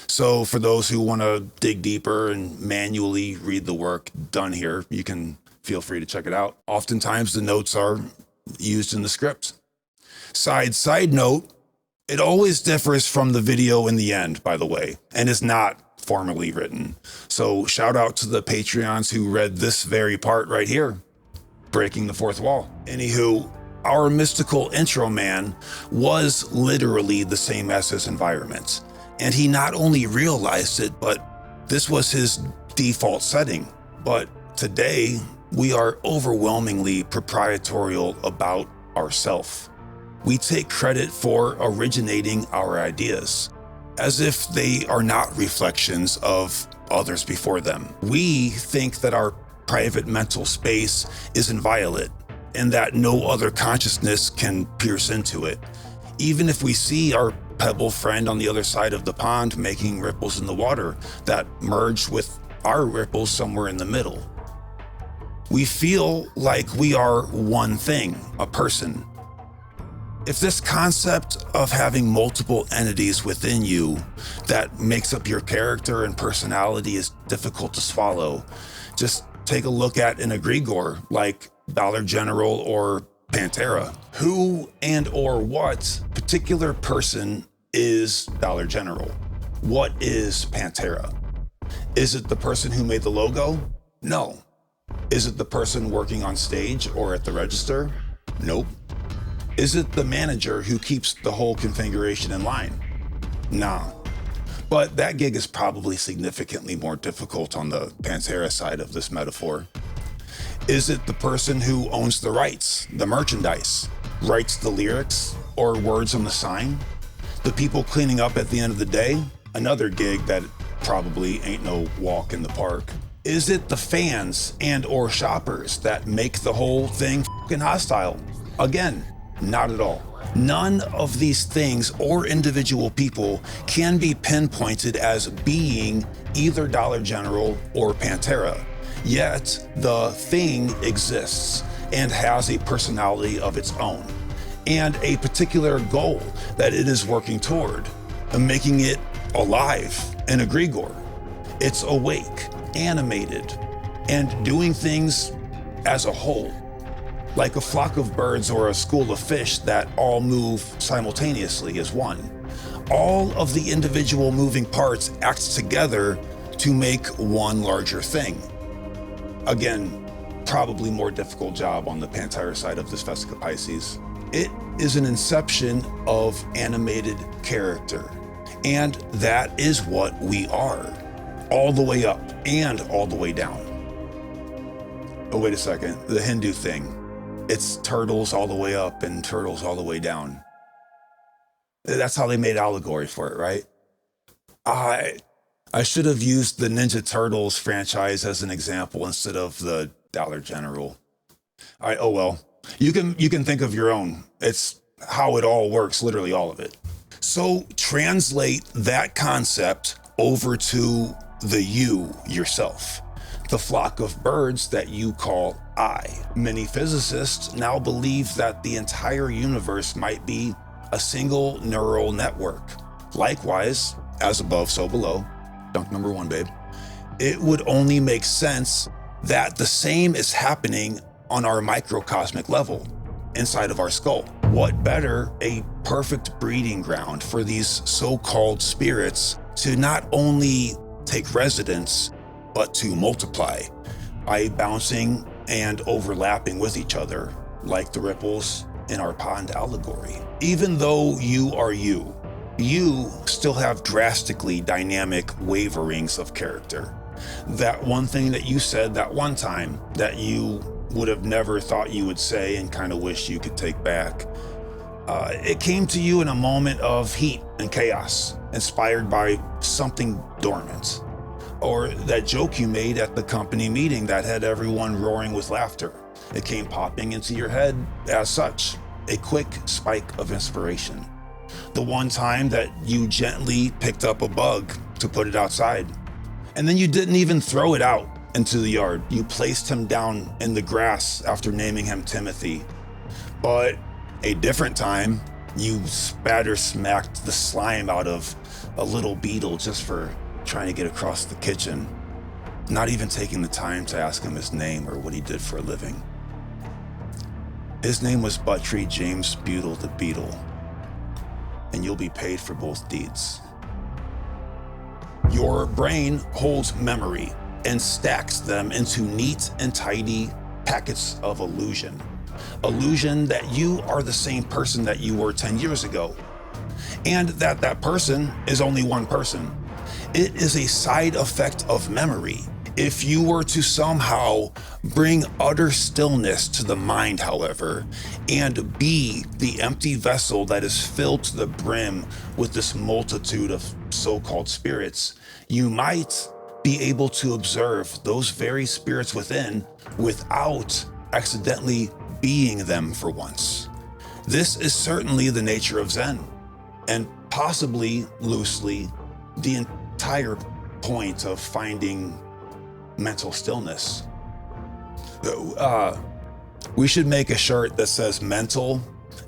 So for those who want to dig deeper and manually read the work done here, you can feel free to check it out. Oftentimes the notes are used in the script. Side note, it always differs from the video in the end, by the way, and is not formally written. So shout out to the Patreons who read this very part right here, breaking the fourth wall. Anywho, our mystical intro man was literally the same as his environment. And he not only realized it, but this was his default setting. But today, we are overwhelmingly proprietorial about ourself. We take credit for originating our ideas, as if they are not reflections of others before them. We think that our private mental space is inviolate, and that no other consciousness can pierce into it, even if we see our pebble friend on the other side of the pond making ripples in the water that merge with our ripples somewhere in the middle. We feel like we are one thing, a person. If this concept of having multiple entities within you that makes up your character and personality is difficult to swallow, just take a look at an egregore like Dollar General or Pantera. Who and or what particular person is Dollar General? What is Pantera? Is it the person who made the logo? No. Is it the person working on stage or at the register? Nope. Is it the manager who keeps the whole configuration in line? Nah. But that gig is probably significantly more difficult on the Pantera side of this metaphor. Is it the person who owns the rights, the merchandise, writes the lyrics or words on the sign? The people cleaning up at the end of the day? Another gig that probably ain't no walk in the park. Is it the fans and or shoppers that make the whole thing fucking hostile? Again, not at all. None of these things or individual people can be pinpointed as being either Dollar General or Pantera. Yet the thing exists and has a personality of its own and a particular goal that it is working toward, making it alive and egregore. It's awake, animated, and doing things as a whole, like a flock of birds or a school of fish that all move simultaneously as one. All of the individual moving parts act together to make one larger thing. Again, probably more difficult job on the Pantera side of this Vesica Pisces. It is an inception of animated character, and that is what we are, all the way up and all the way down. Oh, wait a second, the Hindu thing. It's turtles all the way up and turtles all the way down. That's how they made allegory for it, right? I should have used the Ninja Turtles franchise as an example instead of the Dollar General. All right, oh well. You can think of your own. It's how it all works, literally all of it. So translate that concept over to the you yourself, the flock of birds that you call I. Many physicists now believe that the entire universe might be a single neural network. Likewise, as above, so below. Dunk number one, babe. It would only make sense that the same is happening on our microcosmic level, inside of our skull. What better a perfect breeding ground for these so-called spirits to not only take residence, but to multiply by bouncing and overlapping with each other like the ripples in our pond allegory. Even though you are you still have drastically dynamic waverings of character. That one thing that you said that one time that you would have never thought you would say and kind of wish you could take back. It came to you in a moment of heat and chaos, inspired by something dormant. Or that joke you made at the company meeting that had everyone roaring with laughter. It came popping into your head as such, a quick spike of inspiration. The one time that you gently picked up a bug to put it outside. And then you didn't even throw it out into the yard. You placed him down in the grass after naming him Timothy. But a different time, you spatter smacked the slime out of a little beetle just for trying to get across the kitchen, not even taking the time to ask him his name or what he did for a living. His name was Buttrey James Butle the Beetle, and you'll be paid for both deeds. Your brain holds memory and stacks them into neat and tidy packets of illusion. Illusion that you are the same person that you were 10 years ago, and that person is only one person. It is a side effect of memory. If you were to somehow bring utter stillness to the mind, however, and be the empty vessel that is filled to the brim with this multitude of so-called spirits, you might be able to observe those very spirits within without accidentally being them for once. This is certainly the nature of Zen, and possibly loosely the entire point of finding mental stillness. We should make a shirt that says mental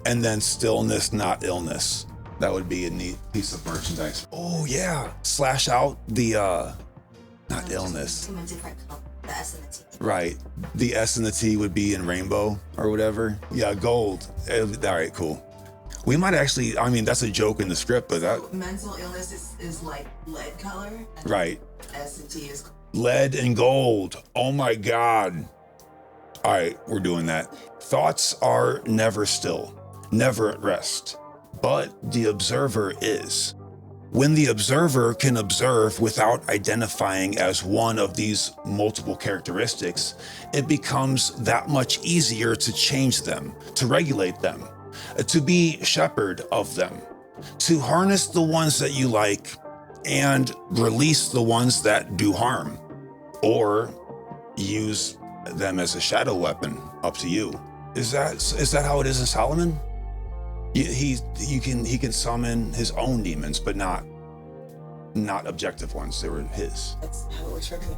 and then stillness, not illness. That would be a neat piece of merchandise. Oh yeah, slash out the not illness. In a different color, the S and the T. Right, the S and the T would be in rainbow or whatever. Yeah, gold. All right, cool. We might actually, I mean, that's a joke in the script, but that. Mental illness is like lead color. And Right. S and T is. Lead and gold. Oh my God. All right, we're doing that. Thoughts are never still, never at rest, but the observer is. When the observer can observe without identifying as one of these multiple characteristics, it becomes that much easier to change them, to regulate them, to be shepherd of them, to harness the ones that you like and release the ones that do harm, or use them as a shadow weapon. Up to you. Is that how it is in Solomon? He can summon his own demons, but not objective ones. They were his. That's how it works for me.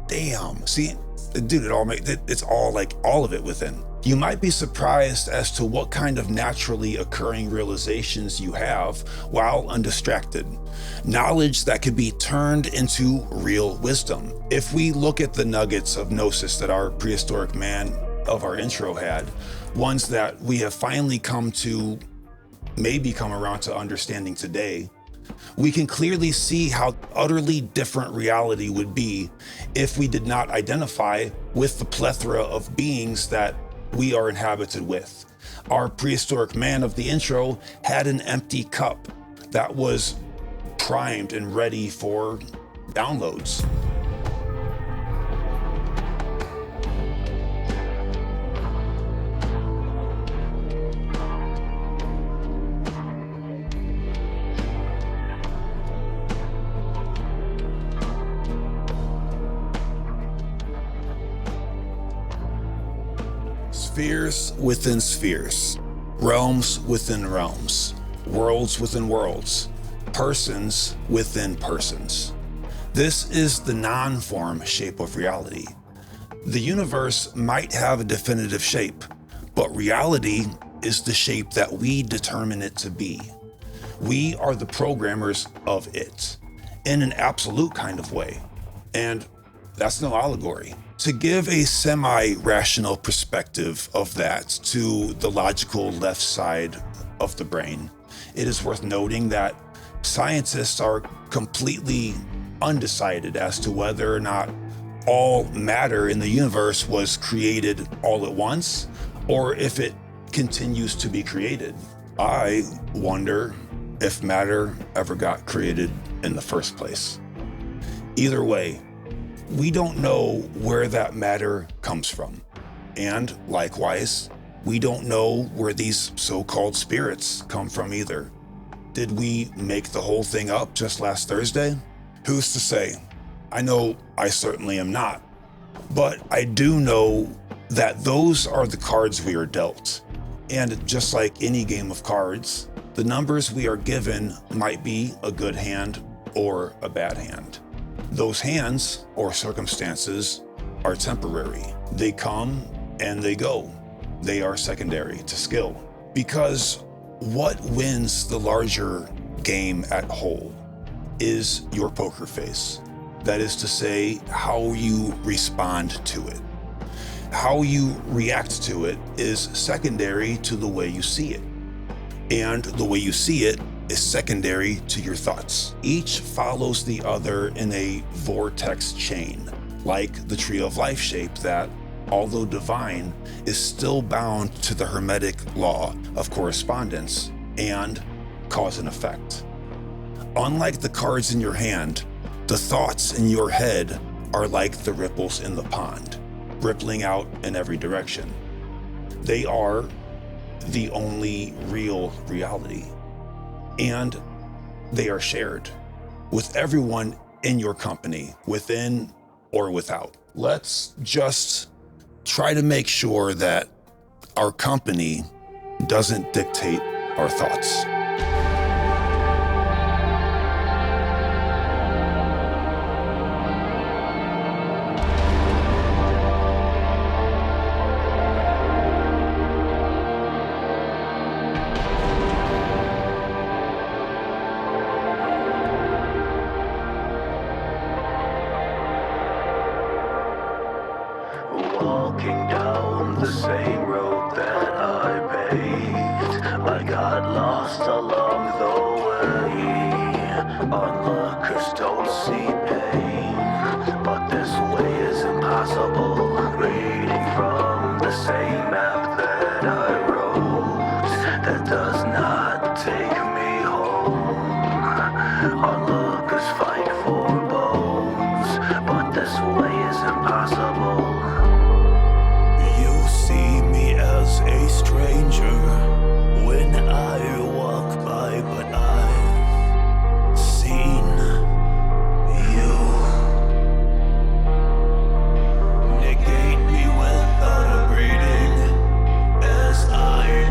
Damn. See, dude, it's all like all of it within. You might be surprised as to what kind of naturally occurring realizations you have while undistracted. Knowledge that could be turned into real wisdom. If we look at the nuggets of gnosis that our prehistoric man of our intro had, ones that we have finally come around to understanding today, we can clearly see how utterly different reality would be if we did not identify with the plethora of beings that we are inhabited with. Our prehistoric man of the intro had an empty cup that was primed and ready for downloads. Spheres within spheres, realms within realms, worlds within worlds, persons within persons. This is the non-form shape of reality. The universe might have a definitive shape, but reality is the shape that we determine it to be. We are the programmers of it, in an absolute kind of way. And that's no allegory. To give a semi-rational perspective of that to the logical left side of the brain, it is worth noting that scientists are completely undecided as to whether or not all matter in the universe was created all at once, or if it continues to be created. I wonder if matter ever got created in the first place. Either way, we don't know where that matter comes from. And likewise, we don't know where these so-called spirits come from either. Did we make the whole thing up just last Thursday? Who's to say? I know I certainly am not. But I do know that those are the cards we are dealt. And just like any game of cards, the numbers we are given might be a good hand or a bad hand. Those hands or circumstances are temporary. They come and they go. They are secondary to skill. Because what wins the larger game at whole is your poker face. That is to say, how you respond to it. How you react to it is secondary to the way you see it. And the way you see it is secondary to your thoughts. Each follows the other in a vortex chain, like the tree of life shape that, although divine, is still bound to the hermetic law of correspondence and cause and effect. Unlike the cards in your hand, the thoughts in your head are like the ripples in the pond, rippling out in every direction. They are the only real reality, and they are shared with everyone in your company, within or without. Let's just try to make sure that our company doesn't dictate our thoughts. Walking down the same road that I paved, I got lost along the way. Onlookers don't see pain, but this way is impossible. Reading from the same map that I wrote, that does not take me home. Onlookers fight for bones, but this way is impossible. As a stranger when I walk by, but I've seen you negate me without a greeting as I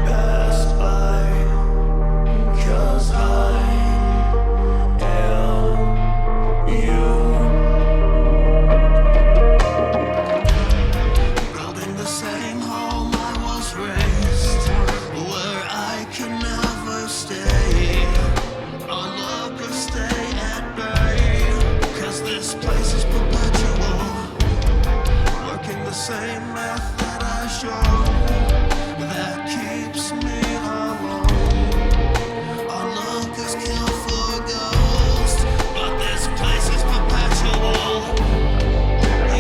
pass by, 'cause I am you. Building the same home raised, where I can never stay. Onlookers stay at bay, 'cause this place is perpetual. Working the same math that I show, that keeps me alone. Onlookers kill for ghosts, but this place is perpetual.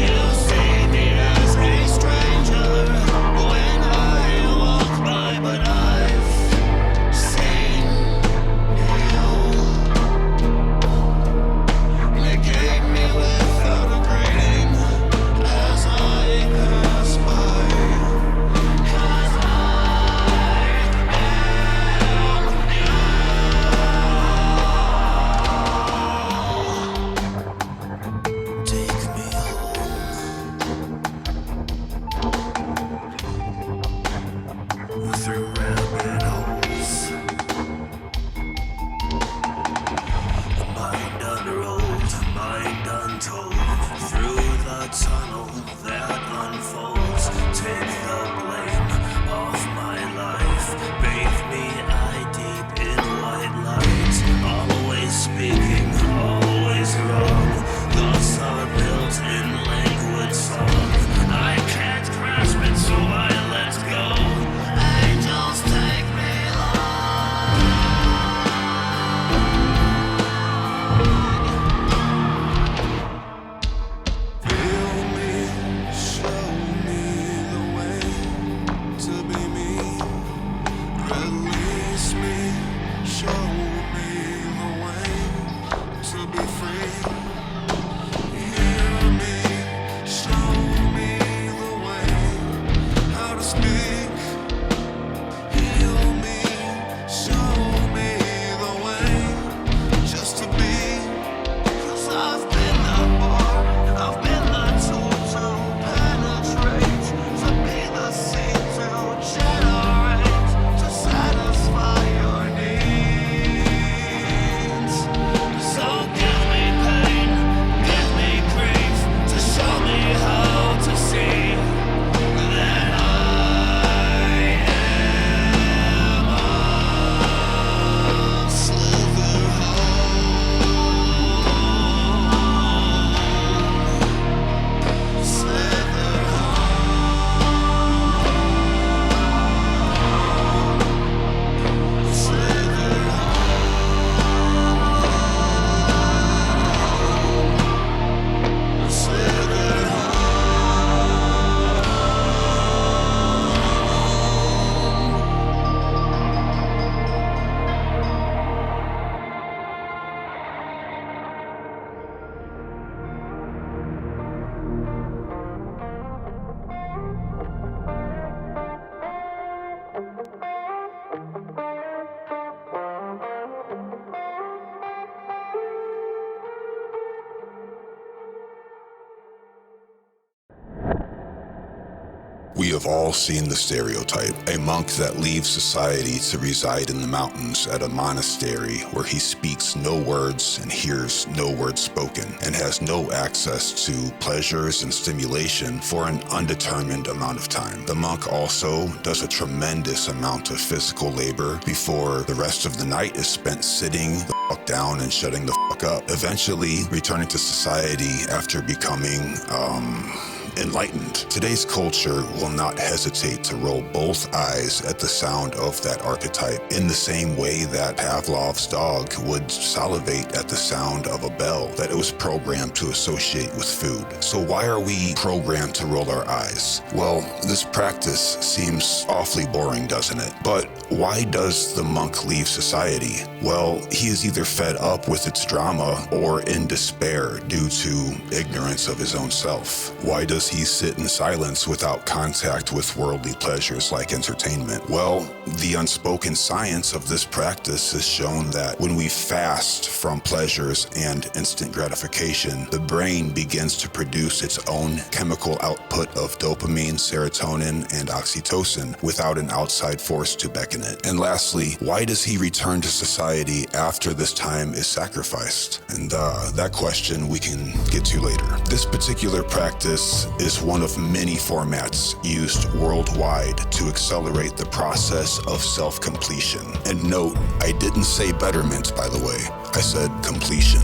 You see me as a stranger when I walk by, but I've seen you negate me without a greeting as I pass by, 'cause I am you. Take me home through rabbit holes, mind unrolled, mind untold, through the tunnel that unfolds. Take the blame of my life, bathe me eye deep in white light. Always speaking, always wrong. Thoughts are built in languid song. I can't grasp it, so I let go. Angels take me Feel me, show me the way to be me. Release me, show me the way to be free. Hear me, show me the way how to speak. Heal me, show me the way just to be. 'Cause I've been the bar, I've been the tool to penetrate, to be the seed to generate, to satisfy your need. have all seen the stereotype, a monk that leaves society to reside in the mountains at a monastery where he speaks no words and hears no words spoken, and has no access to pleasures and stimulation for an undetermined amount of time. The monk also does a tremendous amount of physical labor before the rest of the night is spent sitting the fuck down and shutting the fuck up, eventually returning to society after becoming, enlightened. Today's culture will not hesitate to roll both eyes at the sound of that archetype, in the same way that Pavlov's dog would salivate at the sound of a bell that it was programmed to associate with food. So why are we programmed to roll our eyes? Well, this practice seems awfully boring, doesn't it? But why does the monk leave society? Well, he is either fed up with its drama or in despair due to ignorance of his own self. Why does he sit in silence without contact with worldly pleasures like entertainment? Well, the unspoken science of this practice has shown that when we fast from pleasures and instant gratification, the brain begins to produce its own chemical output of dopamine, serotonin, and oxytocin without an outside force to beckon it. And lastly, why does he return to society after this time is sacrificed? And that question we can get to later. This particular practice is one of many formats used worldwide to accelerate the process of self-completion. And note, I didn't say betterment, by the way. I said completion.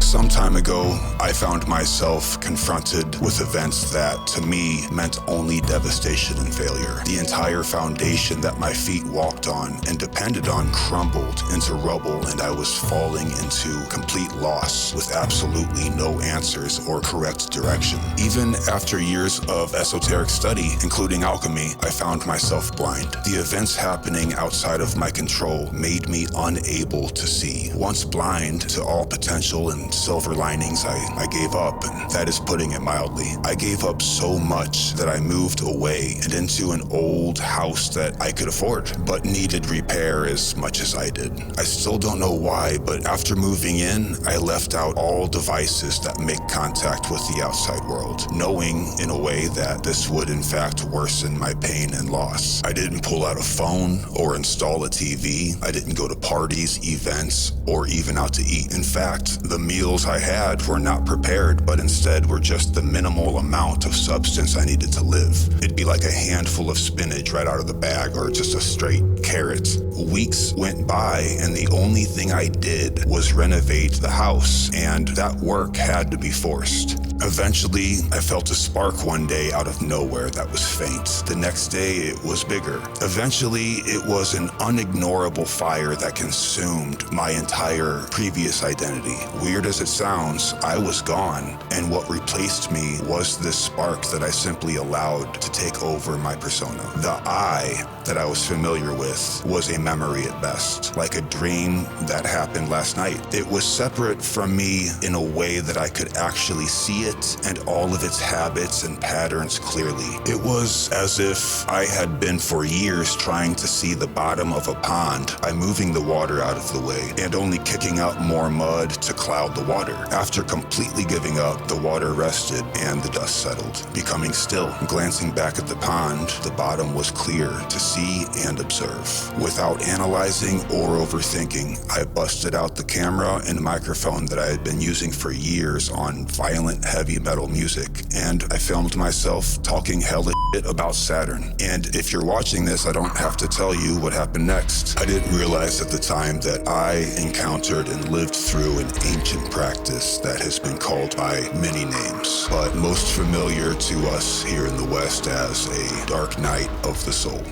Some time ago, I found myself confronted with events that, to me, meant only devastation and failure. The entire foundation that my feet walked on and depended on crumbled into rubble, and I was falling into complete loss with absolutely no answers or correct direction. Even after years of esoteric study, including alchemy, I found myself blind. The events happening outside of my control made me unable to see. Once blind to all potential and silver linings, I gave up, and that is putting it mildly. I gave up so much that I moved away and into an old house that I could afford, but needed repair as much as I did. I still don't know why, but after moving in, I left out all devices that make contact with the outside world, knowing in a way that this would in fact worsen my pain and loss. I didn't pull out a phone or install a TV. I didn't go to parties, events, or even out to eat. In fact, the meals I had were not prepared, but instead were just the minimal amount of substance I needed to live. It'd be like a handful of spinach right out of the bag, or just a straight carrot. Weeks went by, and the only thing I did was renovate the house, and that work had to be forced. Eventually, I felt a spark one day out of nowhere that was faint. The next day, it was bigger. Eventually, it was an unignorable fire that consumed my entire previous identity. Weird as it sounds, I was gone, and what replaced me was this spark that I simply allowed to take over my persona. The I that I was familiar with was a memory at best, like a dream that happened last night. It was separate from me in a way that I could actually see it and all of its habits and patterns clearly. It was as if I had been for years trying to see the bottom of a pond by moving the water out of the way and only kicking up more mud to cloud the water. After completely giving up, the water rested and the dust settled, becoming still. Glancing back at the pond, the bottom was clear to see and observe. Without analyzing or overthinking, I busted out the camera and microphone that I had been using for years on violent heavy metal music, and I filmed myself talking hella shit about Saturn. And if you're watching this, I don't have to tell you what happened next. I didn't realize at the time that I encountered and lived through an ancient practice that has been called by many names, but most familiar to us here in the West as a dark night of the soul.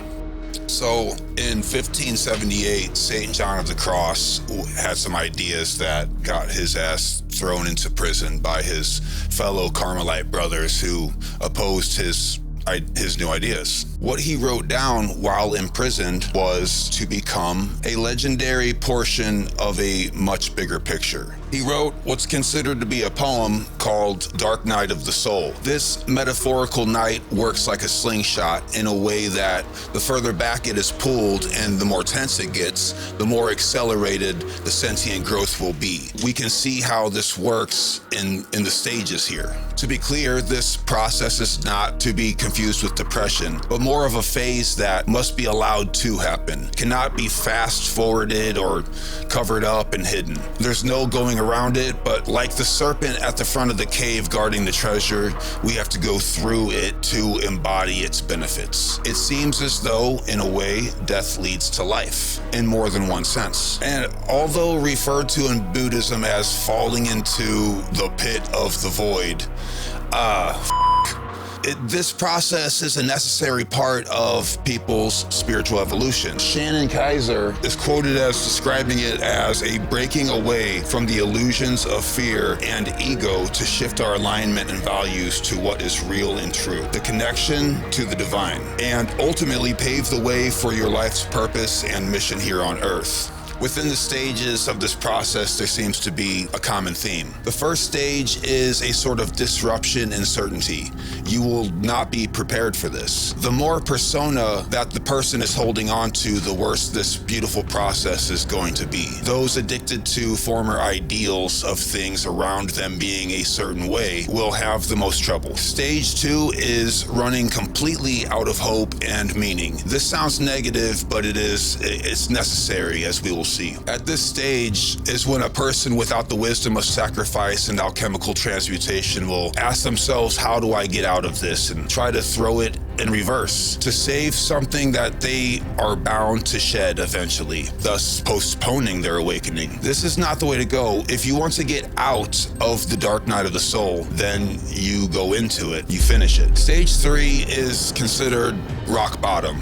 So in 1578, St. John of the Cross had some ideas that got his ass thrown into prison by his fellow Carmelite brothers who opposed his new ideas. What he wrote down while imprisoned was to become a legendary portion of a much bigger picture. He wrote what's considered to be a poem called Dark Night of the Soul. This metaphorical night works like a slingshot in a way that the further back it is pulled and the more tense it gets, the more accelerated the sentient growth will be. We can see how this works in the stages here. To be clear, this process is not to be confused with depression, but more of a phase that must be allowed to happen. Cannot be fast forwarded or covered up and hidden. There's no going around it, but like the serpent at the front of the cave guarding the treasure, we have to go through it to embody its benefits. It seems as though, in a way, death leads to life, in more than one sense. And although referred to in Buddhism as falling into the pit of the void, this process is a necessary part of people's spiritual evolution. Shannon Kaiser is quoted as describing it as a breaking away from the illusions of fear and ego to shift our alignment and values to what is real and true, the connection to the divine, and ultimately pave the way for your life's purpose and mission here on Earth. Within the stages of this process, there seems to be a common theme. The first stage is a sort of disruption in certainty. You will not be prepared for this. The more persona that the person is holding on to, the worse this beautiful process is going to be. Those addicted to former ideals of things around them being a certain way will have the most trouble. Stage 2 is running completely out of hope and meaning. This sounds negative, but it's necessary, as we will see. At this stage is when a person without the wisdom of sacrifice and alchemical transmutation will ask themselves, how do I get out of this? And try to throw it in reverse to save something that they are bound to shed eventually, thus postponing their awakening. This is not the way to go. If you want to get out of the dark night of the soul, then you go into it, you finish it. Stage 3 is considered rock bottom.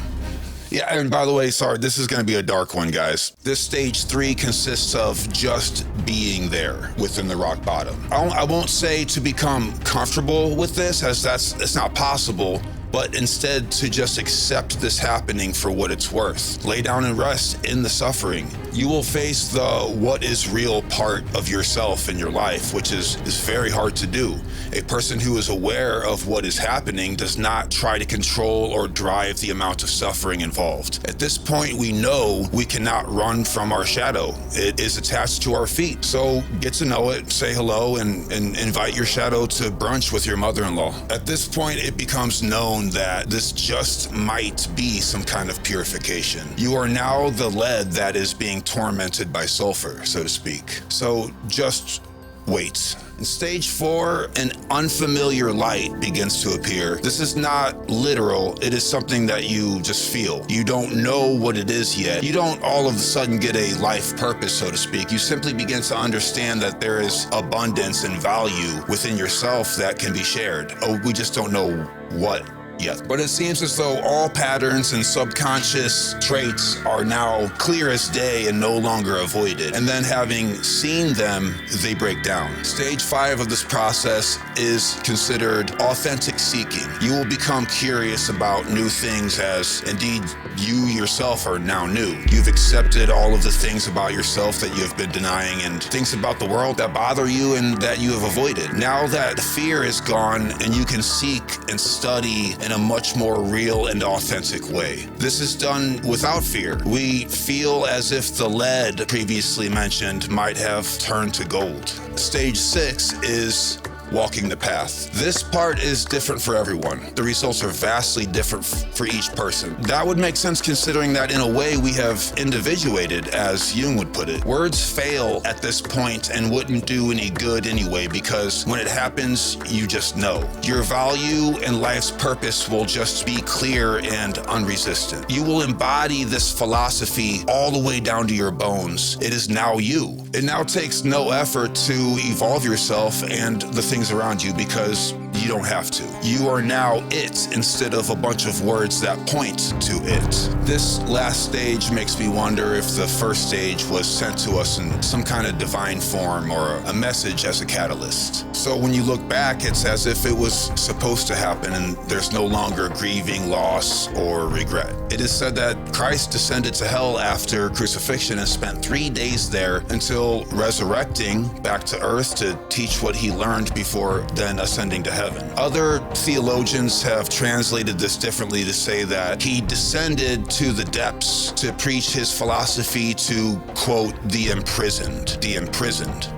Yeah, and by the way, sorry, this is going to be a dark one, guys. This stage 3 consists of just being there within the rock bottom. I won't say to become comfortable with this, as it's not possible, but instead to just accept this happening for what it's worth. Lay down and rest in the suffering. You will face the what is real part of yourself in your life, which is very hard to do. A person who is aware of what is happening does not try to control or drive the amount of suffering involved. At this point, we know we cannot run from our shadow. It is attached to our feet. So get to know it, say hello, and invite your shadow to brunch with your mother-in-law. At this point, it becomes known that this just might be some kind of purification. You are now the lead that is being tormented by sulfur, so to speak. So just wait. In stage 4, an unfamiliar light begins to appear. This is not literal. It is something that you just feel. You don't know what it is yet. You don't all of a sudden get a life purpose, so to speak. You simply begin to understand that there is abundance and value within yourself that can be shared. Oh, we just don't know what yet. But it seems as though all patterns and subconscious traits are now clear as day and no longer avoided. And then having seen them, they break down. Stage 5 of this process is considered authentic seeking. You will become curious about new things, as indeed you yourself are now new. You've accepted all of the things about yourself that you have been denying and things about the world that bother you and that you have avoided. Now that the fear is gone and you can seek and study in a much more real and authentic way. This is done without fear. We feel as if the lead previously mentioned might have turned to gold. Stage 6 is walking the path. This part is different for everyone. The results are vastly different for each person. That would make sense considering that in a way we have individuated, as Jung would put it. Words fail at this point and wouldn't do any good anyway, because when it happens, you just know. Your value and life's purpose will just be clear and unresistant. You will embody this philosophy all the way down to your bones. It is now you. It now takes no effort to evolve yourself and the things around you, because You don't have to. You are now it instead of a bunch of words that point to it. This last stage makes me wonder if the first stage was sent to us in some kind of divine form or a message as a catalyst. So when you look back, it's as if it was supposed to happen and there's no longer grieving, loss, or regret. It is said that Christ descended to hell after crucifixion and spent 3 days there until resurrecting back to earth to teach what he learned before then ascending to heaven. Other theologians have translated this differently to say that he descended to the depths to preach his philosophy to, quote, the imprisoned,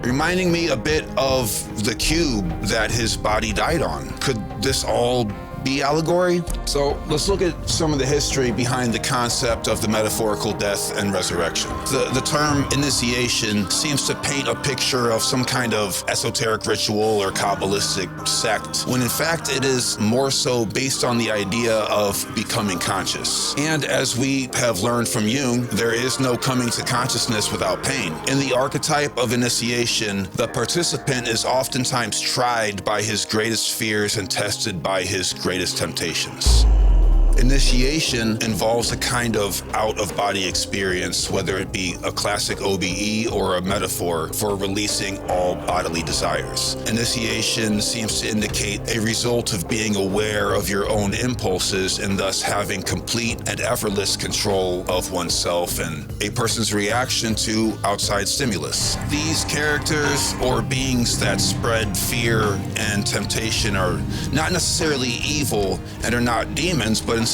reminding me a bit of the cube that his body died on. Could this all be allegory? So let's look at some of the history behind the concept of the metaphorical death and resurrection. The term initiation seems to paint a picture of some kind of esoteric ritual or Kabbalistic sect, when in fact it is more so based on the idea of becoming conscious. And as we have learned from Jung, there is no coming to consciousness without pain. In the archetype of initiation, the participant is oftentimes tried by his greatest fears and tested by his greatest temptations. Initiation involves a kind of out-of-body experience, whether it be a classic OBE or a metaphor for releasing all bodily desires. Initiation seems to indicate a result of being aware of your own impulses and thus having complete and effortless control of oneself and a person's reaction to outside stimulus. These characters or beings that spread fear and temptation are not necessarily evil and are not demons, but instead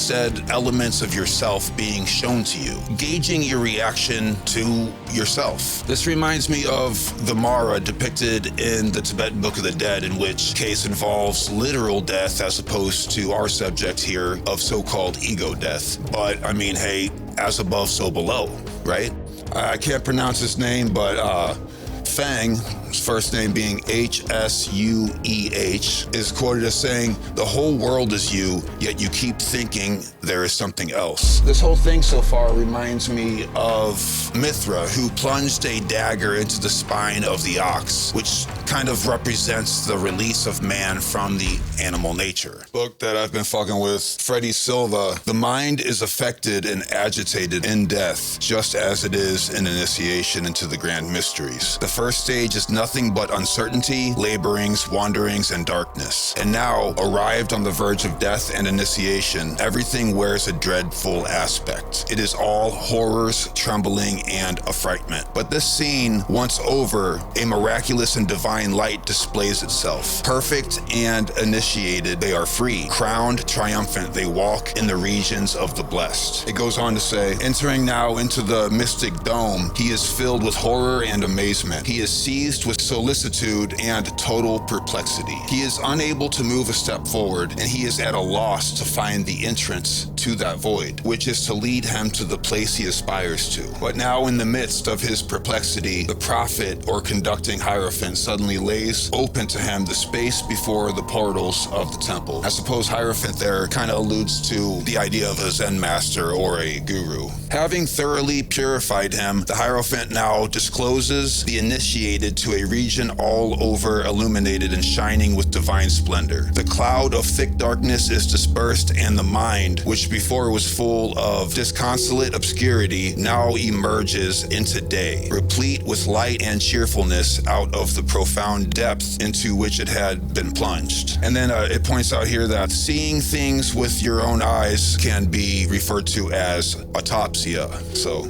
elements of yourself being shown to you, gauging your reaction to yourself. This reminds me of the Mara depicted in the Tibetan Book of the Dead, in which case involves literal death as opposed to our subject here of so-called ego death. But I mean, hey, as above, so below, right? I can't pronounce his name, but Fang, his first name being H-S-U-E-H, is quoted as saying, "The whole world is you, yet you keep thinking there is something else." This whole thing so far reminds me of Mithra, who plunged a dagger into the spine of the ox, which kind of represents the release of man from the animal nature. Book that I've been fucking with, Freddie Silva. The mind is affected and agitated in death, just as it is in initiation into the grand mysteries. The first stage is nothing but uncertainty, laborings, wanderings, and darkness. And now, arrived on the verge of death and initiation, everything wears a dreadful aspect. It is all horrors, trembling, and affrightment. But this scene, once over, a miraculous and divine light displays itself. Perfect and initiated, they are free. Crowned, triumphant, they walk in the regions of the blessed. It goes on to say, entering now into the mystic dome, he is filled with horror and amazement. He is seized with solicitude and total perplexity. He is unable to move a step forward, and he is at a loss to find the entrance to that void, which is to lead him to the place he aspires to. But now in the midst of his perplexity, the prophet or conducting hierophant suddenly lays open to him the space before the portals of the temple. I suppose hierophant there kind of alludes to the idea of a Zen master or a guru. Having thoroughly purified him, the hierophant now discloses the initiated to a region all over illuminated and shining with divine splendor. The cloud of thick darkness is dispersed, and the mind, which before was full of disconsolate obscurity, now emerges into day, replete with light and cheerfulness out of the profound depth into which it had been plunged. And then it points out here that seeing things with your own eyes can be referred to as autopsia. So,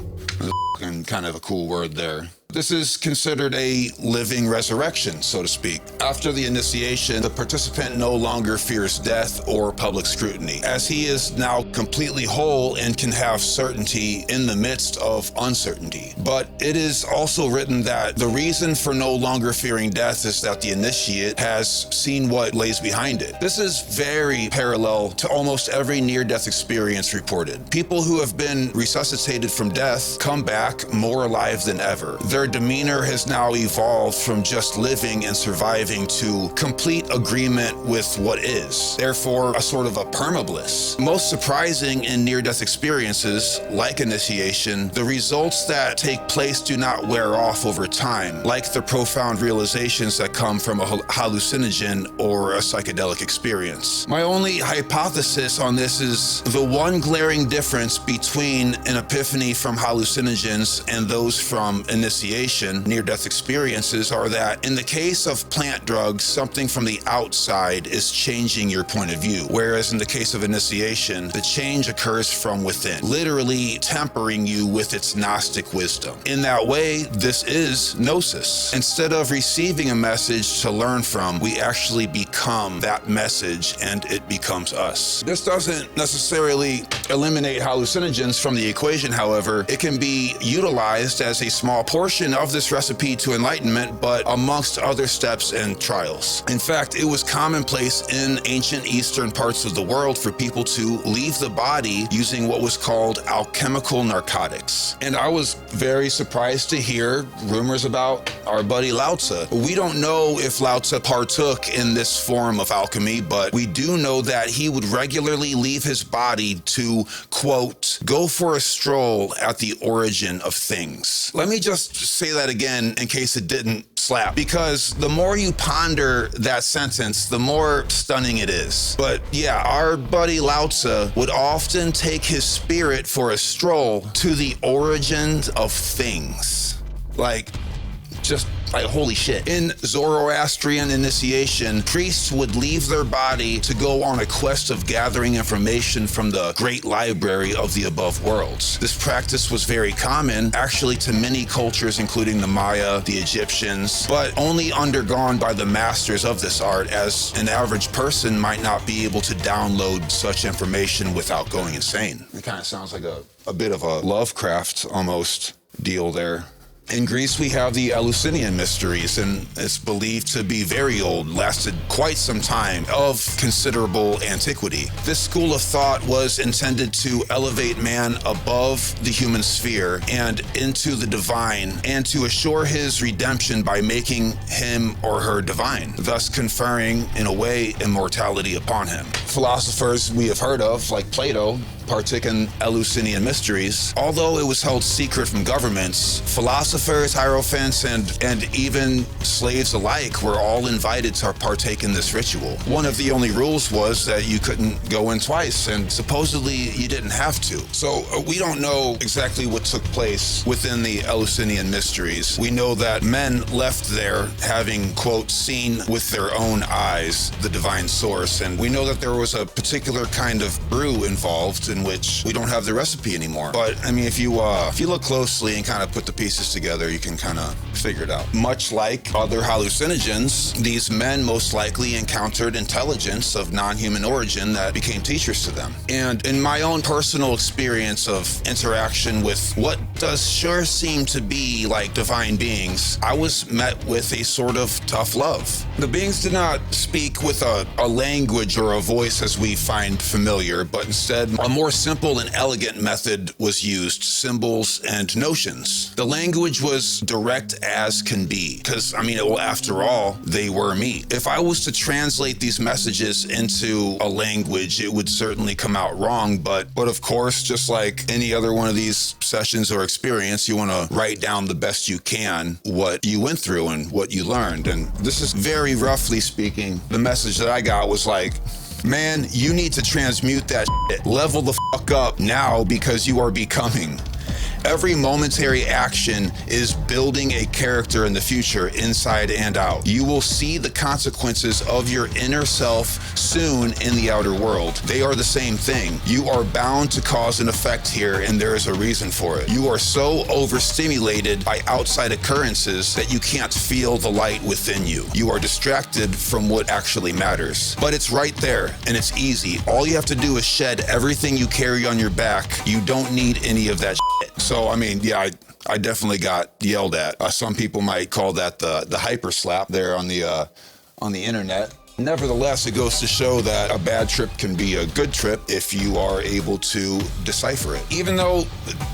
kind of a cool word there. This is considered a living resurrection, so to speak. After the initiation, the participant no longer fears death or public scrutiny, as he is now completely whole and can have certainty in the midst of uncertainty. But it is also written that the reason for no longer fearing death is that the initiate has seen what lays behind it. This is very parallel to almost every near-death experience reported. People who have been resuscitated from death come back more alive than ever. Their their demeanor has now evolved from just living and surviving to complete agreement with what is. Therefore, a sort of a permabliss. Most surprising in near-death experiences, like initiation, the results that take place do not wear off over time, like the profound realizations that come from a hallucinogen or a psychedelic experience. My only hypothesis on this is the one glaring difference between an epiphany from hallucinogens and those from initiation, near-death experiences, are that in the case of plant drugs, something from the outside is changing your point of view, whereas in the case of initiation, the change occurs from within, literally tempering you with its Gnostic wisdom. In that way, this is gnosis. Instead of receiving a message to learn from, we actually become that message and it becomes us. This doesn't necessarily eliminate hallucinogens from the equation, however. It can be utilized as a small portion of this recipe to enlightenment, but amongst other steps and trials. In fact, it was commonplace in ancient eastern parts of the world for people to leave the body using what was called alchemical narcotics. And I was very surprised to hear rumors about our buddy Lao Tzu. We don't know if Lao Tzu partook in this form of alchemy, but we do know that he would regularly leave his body to, quote, go for a stroll at the origin of things. Let me just say that again in case it didn't slap, because the more you ponder that sentence, the more stunning it is. But yeah, our buddy Lao Tzu would often take his spirit for a stroll to the origins of things. Like, holy shit. In Zoroastrian initiation, priests would leave their body to go on a quest of gathering information from the great library of the above worlds. This practice was very common, actually, to many cultures, including the Maya, the Egyptians, but only undergone by the masters of this art, as an average person might not be able to download such information without going insane. It kind of sounds like a bit of a Lovecraft almost deal there. In Greece, we have the Eleusinian mysteries, and it's believed to be very old, lasted quite some time, of considerable antiquity. This school of thought was intended to elevate man above the human sphere and into the divine, and to assure his redemption by making him or her divine, thus conferring, in a way, immortality upon him. Philosophers we have heard of, like Plato, partook in Eleusinian mysteries. Although it was held secret from governments, philosophers, hierophants, and even slaves alike were all invited to partake in this ritual. One of the only rules was that you couldn't go in twice, and supposedly you didn't have to. So we don't know exactly what took place within the Eleusinian mysteries. We know that men left there having, quote, seen with their own eyes the divine source, and we know that there was a particular kind of brew involved in which we don't have the recipe anymore. But I mean, if you look closely and kind of put the pieces together, you can kind of figure it out. Much like other hallucinogens, these men most likely encountered intelligence of non-human origin that became teachers to them. And in my own personal experience of interaction with what does sure seem to be like divine beings, I was met with a sort of tough love. The beings did not speak with a language or a voice as we find familiar, but instead a more simple and elegant method was used: symbols and notions. The language was direct as can be, because, I mean, well, after all, they were me. If I was to translate these messages into a language, it would certainly come out wrong, but of course, just like any other one of these sessions or experience, you want to write down the best you can what you went through and what you learned. And this is very roughly speaking, the message that I got was like, man, you need to transmute that shit. Level the fuck up now, because you are becoming. Every momentary action is building a character in the future, inside and out. You will see the consequences of your inner self soon in the outer world. They are the same thing. You are bound to cause an effect here, and there is a reason for it. You are so overstimulated by outside occurrences that you can't feel the light within you. You are distracted from what actually matters. But it's right there, and it's easy. All you have to do is shed everything you carry on your back. You don't need any of that shit. So, I mean, yeah, I definitely got yelled at. Some people might call that the hyper slap there on the internet. Nevertheless, it goes to show that a bad trip can be a good trip if you are able to decipher it. Even though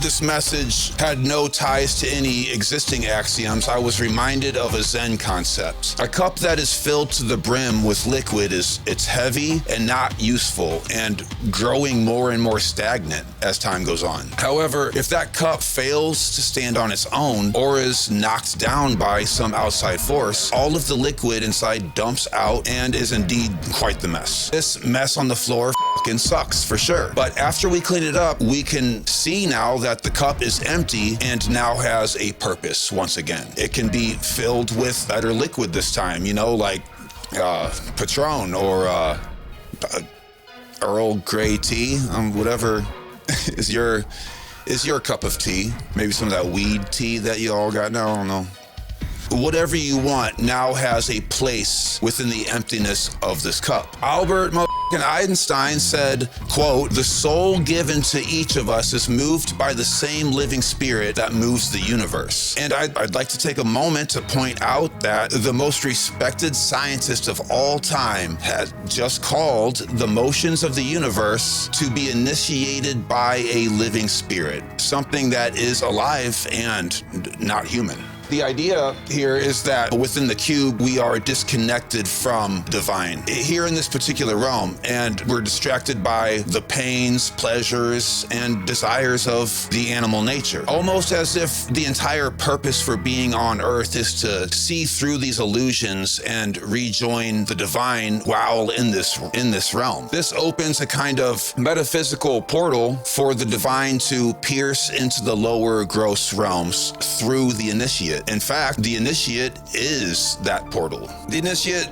this message had no ties to any existing axioms, I was reminded of a Zen concept. A cup that is filled to the brim with liquid it's heavy and not useful and growing more and more stagnant as time goes on. However, if that cup fails to stand on its own or is knocked down by some outside force, all of the liquid inside dumps out and is indeed quite the mess. This mess on the floor fucking sucks for sure. But after we clean it up, we can see now that the cup is empty and now has a purpose once again. It can be filled with better liquid this time, like Patron or Earl Grey tea, whatever is your cup of tea. Maybe some of that weed tea that you all got now, I don't know. Whatever you want now has a place within the emptiness of this cup. Albert Einstein said, quote, "The soul given to each of us is moved by the same living spirit that moves the universe." And I'd like to take a moment to point out that the most respected scientist of all time had just called the motions of the universe to be initiated by a living spirit, something that is alive and not human. The idea here is that within the cube, we are disconnected from divine here in this particular realm, and we're distracted by the pains, pleasures, and desires of the animal nature. Almost as if the entire purpose for being on Earth is to see through these illusions and rejoin the divine while in this realm. This opens a kind of metaphysical portal for the divine to pierce into the lower gross realms through the initiate. In fact, the initiate is that portal. The initiate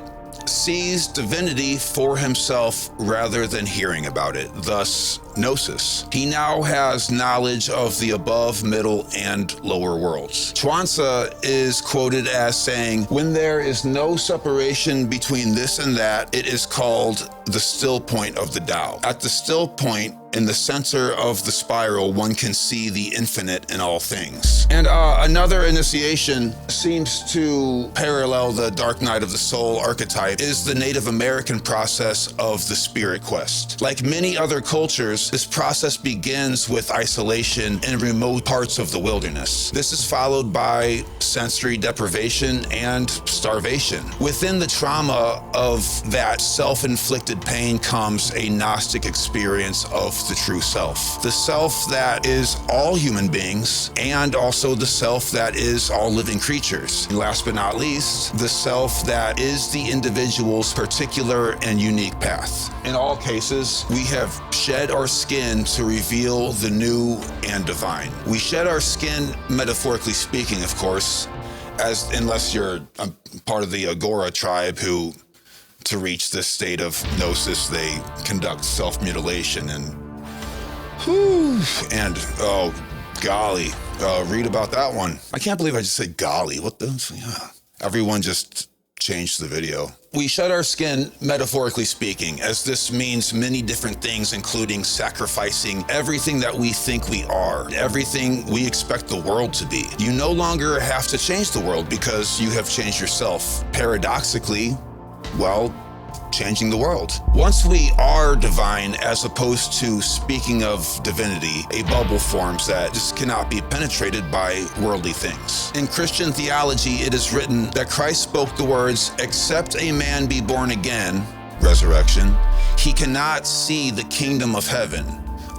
sees divinity for himself rather than hearing about it, thus gnosis. He now has knowledge of the above, middle, and lower worlds. Chuang-Tzu is quoted as saying, "When there is no separation between this and that, it is called the still point of the Tao." At the still point, in the center of the spiral, one can see the infinite in all things. And another initiation seems to parallel the Dark Night of the Soul archetype is the Native American process of the spirit quest. Like many other cultures, this process begins with isolation in remote parts of the wilderness. This is followed by sensory deprivation and starvation. Within the trauma of that self-inflicted pain comes a Gnostic experience of the true self. The self that is all human beings and also the self that is all living creatures. And last but not least, the self that is the individual's particular and unique path. In all cases, we have shed our skin to reveal the new and divine. We shed our skin, metaphorically speaking, of course, unless you're a part of the Agora tribe who, to reach this state of gnosis, they conduct self-mutilation and oh, golly, read about that one. I can't believe I just said golly. What the? Yeah. Everyone just changed the video. We shed our skin, metaphorically speaking, as this means many different things, including sacrificing everything that we think we are, everything we expect the world to be. You no longer have to change the world because you have changed yourself. Paradoxically, well, changing the world. Once we are divine, as opposed to speaking of divinity, a bubble forms that just cannot be penetrated by worldly things. In Christian theology, it is written that Christ spoke the words, "Except a man be born again," resurrection, "he cannot see the kingdom of heaven,"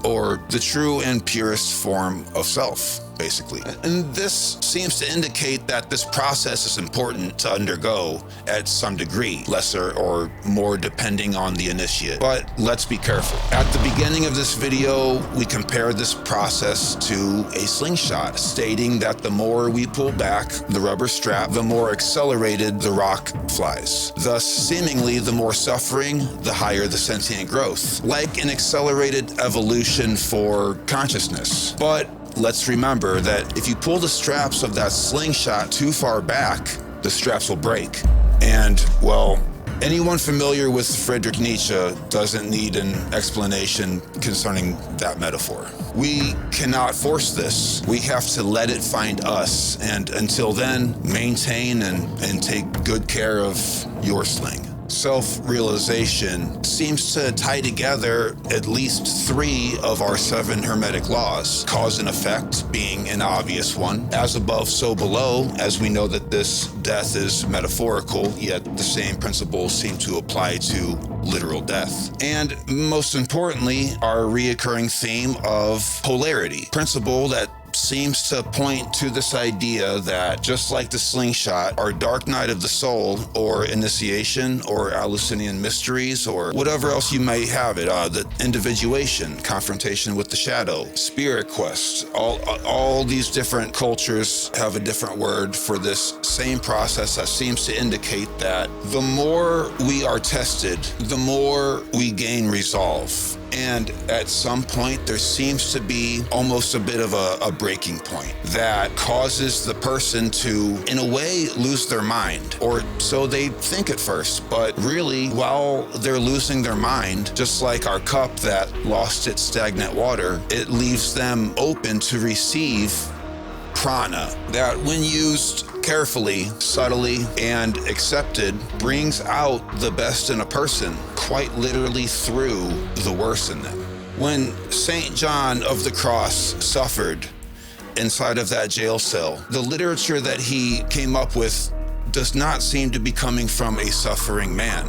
or the true and purest form of self, basically. And this seems to indicate that this process is important to undergo at some degree, lesser or more depending on the initiate. But let's be careful. At the beginning of this video, we compare this process to a slingshot, stating that the more we pull back the rubber strap, the more accelerated the rock flies. Thus, seemingly, the more suffering, the higher the sentient growth, like an accelerated evolution for consciousness. But let's remember that if you pull the straps of that slingshot too far back, the straps will break. And, well, anyone familiar with Friedrich Nietzsche doesn't need an explanation concerning that metaphor. We cannot force this. We have to let it find us. And until then, maintain and take good care of your sling. Self-realization seems to tie together at least 3 of our 7 Hermetic laws, cause and effect being an obvious one. As above, so below, as we know that this death is metaphorical, yet the same principles seem to apply to literal death. And most importantly, our reoccurring theme of polarity, principle that seems to point to this idea that just like the slingshot, our dark night of the soul, or initiation, or Eleusinian mysteries, or whatever else you may have it, the individuation, confrontation with the shadow, spirit quest, all these different cultures have a different word for this same process that seems to indicate that the more we are tested, the more we gain resolve. And at some point, there seems to be almost a bit of a breaking point that causes the person to, in a way, lose their mind. Or so they think at first. But really, while they're losing their mind, just like our cup that lost its stagnant water, it leaves them open to receive prana that, when used carefully, subtly, and accepted, brings out the best in a person, quite literally through the worst in them. When St. John of the Cross suffered inside of that jail cell, the literature that he came up with does not seem to be coming from a suffering man.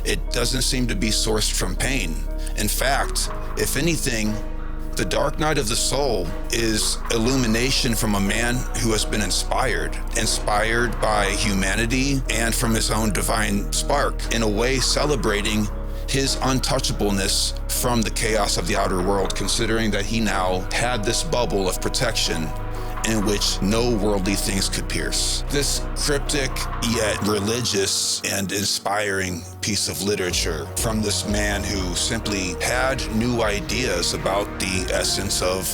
It doesn't seem to be sourced from pain. In fact, if anything, the dark night of the soul is illumination from a man who has been inspired by humanity and from his own divine spark, in a way celebrating his untouchableness from the chaos of the outer world, considering that he now had this bubble of protection in which no worldly things could pierce. This cryptic yet religious and inspiring piece of literature from this man who simply had new ideas about the essence of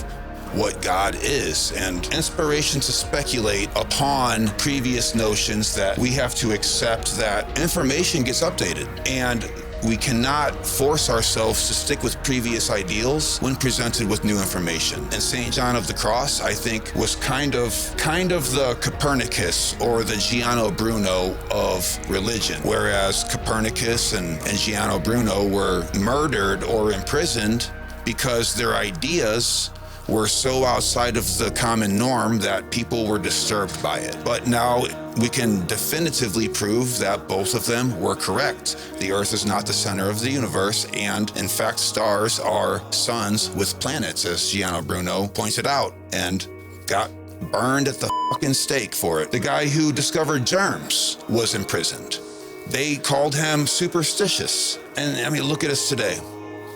what God is, and inspiration to speculate upon previous notions that we have to accept that information gets updated, and we cannot force ourselves to stick with previous ideals when presented with new information. And St. John of the Cross, I think, was kind of the Copernicus or the Giano Bruno of religion, whereas Copernicus and Giano Bruno were murdered or imprisoned because their ideas were so outside of the common norm that people were disturbed by it. But now we can definitively prove that both of them were correct. The Earth is not the center of the universe, and in fact, stars are suns with planets, as Giano Bruno pointed out, and got burned at the fucking stake for it. The guy who discovered germs was imprisoned. They called him superstitious. And I mean, look at us today,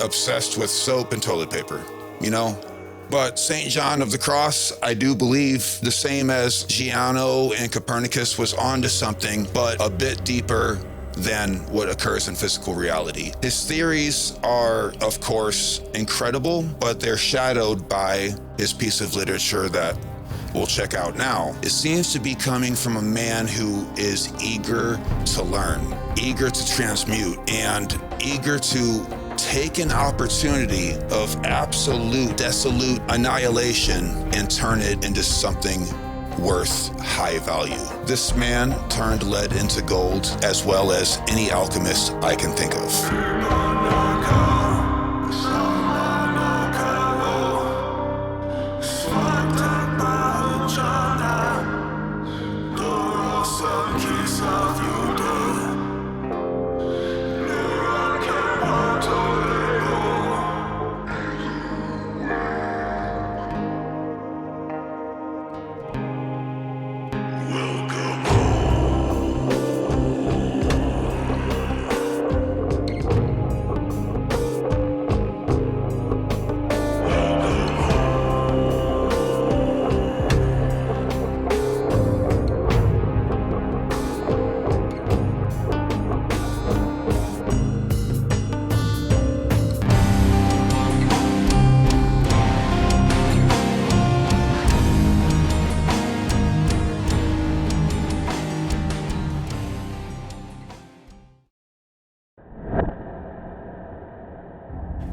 obsessed with soap and toilet paper, you know? But St. John of the Cross, I do believe, the same as Giano and Copernicus, was onto something, but a bit deeper than what occurs in physical reality. His theories are, of course, incredible, but they're shadowed by his piece of literature that we'll check out now. It seems to be coming from a man who is eager to learn, eager to transmute, and eager to take an opportunity of absolute, desolate annihilation and turn it into something worth high value. This man turned lead into gold, as well as any alchemist I can think of.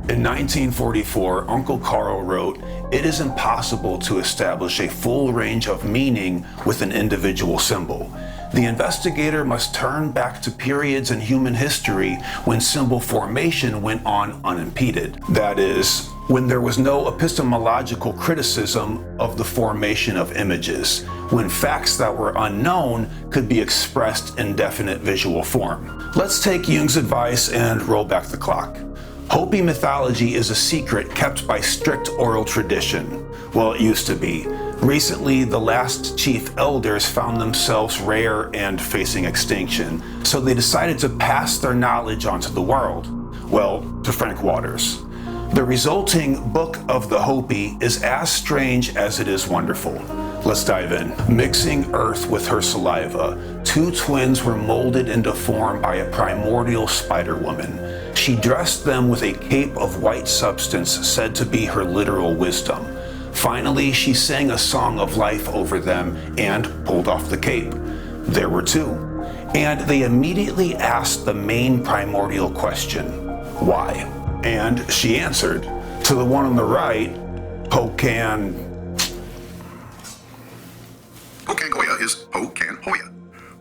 In 1944, Uncle Carl wrote, "It is impossible to establish a full range of meaning with an individual symbol. The investigator must turn back to periods in human history when symbol formation went on unimpeded. That is, when there was no epistemological criticism of the formation of images, when facts that were unknown could be expressed in definite visual form. Let's take Jung's advice and roll back the clock. Hopi mythology is a secret kept by strict oral tradition. Well, it used to be. Recently, the last chief elders found themselves rare and facing extinction, so they decided to pass their knowledge on to the world. Well, to Frank Waters. The resulting Book of the Hopi is as strange as it is wonderful. Let's dive in. Mixing earth with her saliva, two twins were molded into form by a primordial spider woman. She dressed them with a cape of white substance said to be her literal wisdom. Finally, she sang a song of life over them and pulled off the cape. There were two. And they immediately asked the main primordial question, why? And she answered. To the one on the right, Pokan Hoya is Pokan Hoya.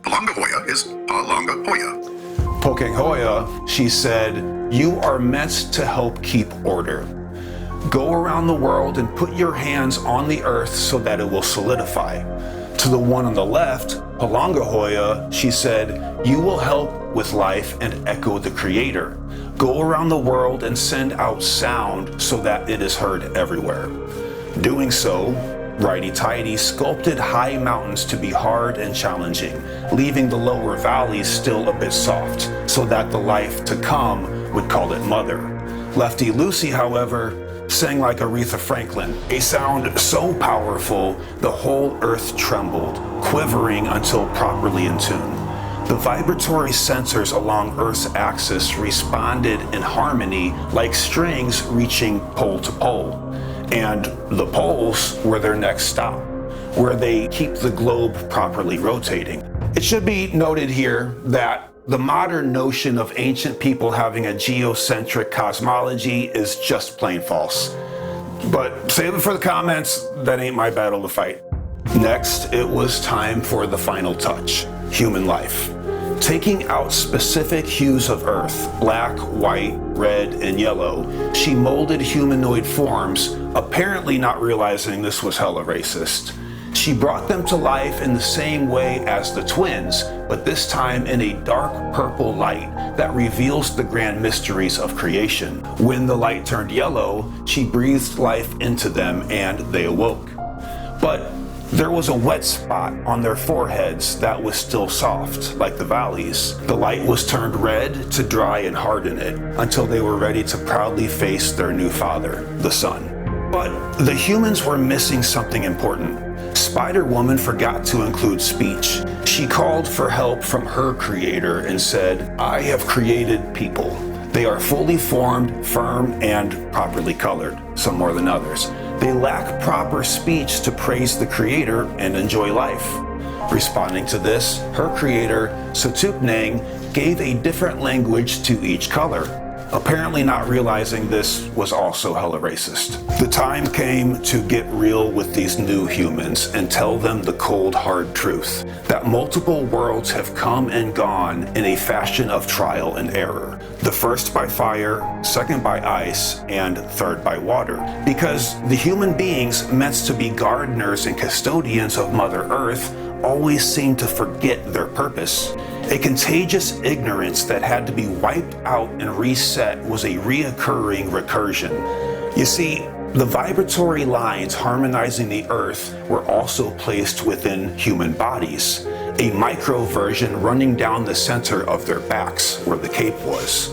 Palanga Hoya is Palanga Hoya. Pokan Hoya, she said, you are meant to help keep order. Go around the world and put your hands on the earth so that it will solidify. To the one on the left, Palanga Hoya, she said, you will help with life and echo the creator. Go around the world and send out sound so that it is heard everywhere. Doing so, righty-tighty sculpted high mountains to be hard and challenging, leaving the lower valleys still a bit soft, so that the life to come would call it mother. Lefty Lucy, however, sang like Aretha Franklin, a sound so powerful the whole earth trembled, quivering until properly in tune. The vibratory sensors along Earth's axis responded in harmony like strings reaching pole to pole. And the poles were their next stop, where they keep the globe properly rotating. It should be noted here that the modern notion of ancient people having a geocentric cosmology is just plain false. But save it for the comments, that ain't my battle to fight. Next, it was time for the final touch, human life. Taking out specific hues of earth, black, white, red, and yellow, she molded humanoid forms, apparently not realizing this was hella racist. She brought them to life in the same way as the twins, but this time in a dark purple light that reveals the grand mysteries of creation. When the light turned yellow, she breathed life into them and they awoke. But there was a wet spot on their foreheads that was still soft, like the valleys. The light was turned red to dry and harden it until they were ready to proudly face their new father, the sun. But the humans were missing something important. Spider-Woman forgot to include speech. She called for help from her creator and said, I have created people. They are fully formed, firm, and properly colored, some more than others. They lack proper speech to praise the creator and enjoy life. Responding to this, her creator, Satupnang, gave a different language to each color, apparently not realizing this was also hella racist. The time came to get real with these new humans and tell them the cold, hard truth, that multiple worlds have come and gone in a fashion of trial and error. The first by fire, second by ice, and third by water. Because the human beings meant to be gardeners and custodians of Mother Earth always seem to forget their purpose. A contagious ignorance that had to be wiped out and reset was a reoccurring recursion. You see, the vibratory lines harmonizing the earth were also placed within human bodies, a micro version running down the center of their backs where the cape was.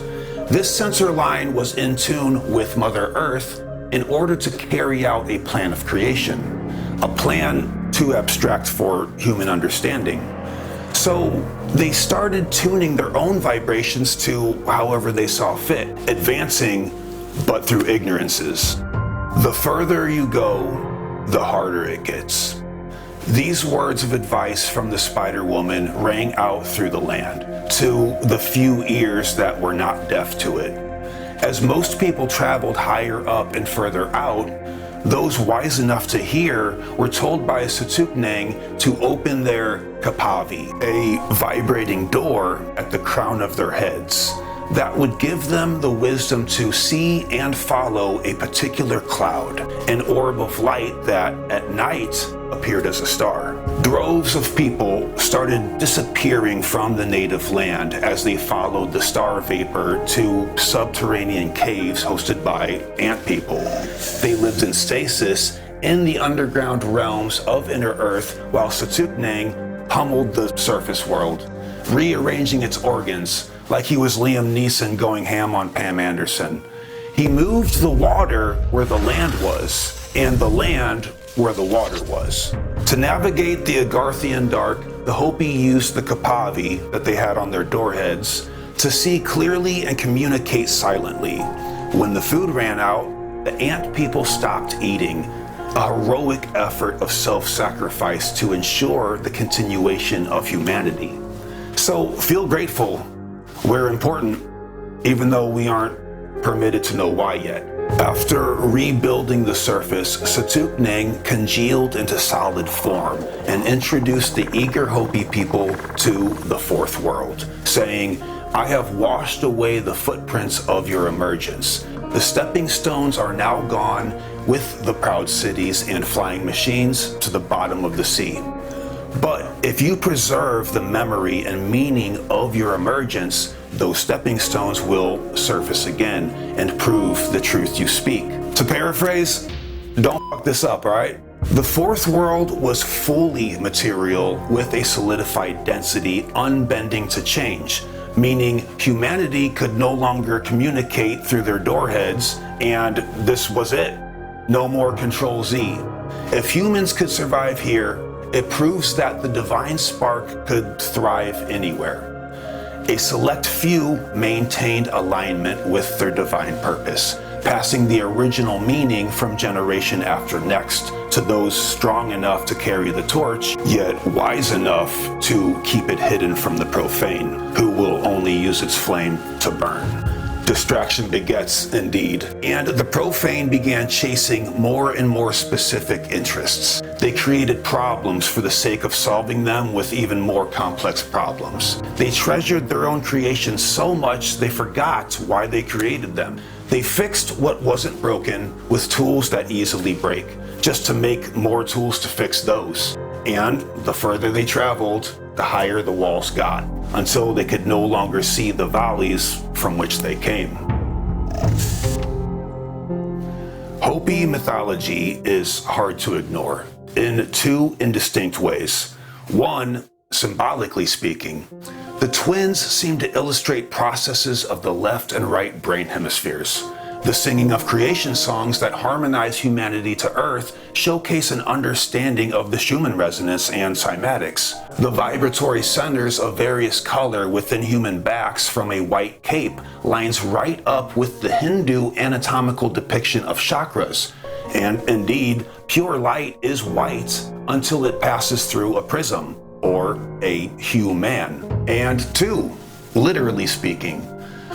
This center line was in tune with Mother Earth in order to carry out a plan of creation, a plan too abstract for human understanding. So they started tuning their own vibrations to however they saw fit, advancing, but through ignorances. The further you go, the harder it gets. These words of advice from the Spider-Woman rang out through the land, to the few ears that were not deaf to it. As most people traveled higher up and further out, Those wise enough to hear were told by Setukneng to open their kapavi, a vibrating door at the crown of their heads that would give them the wisdom to see and follow a particular cloud, an orb of light that at night appeared as a star. Droves of people started disappearing from the native land as they followed the star vapor to subterranean caves hosted by ant people. They lived in stasis in the underground realms of Inner Earth while Setukneng pummeled the surface world, rearranging its organs like he was Liam Neeson going ham on Pam Anderson. He moved the water where the land was, and the land where the water was. To navigate the Agarthian dark, the Hopi used the kapavi that they had on their doorheads to see clearly and communicate silently. When the food ran out, the ant people stopped eating, a heroic effort of self-sacrifice to ensure the continuation of humanity. So feel grateful. We're important, even though we aren't permitted to know why yet. After rebuilding the surface, Setukneng congealed into solid form and introduced the eager Hopi people to the fourth world, saying, "I have washed away the footprints of your emergence. The stepping stones are now gone with the proud cities and flying machines to the bottom of the sea. But if you preserve the memory and meaning of your emergence, those stepping stones will surface again and prove the truth you speak." To paraphrase, don't fuck this up, right? The fourth world was fully material with a solidified density unbending to change, meaning humanity could no longer communicate through their doorheads, and this was it. No more Control Z. If humans could survive here, it proves that the divine spark could thrive anywhere. A select few maintained alignment with their divine purpose, passing the original meaning from generation after next to those strong enough to carry the torch, yet wise enough to keep it hidden from the profane, who will only use its flame to burn. Distraction begets, indeed, and the profane began chasing more and more specific interests. They created problems for the sake of solving them with even more complex problems. They treasured their own creations so much they forgot why they created them. They fixed what wasn't broken with tools that easily break, just to make more tools to fix those. And the further they traveled, the higher the walls got, until they could no longer see the valleys from which they came. Hopi mythology is hard to ignore in two indistinct ways. One, symbolically speaking, the twins seem to illustrate processes of the left and right brain hemispheres. The singing of creation songs that harmonize humanity to Earth showcase an understanding of the Schumann resonance and cymatics. The vibratory centers of various color within human backs from a white cape lines right up with the Hindu anatomical depiction of chakras. And indeed, pure light is white until it passes through a prism, or a human. And two, literally speaking,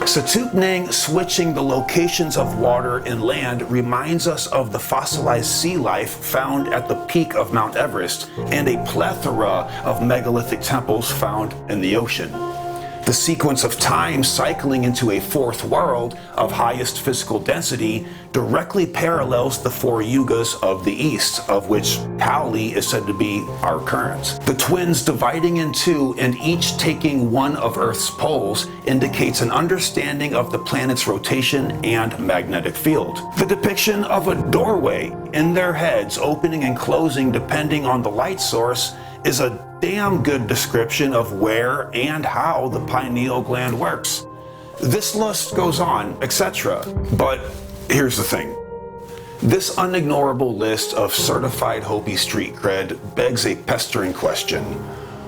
Setukneng switching the locations of water and land reminds us of the fossilized sea life found at the peak of Mount Everest and a plethora of megalithic temples found in the ocean. The sequence of time cycling into a fourth world of highest physical density directly parallels the four yugas of the east, of which Kali is said to be our current. The twins dividing in two and each taking one of Earth's poles indicates an understanding of the planet's rotation and magnetic field. The depiction of a doorway in their heads opening and closing depending on the light source is a damn good description of where and how the pineal gland works. This list goes on, etc. But here's the thing. This unignorable list of certified Hopi street cred begs a pestering question.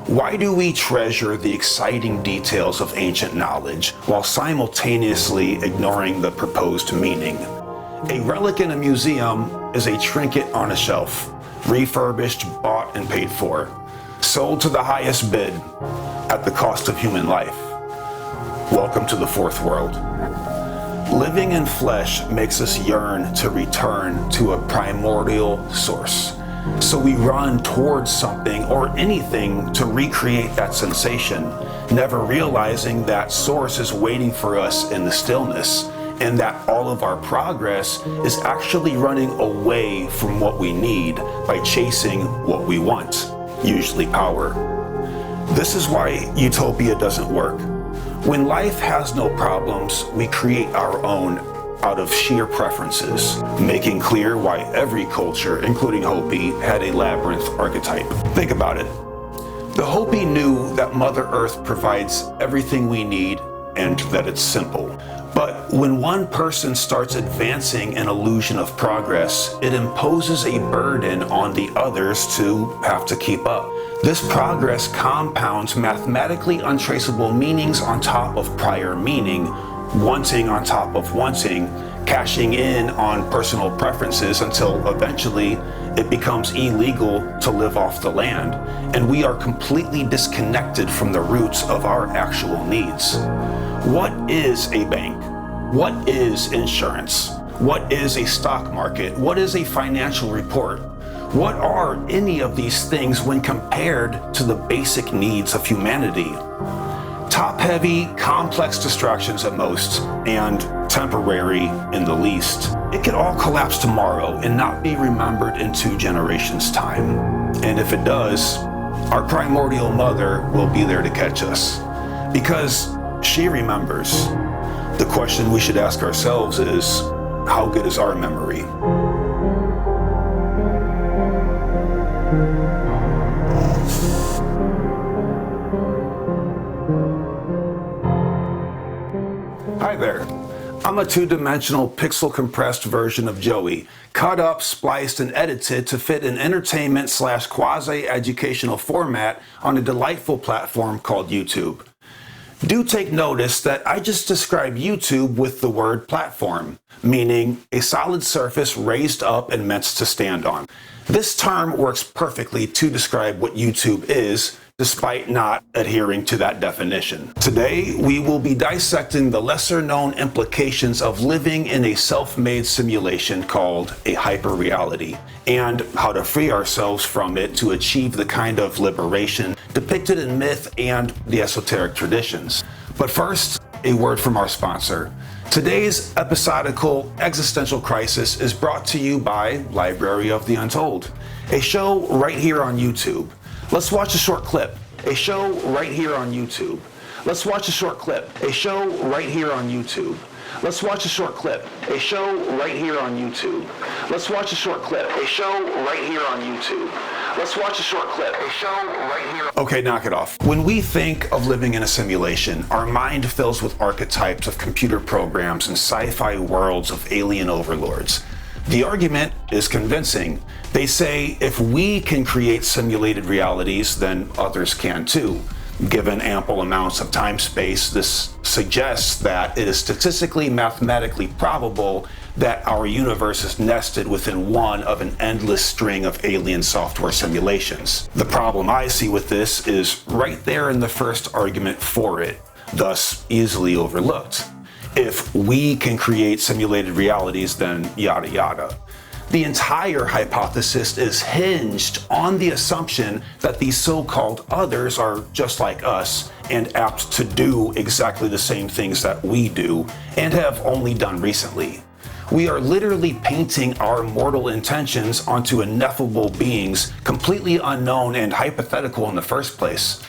Why do we treasure the exciting details of ancient knowledge while simultaneously ignoring the proposed meaning? A relic in a museum is a trinket on a shelf, refurbished, bought, and paid for, sold to the highest bid at the cost of human life. Welcome to the fourth world. Living in flesh makes us yearn to return to a primordial source. So we run towards something or anything to recreate that sensation, never realizing that source is waiting for us in the stillness, and that all of our progress is actually running away from what we need by chasing what we want, usually power. This is why utopia doesn't work. When life has no problems, we create our own out of sheer preferences, making clear why every culture, including Hopi, had a labyrinth archetype. Think about it. The Hopi knew that Mother Earth provides everything we need and that it's simple. But when one person starts advancing an illusion of progress, it imposes a burden on the others to have to keep up. This progress compounds mathematically untraceable meanings on top of prior meaning, wanting on top of wanting, cashing in on personal preferences until eventually it becomes illegal to live off the land, and we are completely disconnected from the roots of our actual needs. What is a bank? What is insurance? What is a stock market? What is a financial report? What are any of these things when compared to the basic needs of humanity? Top-heavy, complex distractions at most, and temporary in the least. It could all collapse tomorrow and not be remembered in 2 generations' time. And if it does, our primordial mother will be there to catch us, because she remembers. The question we should ask ourselves is, how good is our memory? Hi there. I'm a 2-dimensional pixel-compressed version of Joey, cut up, spliced, and edited to fit an entertainment/quasi-educational format on a delightful platform called YouTube. Do take notice that I just described YouTube with the word platform, meaning a solid surface raised up and meant to stand on. This term works perfectly to describe what YouTube is, despite not adhering to that definition. Today, we will be dissecting the lesser-known implications of living in a self-made simulation called a hyperreality, and how to free ourselves from it to achieve the kind of liberation depicted in myth and the esoteric traditions. But first, a word from our sponsor. Today's episodical existential crisis is brought to you by Library of the Untold, a show right here on YouTube. Let's watch a short clip. A show right here on YouTube. Let's watch a short clip. A show right here on YouTube. Let's watch a short clip. A show right here on YouTube. Let's watch a short clip. A show right here on YouTube. Let's watch a short clip. A show right here. Okay, knock it off. When we think of living in a simulation, our mind fills with archetypes of computer programs and sci-fi worlds of alien overlords. The argument is convincing. They say if we can create simulated realities, then others can too. Given ample amounts of time-space, this suggests that it is statistically mathematically probable that our universe is nested within one of an endless string of alien software simulations. The problem I see with this is right there in the first argument for it, thus easily overlooked. If we can create simulated realities, then yada yada. The entire hypothesis is hinged on the assumption that these so-called others are just like us and apt to do exactly the same things that we do and have only done recently. We are literally painting our mortal intentions onto ineffable beings completely unknown and hypothetical in the first place.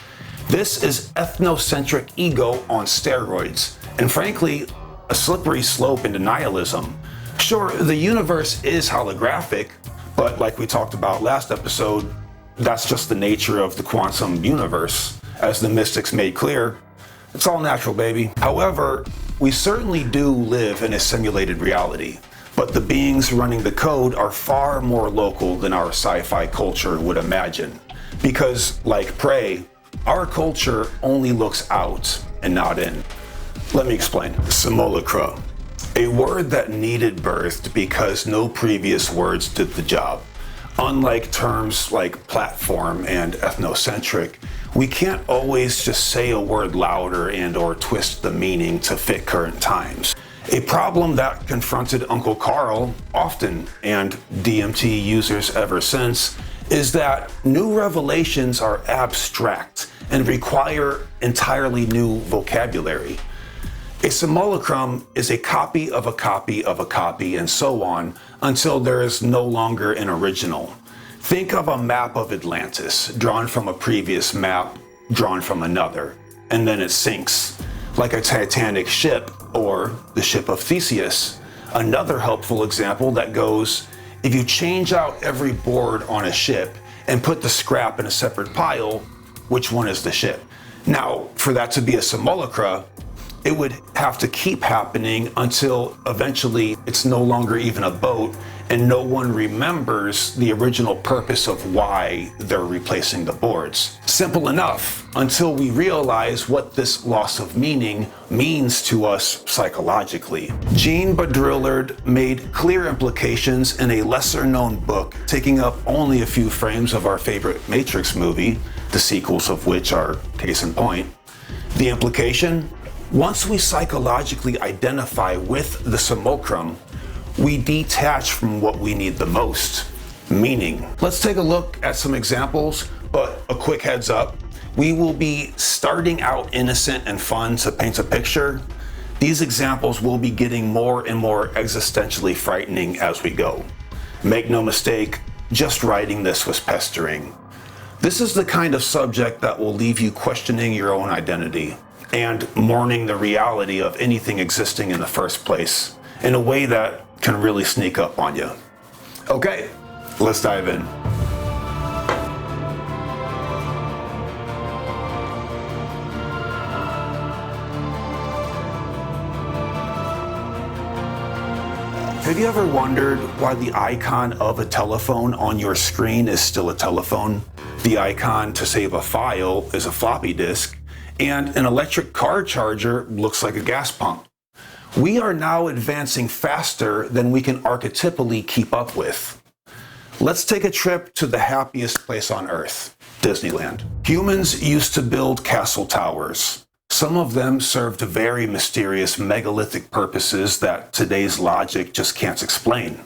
This is ethnocentric ego on steroids, and frankly, a slippery slope into nihilism. Sure, the universe is holographic, but like we talked about last episode, that's just the nature of the quantum universe. As the mystics made clear, it's all natural, baby. However, we certainly do live in a simulated reality, but the beings running the code are far more local than our sci-fi culture would imagine. Because, like Prey, our culture only looks out and not in. Let me explain. Simulacra. A word that needed birthed because no previous words did the job. Unlike terms like platform and ethnocentric, we can't always just say a word louder and or twist the meaning to fit current times. A problem that confronted Uncle Carl often, and DMT users ever since, is that new revelations are abstract and require entirely new vocabulary. A simulacrum is a copy of a copy of a copy and so on until there is no longer an original. Think of a map of Atlantis, drawn from a previous map, drawn from another, and then it sinks, like a Titanic ship or the ship of Theseus. Another helpful example that goes, if you change out every board on a ship and put the scrap in a separate pile, which one is the ship? Now, for that to be a simulacra, it would have to keep happening until eventually it's no longer even a boat and no one remembers the original purpose of why they're replacing the boards. Simple enough, until we realize what this loss of meaning means to us psychologically. Jean Baudrillard made clear implications in a lesser known book, taking up only a few frames of our favorite Matrix movie, the sequels of which are case in point. The implication? Once we psychologically identify with the simulacrum, we detach from what we need the most, meaning. Let's take a look at some examples, but a quick heads up. We will be starting out innocent and fun to paint a picture. These examples will be getting more and more existentially frightening as we go. Make no mistake, just writing this was pestering. This is the kind of subject that will leave you questioning your own identity and mourning the reality of anything existing in the first place in a way that can really sneak up on you. Okay, let's dive in. Have you ever wondered why the icon of a telephone on your screen is still a telephone? The icon to save a file is a floppy disk, and an electric car charger looks like a gas pump. We are now advancing faster than we can archetypally keep up with. Let's take a trip to the happiest place on Earth, Disneyland. Humans used to build castle towers. Some of them served very mysterious megalithic purposes that today's logic just can't explain.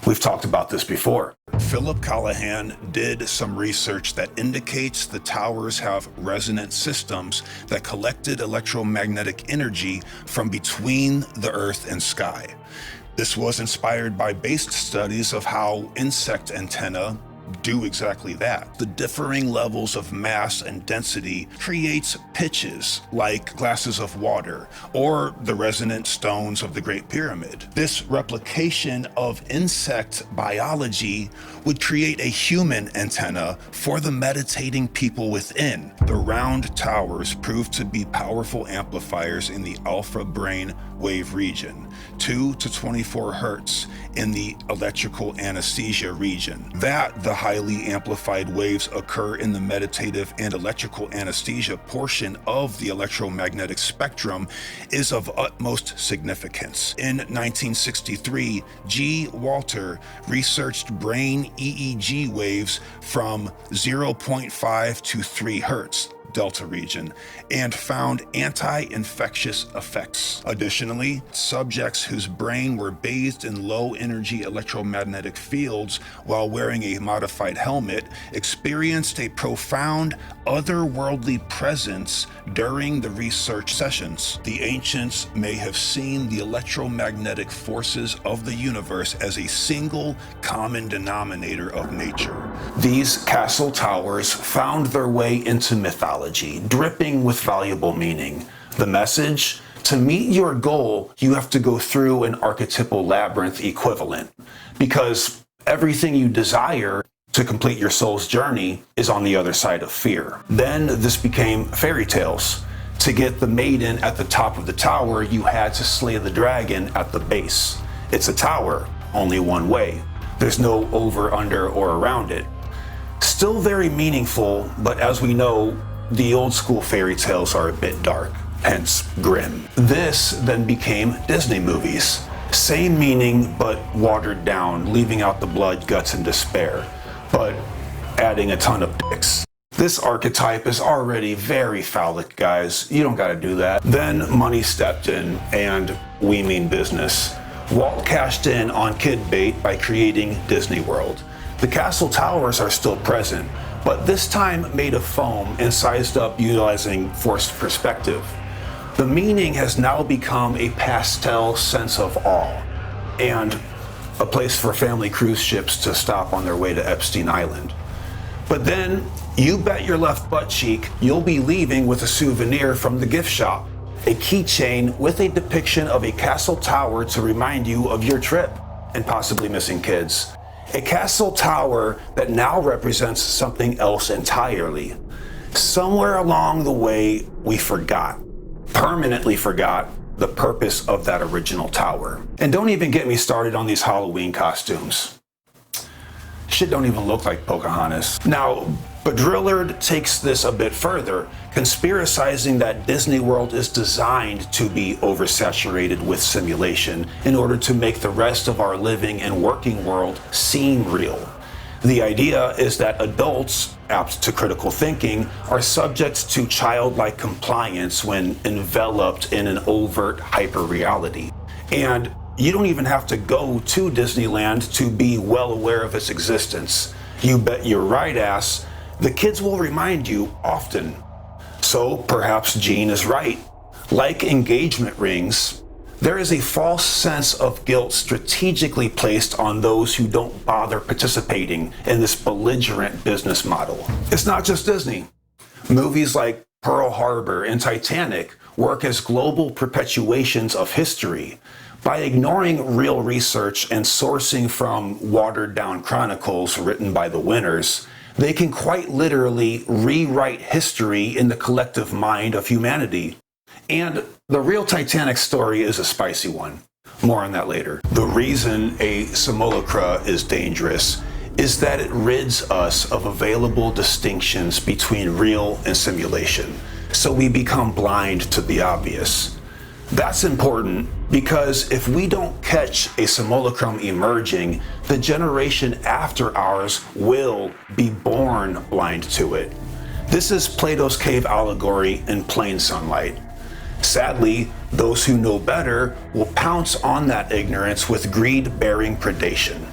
We've talked about this before. Philip Callahan did some research that indicates the towers have resonant systems that collected electromagnetic energy from between the earth and sky. This was inspired by based studies of how insect antennae do exactly that. The differing levels of mass and density creates pitches like glasses of water or the resonant stones of the Great Pyramid. This replication of insect biology would create a human antenna for the meditating people within. The round towers proved to be powerful amplifiers in the alpha brain wave region, 2 to 24 hertz in the electrical anesthesia region. That the highly amplified waves occur in the meditative and electrical anesthesia portion of the electromagnetic spectrum is of utmost significance. In 1963, G. Walter researched brain EEG waves from 0.5 to 3 hertz. Delta region and found anti-infectious effects. Additionally, subjects whose brain were bathed in low energy electromagnetic fields while wearing a modified helmet experienced a profound otherworldly presence during the research sessions. The ancients may have seen the electromagnetic forces of the universe as a single common denominator of nature. These castle towers found their way into mythology, dripping with valuable meaning. The message? To meet your goal, you have to go through an archetypal labyrinth equivalent, because everything you desire to complete your soul's journey is on the other side of fear. Then this became fairy tales. To get the maiden at the top of the tower, you had to slay the dragon at the base. It's a tower, only one way. There's no over, under, or around it. Still very meaningful, but as we know, the old school fairy tales are a bit dark, hence grim. This then became Disney movies. Same meaning, but watered down, leaving out the blood, guts, and despair, but adding a ton of dicks. This archetype is already very phallic, guys. You don't gotta do that. Then money stepped in, and we mean business. Walt cashed in on kid bait by creating Disney World. The castle towers are still present, but this time made of foam and sized up utilizing forced perspective. The meaning has now become a pastel sense of awe and a place for family cruise ships to stop on their way to Epstein Island. But then, you bet your left butt cheek you'll be leaving with a souvenir from the gift shop, a keychain with a depiction of a castle tower to remind you of your trip and possibly missing kids. A castle tower that now represents something else entirely. Somewhere along the way, we permanently forgot, the purpose of that original tower. And don't even get me started on these Halloween costumes. Shit don't even look like Pocahontas. Now, Baudrillard takes this a bit further, conspiracizing that Disney World is designed to be oversaturated with simulation in order to make the rest of our living and working world seem real. The idea is that adults, apt to critical thinking, are subject to childlike compliance when enveloped in an overt hyperreality. And you don't even have to go to Disneyland to be well aware of its existence. You bet your right ass, the kids will remind you often. So perhaps Gene is right. Like engagement rings, there is a false sense of guilt strategically placed on those who don't bother participating in this belligerent business model. It's not just Disney. Movies like Pearl Harbor and Titanic work as global perpetuations of history. By ignoring real research and sourcing from watered-down chronicles written by the winners, they can quite literally rewrite history in the collective mind of humanity. And the real Titanic story is a spicy one. More on that later. The reason a simulacra is dangerous is that it rids us of available distinctions between real and simulation, so we become blind to the obvious. That's important because if we don't catch a simulacrum emerging, the generation after ours will be born blind to it. This is Plato's cave allegory in plain sunlight. Sadly, those who know better will pounce on that ignorance with greed-bearing predation.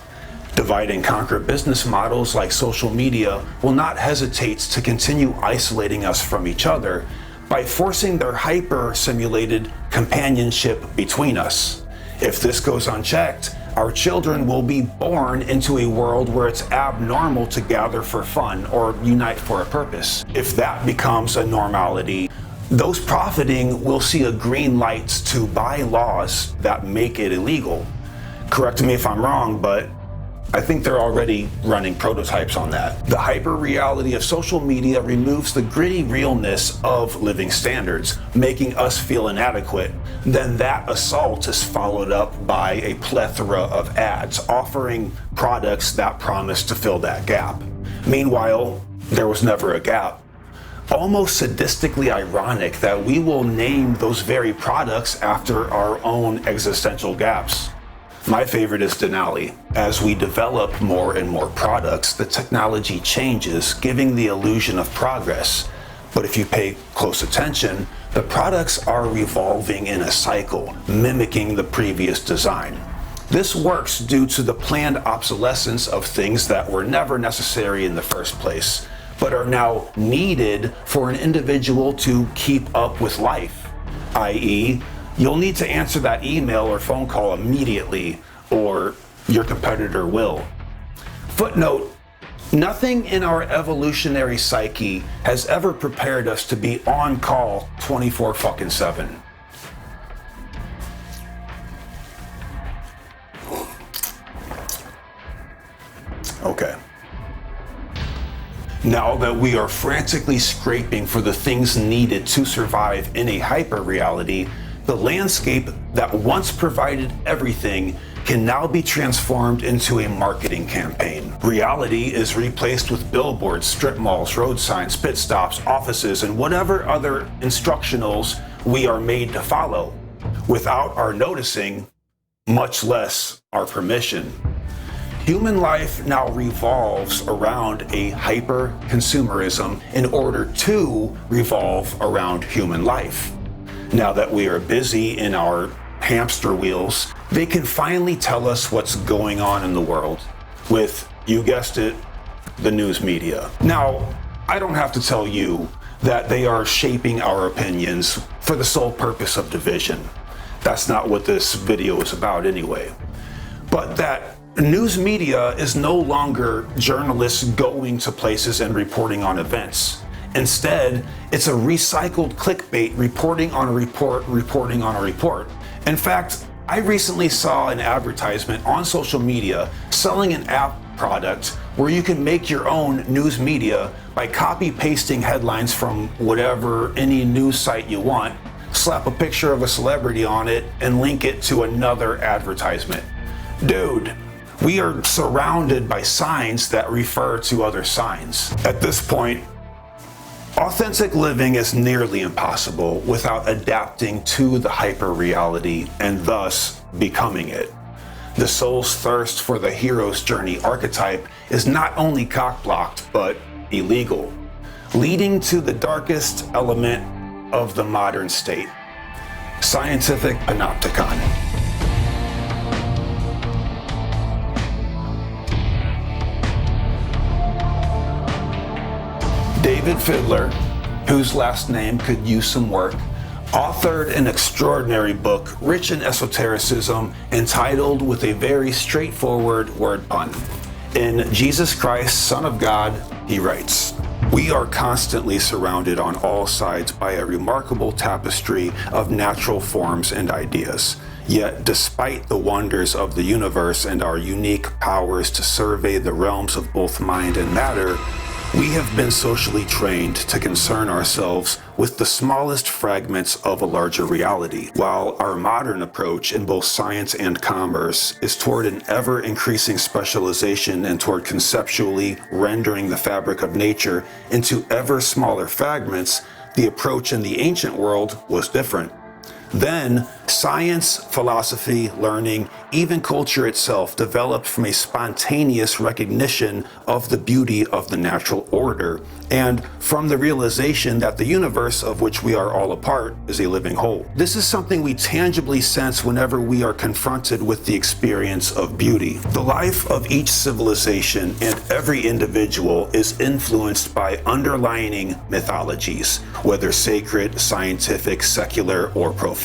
Divide and conquer business models like social media will not hesitate to continue isolating us from each other by forcing their hyper-simulated companionship between us. If this goes unchecked, our children will be born into a world where it's abnormal to gather for fun or unite for a purpose. If that becomes a normality, those profiting will see a green light to buy laws that make it illegal. Correct me if I'm wrong, but I think they're already running prototypes on that. The hyper-reality of social media removes the gritty realness of living standards, making us feel inadequate. Then that assault is followed up by a plethora of ads offering products that promise to fill that gap. Meanwhile, there was never a gap. Almost sadistically ironic that we will name those very products after our own existential gaps. My favorite is Denali. As we develop more and more products, the technology changes, giving the illusion of progress. But if you pay close attention, the products are revolving in a cycle, mimicking the previous design. This works due to the planned obsolescence of things that were never necessary in the first place, but are now needed for an individual to keep up with life, i.e., you'll need to answer that email or phone call immediately, or your competitor will. Footnote, nothing in our evolutionary psyche has ever prepared us to be on call 24/7. Okay. Now that we are frantically scraping for the things needed to survive in a hyper-reality, the landscape that once provided everything can now be transformed into a marketing campaign. Reality is replaced with billboards, strip malls, road signs, pit stops, offices, and whatever other instructionals we are made to follow, without our noticing, much less our permission. Human life now revolves around a hyper-consumerism in order to revolve around human life. Now that we are busy in our hamster wheels, they can finally tell us what's going on in the world with, you guessed it, the news media. Now, I don't have to tell you that they are shaping our opinions for the sole purpose of division. That's not what this video is about anyway. But that news media is no longer journalists going to places and reporting on events. Instead, it's a recycled clickbait reporting on a report, reporting on a report. In fact, I recently saw an advertisement on social media selling an app product where you can make your own news media by copy pasting headlines from whatever, any news site you want, slap a picture of a celebrity on it, and link it to another advertisement. Dude, we are surrounded by signs that refer to other signs. At this point, authentic living is nearly impossible without adapting to the hyperreality and thus becoming it. The soul's thirst for the hero's journey archetype is not only cock-blocked, but illegal, leading to the darkest element of the modern state, scientific panopticon. David Fiddler, whose last name could use some work, authored an extraordinary book rich in esotericism entitled with a very straightforward word pun. In Jesus Christ, Son of God, he writes, "We are constantly surrounded on all sides by a remarkable tapestry of natural forms and ideas. Yet, despite the wonders of the universe and our unique powers to survey the realms of both mind and matter, we have been socially trained to concern ourselves with the smallest fragments of a larger reality, while our modern approach in both science and commerce is toward an ever-increasing specialization and toward conceptually rendering the fabric of nature into ever smaller fragments. The approach in the ancient world was different. Then, science, philosophy, learning, even culture itself developed from a spontaneous recognition of the beauty of the natural order, and from the realization that the universe of which we are all a part is a living whole. This is something we tangibly sense whenever we are confronted with the experience of beauty. The life of each civilization and every individual is influenced by underlying mythologies, whether sacred, scientific, secular, or profane.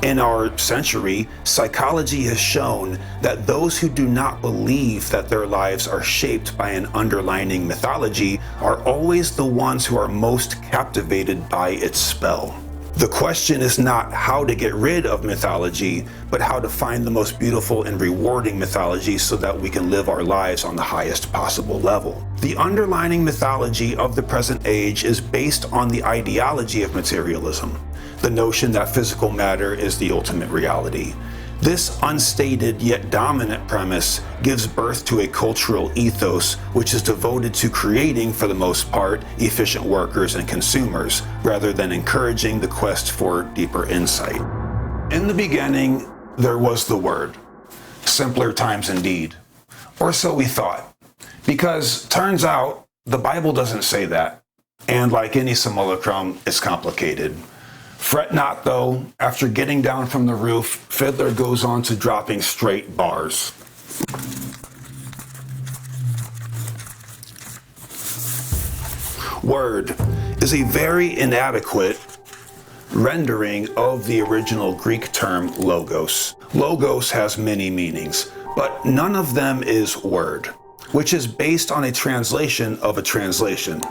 In our century, psychology has shown that those who do not believe that their lives are shaped by an underlying mythology are always the ones who are most captivated by its spell. The question is not how to get rid of mythology, but how to find the most beautiful and rewarding mythology so that we can live our lives on the highest possible level. The underlying mythology of the present age is based on the ideology of materialism, the notion that physical matter is the ultimate reality. This unstated yet dominant premise gives birth to a cultural ethos which is devoted to creating, for the most part, efficient workers and consumers, rather than encouraging the quest for deeper insight. In the beginning, there was the Word. Simpler times indeed. Or so we thought. Because turns out, the Bible doesn't say that. And like any simulacrum, it's complicated. Fret not, though. After getting down from the roof, Fiddler goes on to dropping straight bars. Word is a very inadequate rendering of the original Greek term logos. Logos has many meanings, but none of them is word, which is based on a translation of a translation.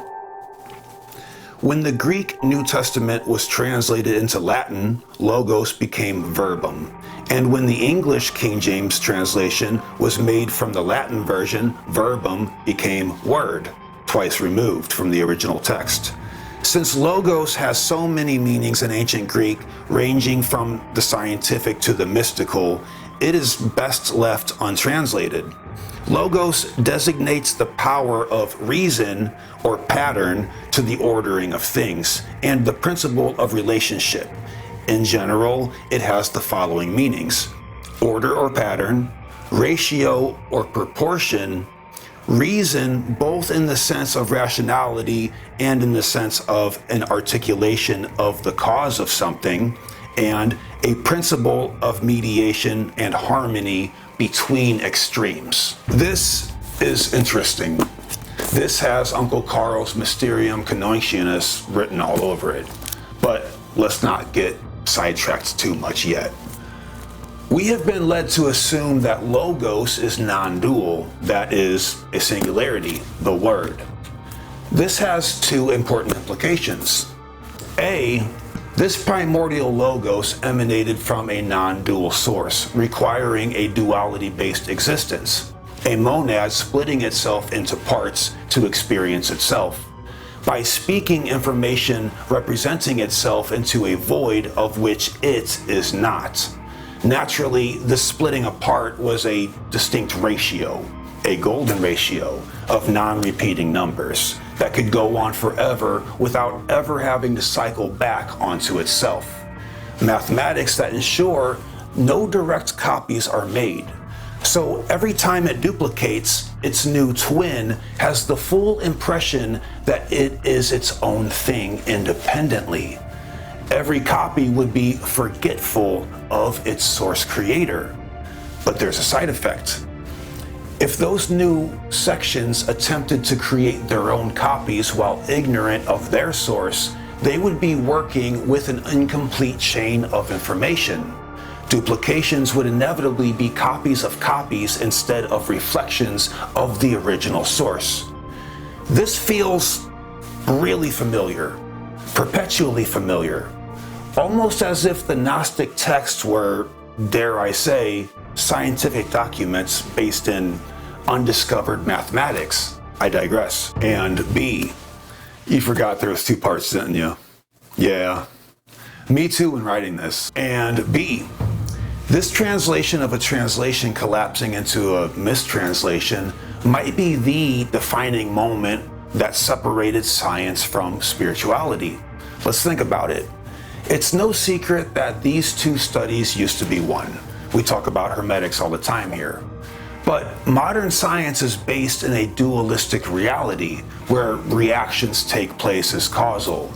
When the Greek New Testament was translated into Latin, logos became verbum. And when the English King James translation was made from the Latin version, verbum became word, twice removed from the original text. Since logos has so many meanings in ancient Greek, ranging from the scientific to the mystical, it is best left untranslated. Logos designates the power of reason or pattern to the ordering of things and the principle of relationship. In general, it has the following meanings: order or pattern, ratio or proportion, reason both in the sense of rationality and in the sense of an articulation of the cause of something, and a principle of mediation and harmony between extremes. This is interesting. This has Uncle Carl's Mysterium Canonicalis written all over it. But let's not get sidetracked too much yet. We have been led to assume that logos is non-dual, that is, a singularity, the word. This has two important implications. A, this primordial logos emanated from a non-dual source, requiring a duality-based existence, a monad splitting itself into parts to experience itself, by speaking information representing itself into a void of which it is not. Naturally, the splitting apart was a distinct ratio, a golden ratio of non-repeating numbers that could go on forever without ever having to cycle back onto itself. Mathematics that ensure no direct copies are made. So every time it duplicates, its new twin has the full impression that it is its own thing independently. Every copy would be forgetful of its source creator. But there's a side effect. If those new sections attempted to create their own copies while ignorant of their source, they would be working with an incomplete chain of information. Duplications would inevitably be copies of copies instead of reflections of the original source. This feels really familiar, perpetually familiar, almost as if the Gnostic texts were, dare I say, scientific documents based in undiscovered mathematics. I digress. And B, you forgot there was two parts, didn't you? Yeah, me too when writing this. And B, this translation of a translation collapsing into a mistranslation might be the defining moment that separated science from spirituality. Let's think about it. It's no secret that these two studies used to be one. We talk about hermetics all the time here. But modern science is based in a dualistic reality where reactions take place as causal.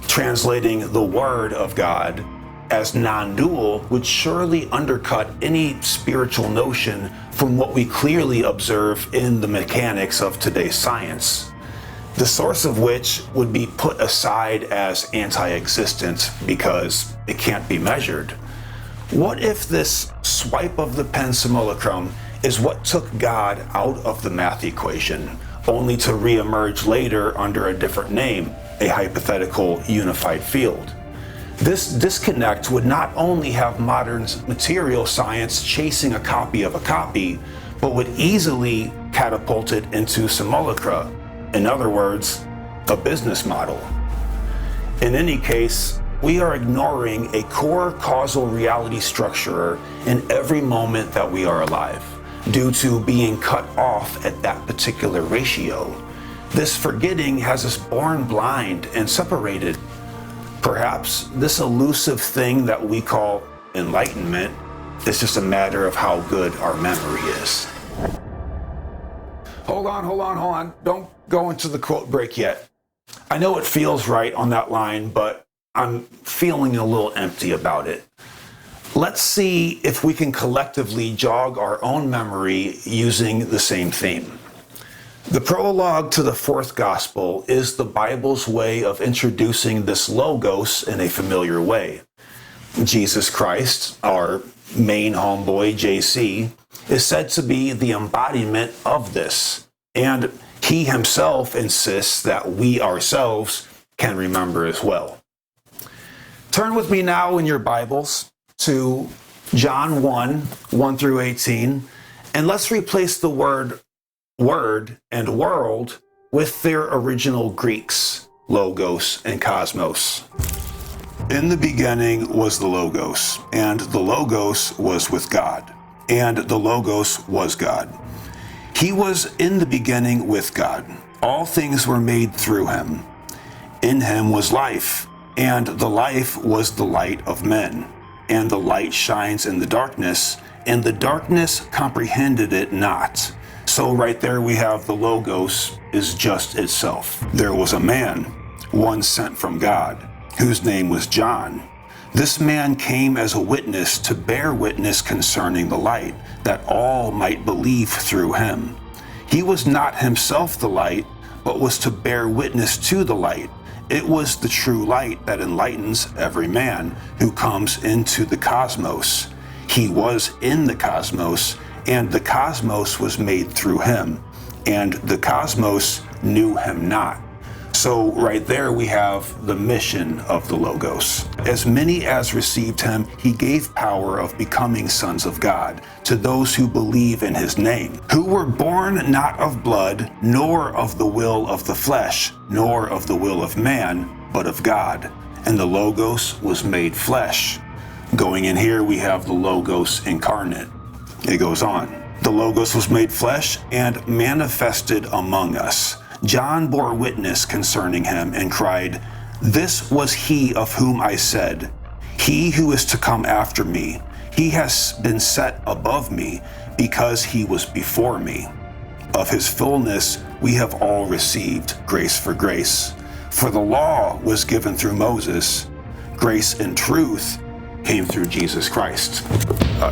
Translating the Word of God as non-dual would surely undercut any spiritual notion from what we clearly observe in the mechanics of today's science, the source of which would be put aside as anti-existent because it can't be measured. What if this swipe of the pen simulacrum is what took God out of the math equation, only to re-emerge later under a different name, a hypothetical unified field? This disconnect would not only have modern material science chasing a copy of a copy, but would easily catapult it into simulacra. In other words, a business model. In any case, we are ignoring a core causal reality structure in every moment that we are alive, due to being cut off at that particular ratio. This forgetting has us born blind and separated. Perhaps this elusive thing that we call enlightenment is just a matter of how good our memory is. Hold on. Don't go into the quote break yet. I know it feels right on that line, but I'm feeling a little empty about it. Let's see if we can collectively jog our own memory using the same theme. The prologue to the fourth gospel is the Bible's way of introducing this logos in a familiar way. Jesus Christ, our main homeboy JC, is said to be the embodiment of this, and he himself insists that we ourselves can remember as well. Turn with me now in your Bibles to John 1 through 18, and let's replace the word and world with their original Greeks, logos and cosmos. In the beginning was the Logos, and the Logos was with God, and the Logos was God. He was in the beginning with God. All things were made through him. In him was life, and the life was the light of men. And the light shines in the darkness, and the darkness comprehended it not. So right there we have the Logos is just itself. There was a man, one sent from God, whose name was John. This man came as a witness to bear witness concerning the light, that all might believe through him. He was not himself the light, but was to bear witness to the light. It was the true light that enlightens every man who comes into the cosmos. He was in the cosmos, and the cosmos was made through him, and the cosmos knew him not. So right there we have the mission of the Logos. As many as received him, he gave power of becoming sons of God to those who believe in his name, who were born not of blood, nor of the will of the flesh, nor of the will of man, but of God. And the Logos was made flesh. Going in here, we have the Logos incarnate. It goes on. The Logos was made flesh and manifested among us. John bore witness concerning him and cried, "This was he of whom I said, he who is to come after me, he has been set above me, because he was before me. Of his fullness we have all received grace for grace. For the law was given through Moses, grace and truth came through Jesus Christ."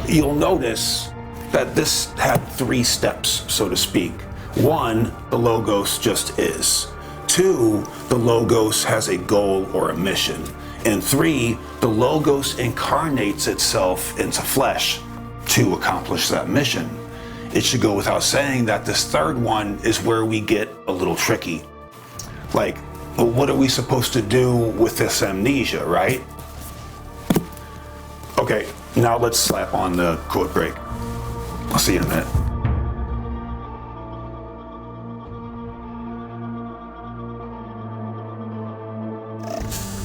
You'll notice that this had 3 steps, so to speak. 1, the Logos just is. 2, the Logos has a goal or a mission. And 3, the Logos incarnates itself into flesh to accomplish that mission. It should go without saying that this 3rd one is where we get a little tricky. Like, well, what are we supposed to do with this amnesia, right? Okay, now let's slap on the quote break. I'll see you in a minute.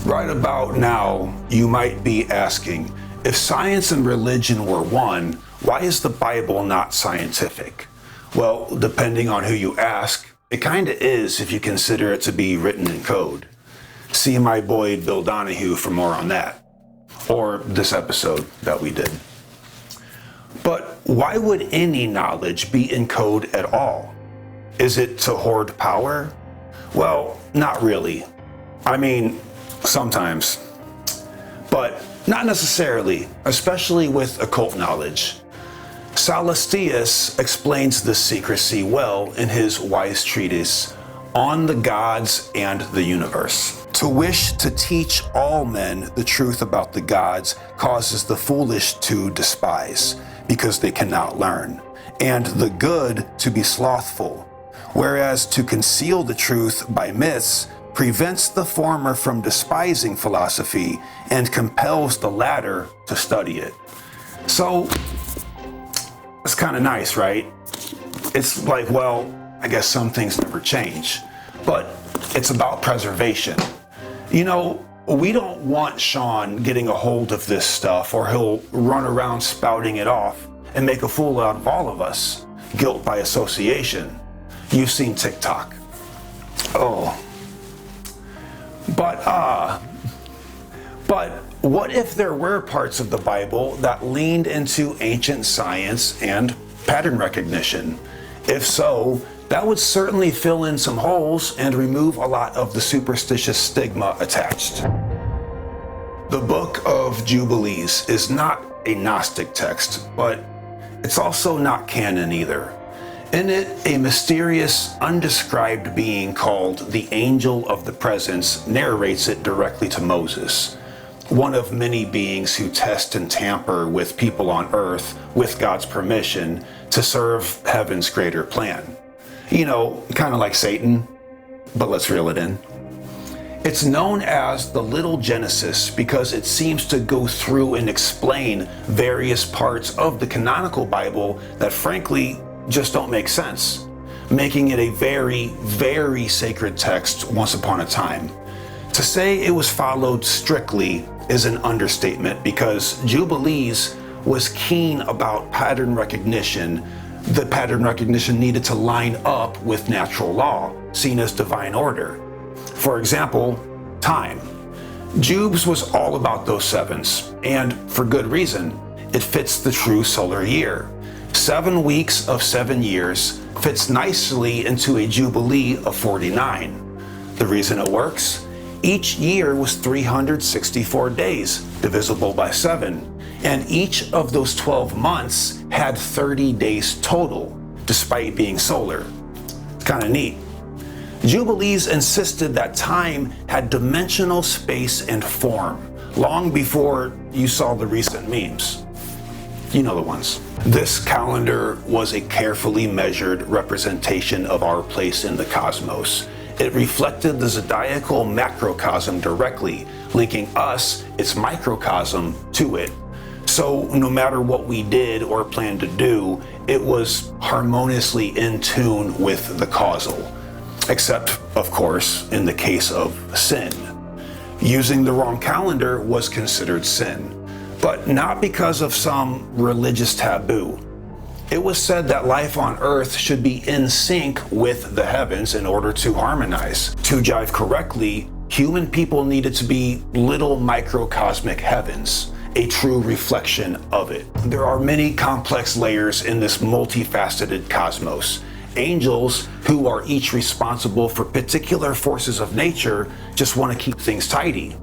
Right about now, you might be asking, if science and religion were one, why is the Bible not scientific? Well, depending on who you ask, it kinda is if you consider it to be written in code. See my boy Bill Donahue for more on that, or this episode that we did. But why would any knowledge be in code at all? Is it to hoard power? Well, not really. I mean, sometimes, but not necessarily, especially with occult knowledge. Sallustius explains this secrecy well in his wise treatise On the Gods and the Universe. To wish to teach all men the truth about the gods causes the foolish to despise, because they cannot learn, and the good to be slothful, whereas to conceal the truth by myths prevents the former from despising philosophy and compels the latter to study it. So, it's kind of nice, right? It's like, well, I guess some things never change, but it's about preservation. You know, we don't want Sean getting a hold of this stuff, or he'll run around spouting it off and make a fool out of all of us. Guilt by association. You've seen TikTok. Oh. But what if there were parts of the Bible that leaned into ancient science and pattern recognition? If so, that would certainly fill in some holes and remove a lot of the superstitious stigma attached. The Book of Jubilees is not a Gnostic text, but it's also not canon either. In it, a mysterious, undescribed being called the Angel of the Presence narrates it directly to Moses, one of many beings who test and tamper with people on earth with God's permission to serve heaven's greater plan. You know, kind of like Satan, but let's reel it in. It's known as the Little Genesis because it seems to go through and explain various parts of the canonical Bible that frankly just don't make sense, making it a very, very sacred text once upon a time. To say it was followed strictly is an understatement because Jubilees was keen about pattern recognition. The pattern recognition needed to line up with natural law, seen as divine order. For example, time. Jubes was all about those sevens, and for good reason. It fits the true solar year. 7 weeks of 7 years fits nicely into a jubilee of 49. The reason it works? Each year was 364 days, divisible by 7, and each of those 12 months had 30 days total, despite being solar. Kind of neat. Jubilees insisted that time had dimensional space and form, long before you saw the recent memes. You know the ones. This calendar was a carefully measured representation of our place in the cosmos. It reflected the zodiacal macrocosm directly, linking us, its microcosm, to it. So no matter what we did or planned to do, it was harmoniously in tune with the causal. Except, of course, in the case of sin. Using the wrong calendar was considered sin, but not because of some religious taboo. It was said that life on Earth should be in sync with the heavens in order to harmonize. To jive correctly, human people needed to be little microcosmic heavens, a true reflection of it. There are many complex layers in this multifaceted cosmos. Angels, who are each responsible for particular forces of nature, just want to keep things tidy.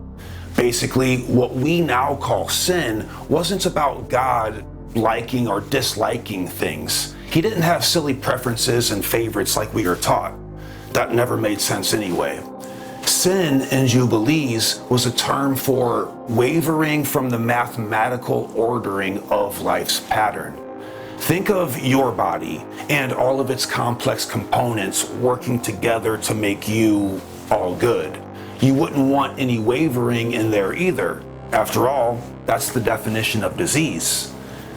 Basically, what we now call sin wasn't about God liking or disliking things. He didn't have silly preferences and favorites like we are taught. That never made sense anyway. Sin in Jubilees was a term for wavering from the mathematical ordering of life's pattern. Think of your body and all of its complex components working together to make you all good. You wouldn't want any wavering in there either. After all, that's the definition of disease.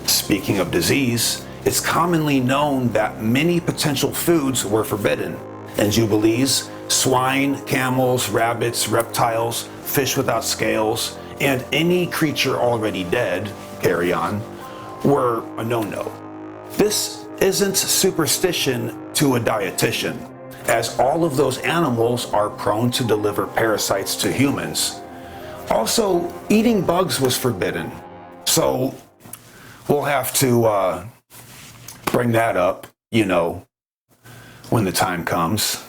Speaking of disease, it's commonly known that many potential foods were forbidden. In Jubilees, swine, camels, rabbits, reptiles, fish without scales, and any creature already dead, carry on, were a no-no. This isn't superstition to a dietitian, as all of those animals are prone to deliver parasites to humans. Also, eating bugs was forbidden, so we'll have to bring that up, when the time comes.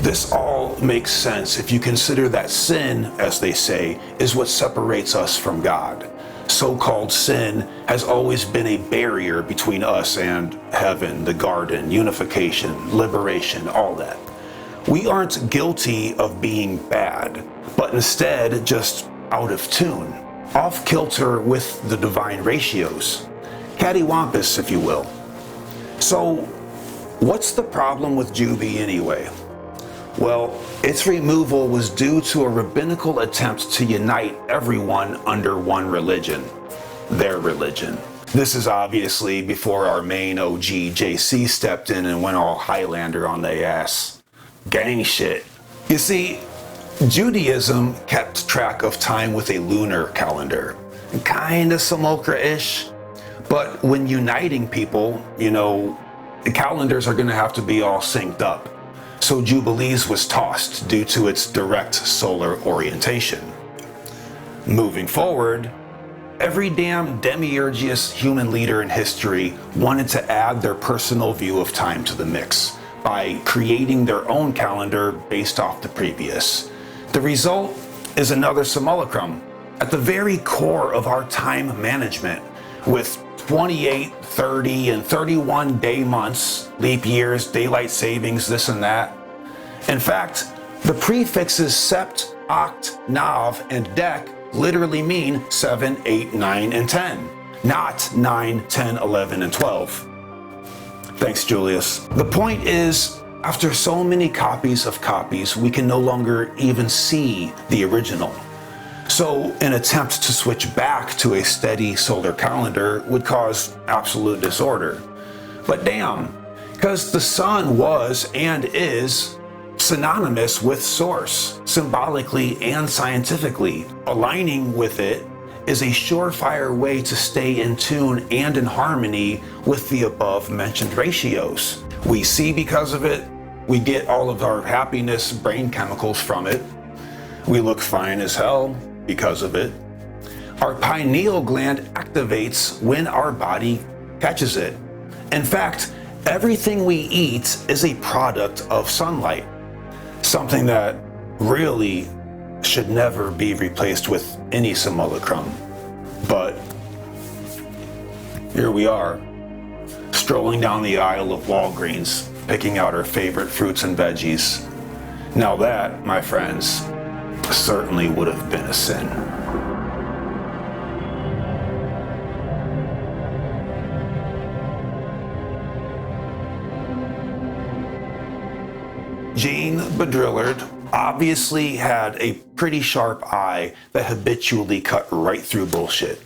This all makes sense if you consider that sin, as they say, is what separates us from God. So-called sin has always been a barrier between us and heaven, the garden, unification, liberation, all that. We aren't guilty of being bad, but instead just out of tune, off kilter with the divine ratios, cattywampus, if you will. So, what's the problem with Jubi anyway? Well, its removal was due to a rabbinical attempt to unite everyone under one religion, their religion. This is obviously before our main OG JC stepped in and went all Highlander on their ass. Gang shit. You see, Judaism kept track of time with a lunar calendar, kinda Simulacra-ish, but when uniting people, the calendars are gonna have to be all synced up. So Jubilees was tossed due to its direct solar orientation. Moving forward, every damn demiurgious human leader in history wanted to add their personal view of time to the mix by creating their own calendar based off the previous. The result is another simulacrum at the very core of our time management, with 28, 30, and 31 day months, leap years, daylight savings, this and that. In fact, the prefixes sept, oct, nav, and dec literally mean 7, 8, 9, and 10, not 9, 10, 11, and 12. Thanks, Julius. The point is, after so many copies of copies, we can no longer even see the original. So an attempt to switch back to a steady solar calendar would cause absolute disorder. But damn, because the sun was and is synonymous with source, symbolically and scientifically. Aligning with it is a surefire way to stay in tune and in harmony with the above mentioned ratios. We see because of it, we get all of our happiness brain chemicals from it. We look fine as hell because of it. Our pineal gland activates when our body catches it. In fact, Everything we eat is a product of sunlight, something that really should never be replaced with any simulacrum. But here we are, strolling down the aisle of Walgreens, picking out our favorite fruits and veggies. Now that, my friends, certainly would have been a sin. Gene Baudrillard obviously had a pretty sharp eye that habitually cut right through bullshit.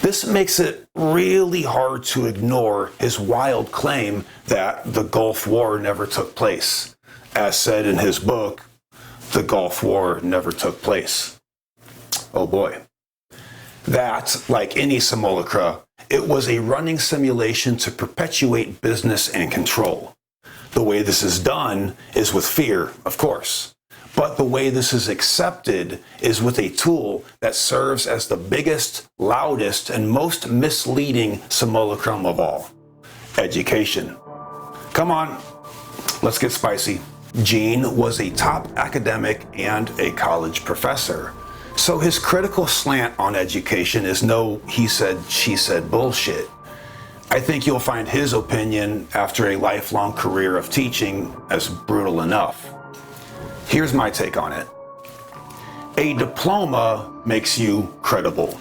This makes it really hard to ignore his wild claim that the Gulf War never took place. As said in his book, The Gulf War Never Took Place. Oh boy. That, like any simulacra, it was a running simulation to perpetuate business and control. The way this is done is with fear, of course. But the way this is accepted is with a tool that serves as the biggest, loudest, and most misleading simulacrum of all. Education. Come on, let's get spicy. Gene was a top academic and a college professor. So his critical slant on education is no he said, she said bullshit. I think you'll find his opinion after a lifelong career of teaching as brutal enough. Here's my take on it. A diploma makes you credible.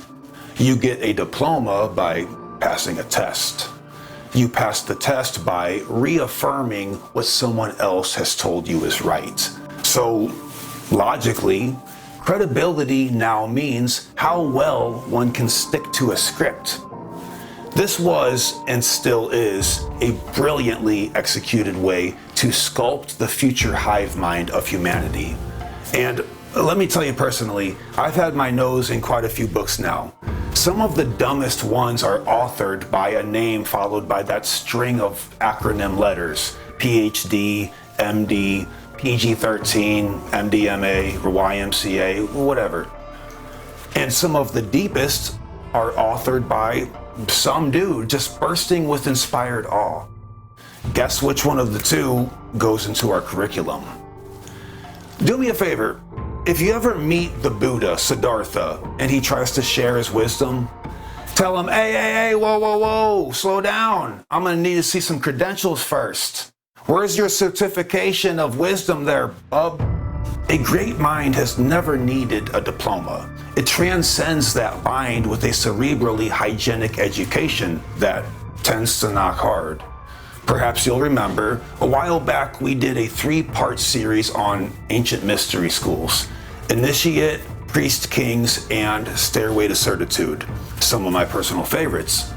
You get a diploma by passing a test. You pass the test by reaffirming what someone else has told you is right. So, logically, credibility now means how well one can stick to a script. This was, and still is, a brilliantly executed way to sculpt the future hive mind of humanity. And let me tell you personally, I've had my nose in quite a few books now. Some of the dumbest ones are authored by a name followed by that string of acronym letters, PhD, MD, PG-13, MDMA, or YMCA, whatever. And some of the deepest are authored by some dude just bursting with inspired awe. Guess which one of the two goes into our curriculum? Do me a favor. If you ever meet the Buddha, Siddhartha, and he tries to share his wisdom, tell him, hey, whoa, slow down. I'm gonna need to see some credentials first. Where's your certification of wisdom there, bub? A great mind has never needed a diploma. It transcends that mind with a cerebrally hygienic education that tends to knock hard. Perhaps you'll remember, a while back we did a 3-part series on ancient mystery schools: Initiate, Priest Kings, and Stairway to Certitude, some of my personal favorites.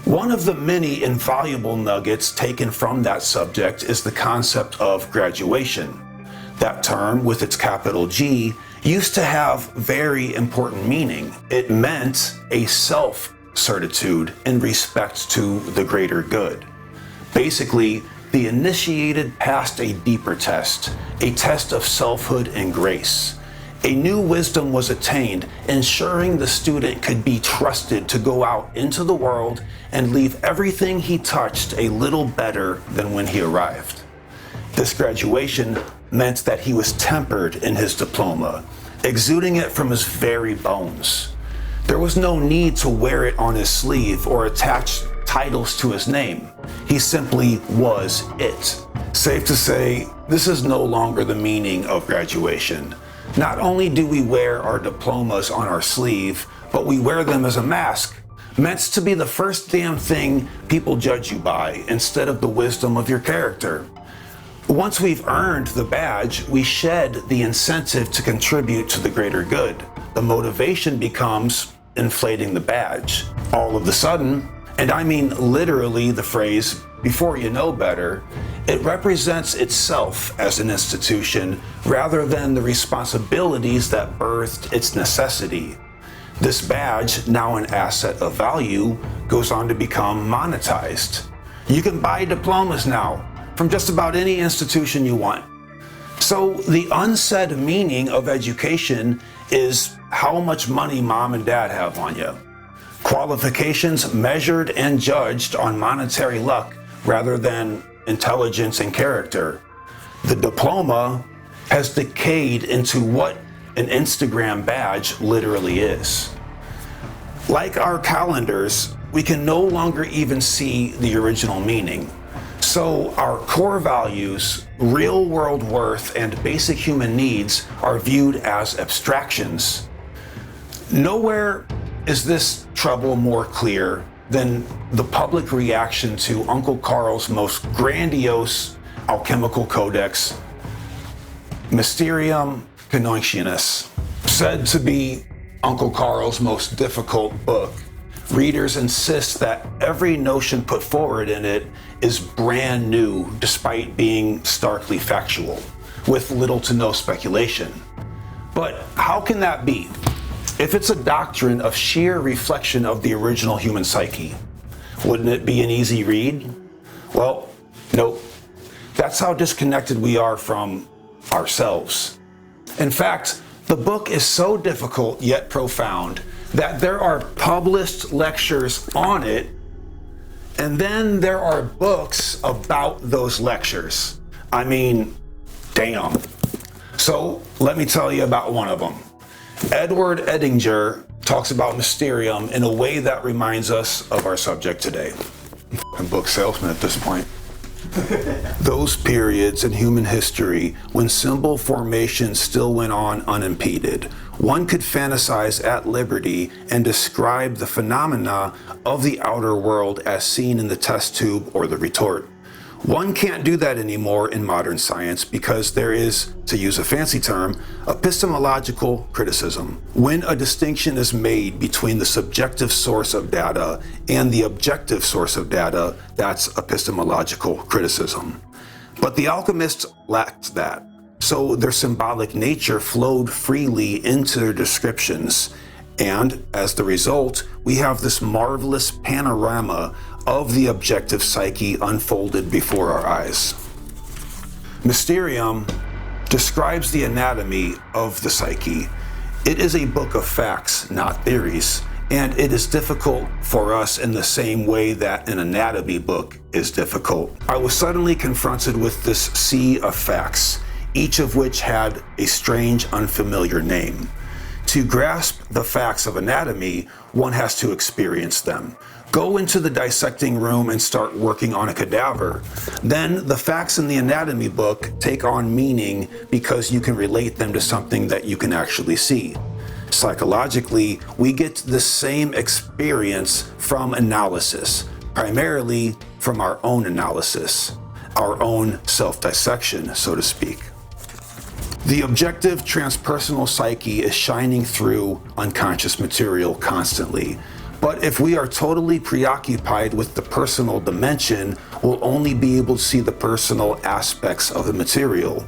One of the many invaluable nuggets taken from that subject is the concept of graduation. That term, with its capital G, used to have very important meaning. It meant a self-certitude in respect to the greater good. Basically, the initiated passed a deeper test, a test of selfhood and grace. A new wisdom was attained, ensuring the student could be trusted to go out into the world and leave everything he touched a little better than when he arrived. This graduation meant that he was tempered in his diploma, exuding it from his very bones. There was no need to wear it on his sleeve or attach titles to his name. He simply was it. Safe to say, this is no longer the meaning of graduation. Not only do we wear our diplomas on our sleeve, but we wear them as a mask, meant to be the first damn thing people judge you by, instead of the wisdom of your character. Once we've earned the badge, we shed the incentive to contribute to the greater good. The motivation becomes inflating the badge. All of a sudden, and I mean literally the phrase, before you know better, it represents itself as an institution rather than the responsibilities that birthed its necessity. This badge, now an asset of value, goes on to become monetized. You can buy diplomas now from just about any institution you want. So the unsaid meaning of education is how much money mom and dad have on you. Qualifications measured and judged on monetary luck rather than intelligence and character. The diploma has decayed into what an Instagram badge literally is. Like our calendars, we can no longer even see the original meaning. So our core values, real world worth, and basic human needs are viewed as abstractions. Nowhere is this trouble more clear than the public reaction to Uncle Carl's most grandiose alchemical codex, Mysterium Canonicanus. Said to be Uncle Carl's most difficult book, readers insist that every notion put forward in it is brand new despite being starkly factual, with little to no speculation. But how can that be? If it's a doctrine of sheer reflection of the original human psyche, wouldn't it be an easy read? Well, nope. That's how disconnected we are from ourselves. In fact, the book is so difficult yet profound that there are published lectures on it, and then there are books about those lectures. I mean, damn. So let me tell you about one of them. Edward Edinger talks about Mysterium in a way that reminds us of our subject today. I'm book salesman at this point. Those periods in human history when symbol formation still went on unimpeded. One could fantasize at liberty and describe the phenomena of the outer world as seen in the test tube or the retort. One can't do that anymore in modern science because there is, to use a fancy term, epistemological criticism. When a distinction is made between the subjective source of data and the objective source of data, that's epistemological criticism. But the alchemists lacked that, so their symbolic nature flowed freely into their descriptions. And as the result, we have this marvelous panorama of the objective psyche unfolded before our eyes. Mysterium describes the anatomy of the psyche. It is a book of facts, not theories, and it is difficult for us in the same way that an anatomy book is difficult. I was suddenly confronted with this sea of facts, each of which had a strange, unfamiliar name. To grasp the facts of anatomy, one has to experience them. Go into the dissecting room and start working on a cadaver. Then the facts in the anatomy book take on meaning because you can relate them to something that you can actually see. Psychologically, we get the same experience from analysis, primarily from our own analysis, our own self-dissection, so to speak. The objective transpersonal psyche is shining through unconscious material constantly. But if we are totally preoccupied with the personal dimension, we'll only be able to see the personal aspects of the material.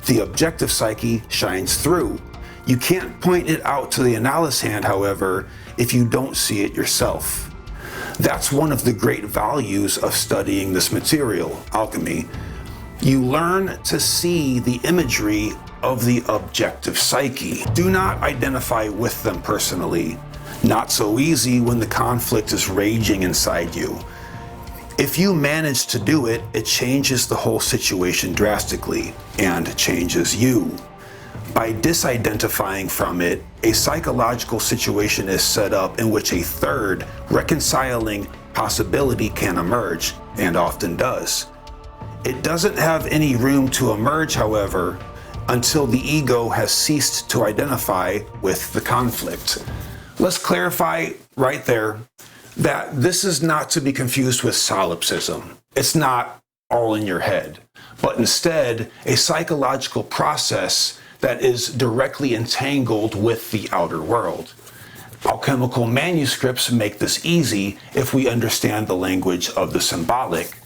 The objective psyche shines through. You can't point it out to the analyst hand, however, if you don't see it yourself. That's one of the great values of studying this material, alchemy. You learn to see the imagery of the objective psyche. Do not identify with them personally. Not so easy when the conflict is raging inside you. If you manage to do it, it changes the whole situation drastically and changes you. By disidentifying from it, a psychological situation is set up in which a third, reconciling possibility can emerge, and often does. It doesn't have any room to emerge, however, until the ego has ceased to identify with the conflict. Let's clarify right there that this is not to be confused with solipsism. It's not all in your head, but instead a psychological process that is directly entangled with the outer world. Alchemical manuscripts make this easy if we understand the language of the symbolic.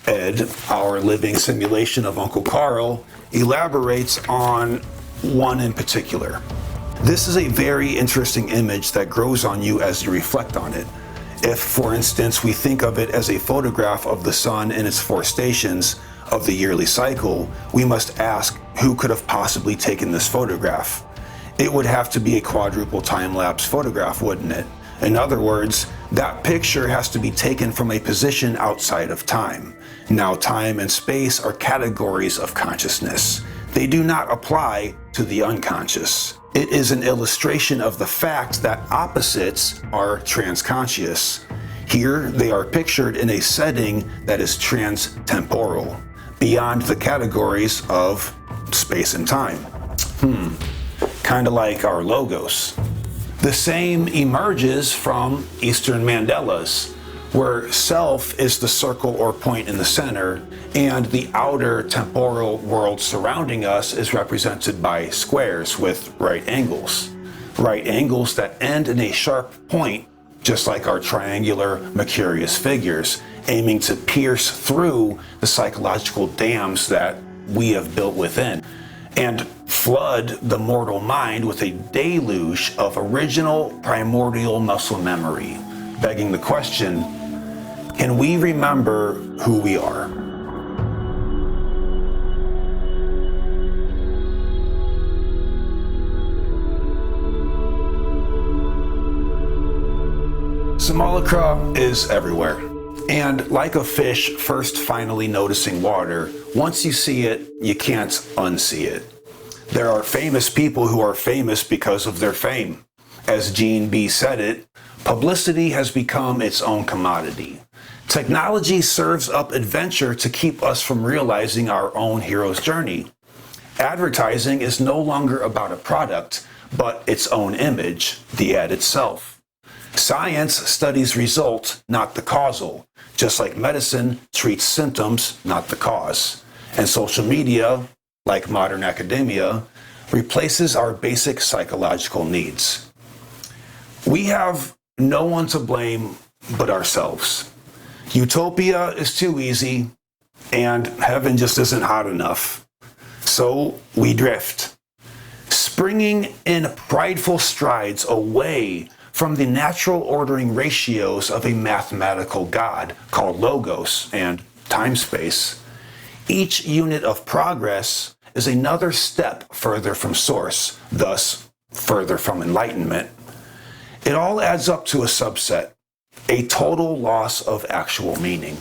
Ed, our living simulation of Uncle Carl, elaborates on one in particular. This is a very interesting image that grows on you as you reflect on it. If, for instance, we think of it as a photograph of the sun in its 4 stations of the yearly cycle, we must ask who could have possibly taken this photograph. It would have to be a quadruple time-lapse photograph, wouldn't it? In other words, That picture has to be taken from a position outside of time. Now, time and space are categories of consciousness. They do not apply to the unconscious. It is an illustration of the fact that opposites are transconscious. Here, they are pictured in a setting that is trans-temporal, beyond the categories of space and time. Kind of like our logos. The same emerges from Eastern Mandalas, where self is the circle or point in the center, and the outer temporal world surrounding us is represented by squares with right angles. Right angles that end in a sharp point, just like our triangular Mercurius figures, aiming to pierce through the psychological dams that we have built within, and flood the mortal mind with a deluge of original primordial muscle memory, begging the question, can we remember who we are? Simulacra is everywhere. And like a fish first finally noticing water, once you see it, you can't unsee it. There are famous people who are famous because of their fame. As Gene B said it, publicity has become its own commodity. Technology serves up adventure to keep us from realizing our own hero's journey. Advertising is no longer about a product, but its own image, the ad itself. Science studies result, not the causal, just like medicine treats symptoms, not the cause. And social media, like modern academia, replaces our basic psychological needs. We have no one to blame but ourselves. Utopia is too easy, and heaven just isn't hot enough. So we drift, springing in prideful strides away from the natural ordering ratios of a mathematical god called logos and time-space. Each unit of progress is another step further from source, thus further from enlightenment. It all adds up to a subset, a total loss of actual meaning.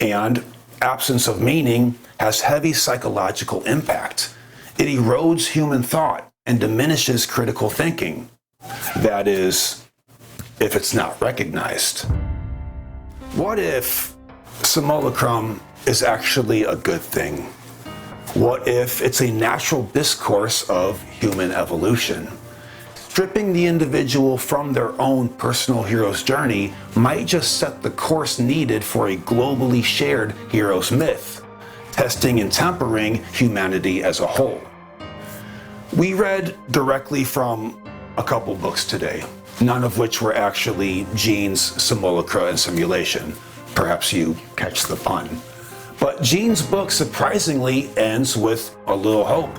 And absence of meaning has heavy psychological impact. It erodes human thought and diminishes critical thinking. That is, if it's not recognized. What if simulacrum is actually a good thing? What if it's a natural discourse of human evolution? Stripping the individual from their own personal hero's journey might just set the course needed for a globally shared hero's myth, testing and tempering humanity as a whole. We read directly from a couple books today, none of which were actually Gene's Simulacra and Simulation. Perhaps you catch the pun. But Gene's book surprisingly ends with a little hope,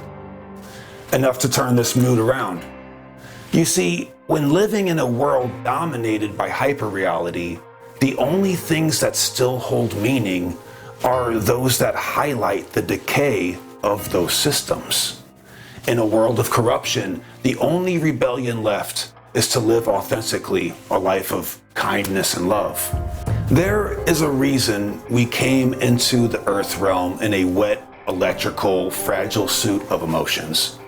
enough to turn this mood around. You see, when living in a world dominated by hyperreality, the only things that still hold meaning are those that highlight the decay of those systems. In a world of corruption, the only rebellion left is to live authentically a life of kindness and love. There is a reason we came into the earth realm in a wet, electrical, fragile suit of emotions.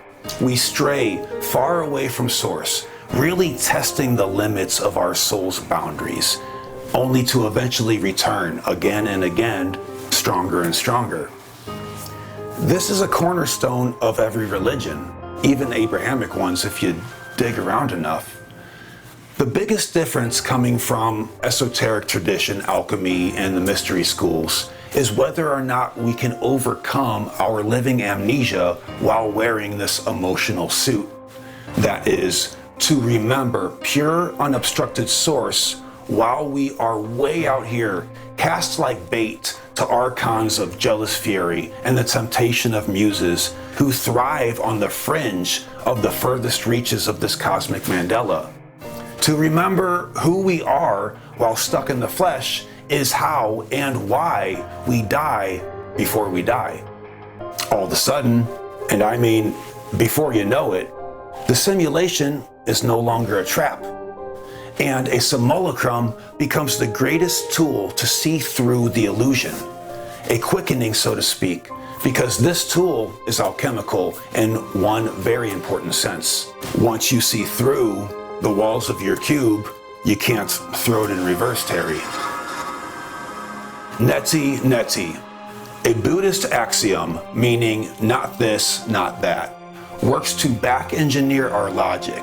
We stray far away from source, really testing the limits of our soul's boundaries, only to eventually return again and again, stronger and stronger. This is a cornerstone of every religion, even Abrahamic ones if you dig around enough. The biggest difference coming from esoteric tradition, alchemy, and the mystery schools is whether or not we can overcome our living amnesia while wearing this emotional suit. That is, to remember pure, unobstructed source while we are way out here, cast like bait to archons of jealous fury and the temptation of muses who thrive on the fringe of the furthest reaches of this cosmic mandala. To remember who we are while stuck in the flesh is how and why we die before we die. All of a sudden, and I mean before you know it, the simulation is no longer a trap. and a simulacrum becomes the greatest tool to see through the illusion. A quickening, so to speak, because this tool is alchemical in one very important sense. Once you see through the walls of your cube, you can't throw it in reverse, Terry. Neti neti, a Buddhist axiom meaning not this, not that, works to back engineer our logic.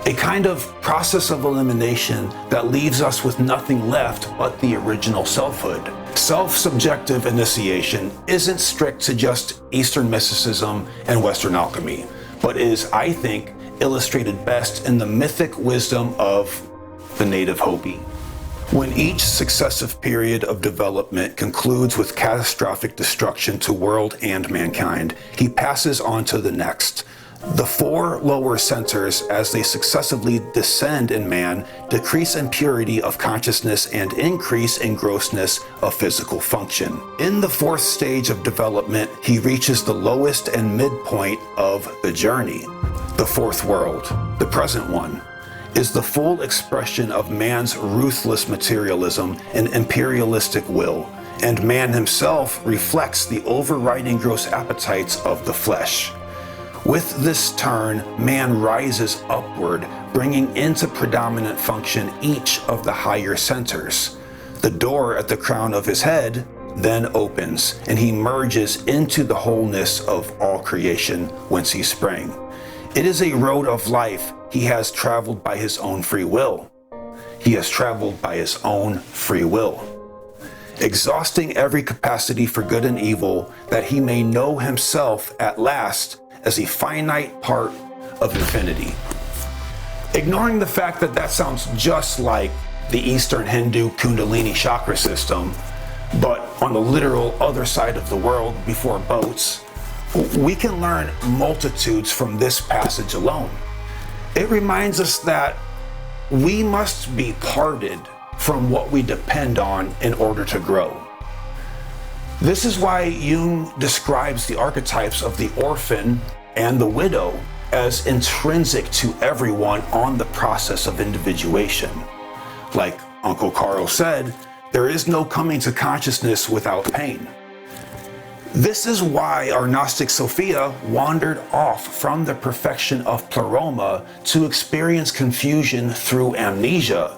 A kind of process of elimination that leaves us with nothing left but the original selfhood. Self-subjective initiation isn't strict to just Eastern mysticism and Western alchemy, but is, I think, illustrated best in the mythic wisdom of the native Hopi. When each successive period of development concludes with catastrophic destruction to world and mankind, he passes on to the next. The four lower centers, as they successively descend in man, decrease in purity of consciousness and increase in grossness of physical function. In the fourth stage of development, he reaches the lowest and midpoint of the journey. The fourth world, the present one, is the full expression of man's ruthless materialism and imperialistic will, and man himself reflects the overriding gross appetites of the flesh. With this turn, man rises upward, bringing into predominant function each of the higher centers. The door at the crown of his head then opens, and he merges into the wholeness of all creation whence he sprang. It is a road of life he has traveled by his own free will. He has traveled by his own free will, exhausting every capacity for good and evil, that he may know himself at last as a finite part of infinity. Ignoring the fact that that sounds just like the Eastern Hindu Kundalini chakra system, but on the literal other side of the world before boats, we can learn multitudes from this passage alone. It reminds us that we must be parted from what we depend on in order to grow. This is why Jung describes the archetypes of the orphan and the widow as intrinsic to everyone on the process of individuation. Like Uncle Carl said, there is no coming to consciousness without pain. This is why our Gnostic Sophia wandered off from the perfection of Pleroma to experience confusion through amnesia,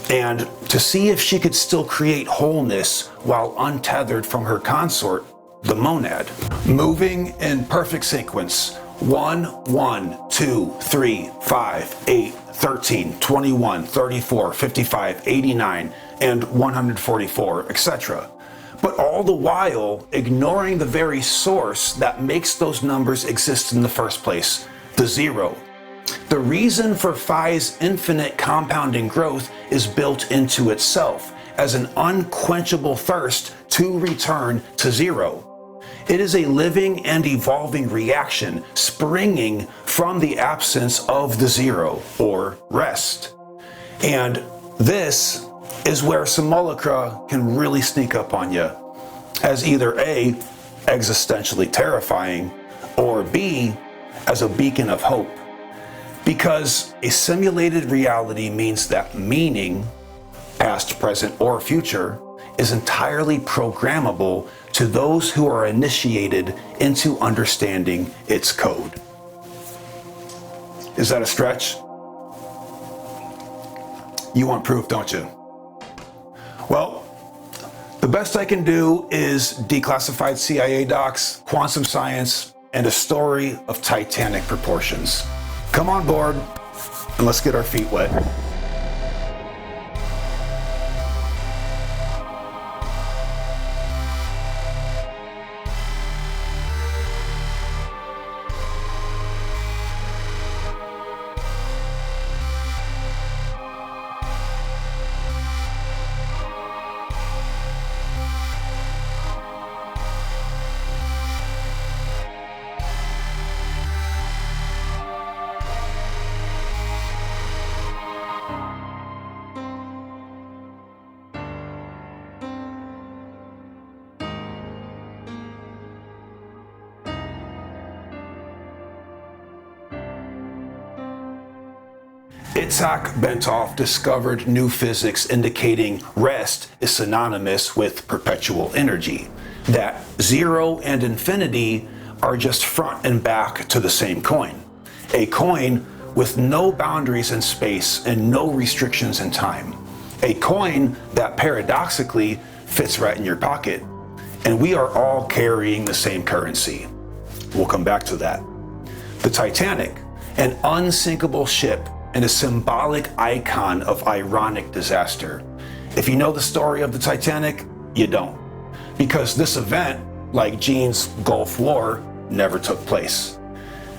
and to see if she could still create wholeness while untethered from her consort, the monad. Moving in perfect sequence, 1, 1, 2, 3, 5, 8, 13, 21, 34, 55, 89, and 144, etc. But all the while ignoring the very source that makes those numbers exist in the first place, the zero. The reason for Phi's infinite compounding growth is built into itself as an unquenchable thirst to return to zero. It is a living and evolving reaction springing from the absence of the zero, or rest. And this is where Simulacra can really sneak up on you, as either A, existentially terrifying, or B, as a beacon of hope. Because a simulated reality means that meaning, past, present, or future, is entirely programmable to those who are initiated into understanding its code. Is that a stretch? You want proof, don't you? Well, the best I can do is declassified CIA docs, quantum science, and a story of titanic proportions. Come on board, and let's get our feet wet. Itzhak Bentov discovered new physics indicating rest is synonymous with perpetual energy, that zero and infinity are just front and back to the same coin, a coin with no boundaries in space and no restrictions in time, a coin that paradoxically fits right in your pocket, and we are all carrying the same currency. We'll come back to that. The Titanic, an unsinkable ship and a symbolic icon of ironic disaster. If you know the story of the Titanic, you don't. Because this event, like Gene's Gulf War, never took place.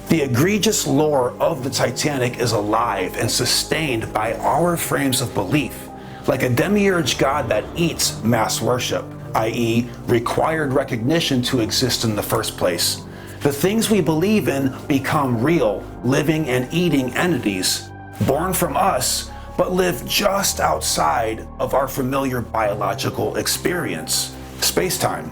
The egregious lore of the Titanic is alive and sustained by our frames of belief, like a demiurge god that eats mass worship, i.e., required recognition to exist in the first place. The things we believe in become real, living and eating entities, born from us, but live just outside of our familiar biological experience, space-time.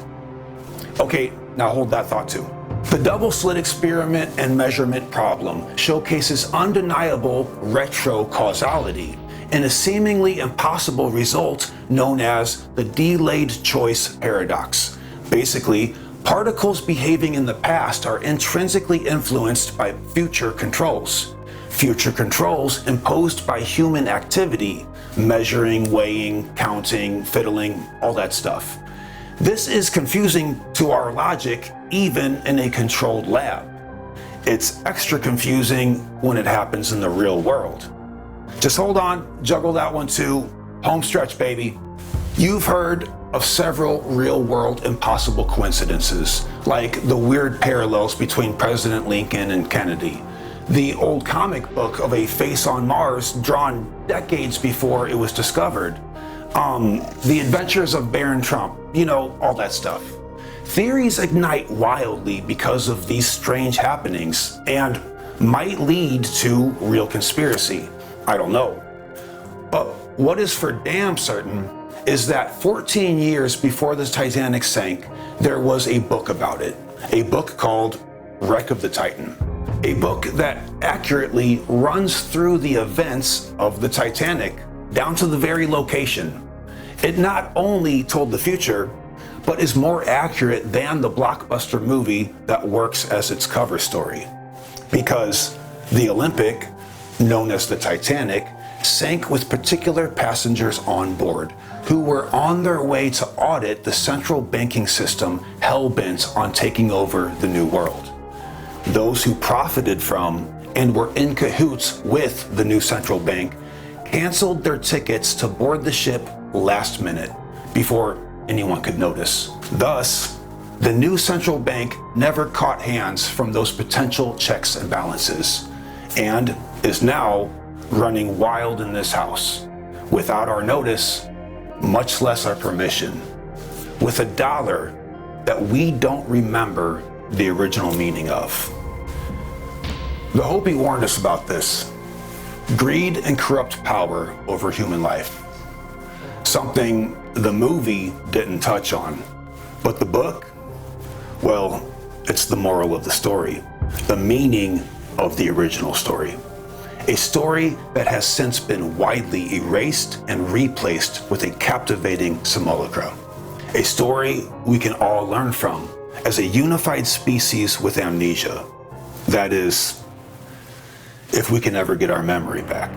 Okay, now hold that thought too. The double slit experiment and measurement problem showcases undeniable retrocausality in a seemingly impossible result known as the delayed choice paradox. Basically, particles behaving in the past are intrinsically influenced by future controls. Future controls imposed by human activity, measuring, weighing, counting, fiddling, all that stuff. This is confusing to our logic even in a controlled lab. It's extra confusing when it happens in the real world. Just hold on, juggle that one too. Home stretch, baby. You've heard of several real-world impossible coincidences, like the weird parallels between President Lincoln and Kennedy, the old comic book of a face on Mars drawn decades before it was discovered, the adventures of Baron Trump, all that stuff. Theories ignite wildly because of these strange happenings and might lead to real conspiracy. I don't know. But what is for damn certain is that 14 years before the Titanic sank, there was a book about it. A book called Wreck of the Titan. A book that accurately runs through the events of the Titanic, down to the very location. It not only told the future, but is more accurate than the blockbuster movie that works as its cover story. Because the Olympic, known as the Titanic, sank with particular passengers on board who were on their way to audit the central banking system hell-bent on taking over the New World. Those who profited from and were in cahoots with the new central bank canceled their tickets to board the ship last minute before anyone could notice. Thus, the new central bank never caught hands from those potential checks and balances and is now running wild in this house without our notice, much less our permission, with a dollar that we don't remember the original meaning of. The Hopi warned us about this. Greed and corrupt power over human life. Something the movie didn't touch on. But the book, well, it's the moral of the story. The meaning of the original story. A story that has since been widely erased and replaced with a captivating simulacra. A story we can all learn from as a unified species with amnesia. That is, if we can ever get our memory back.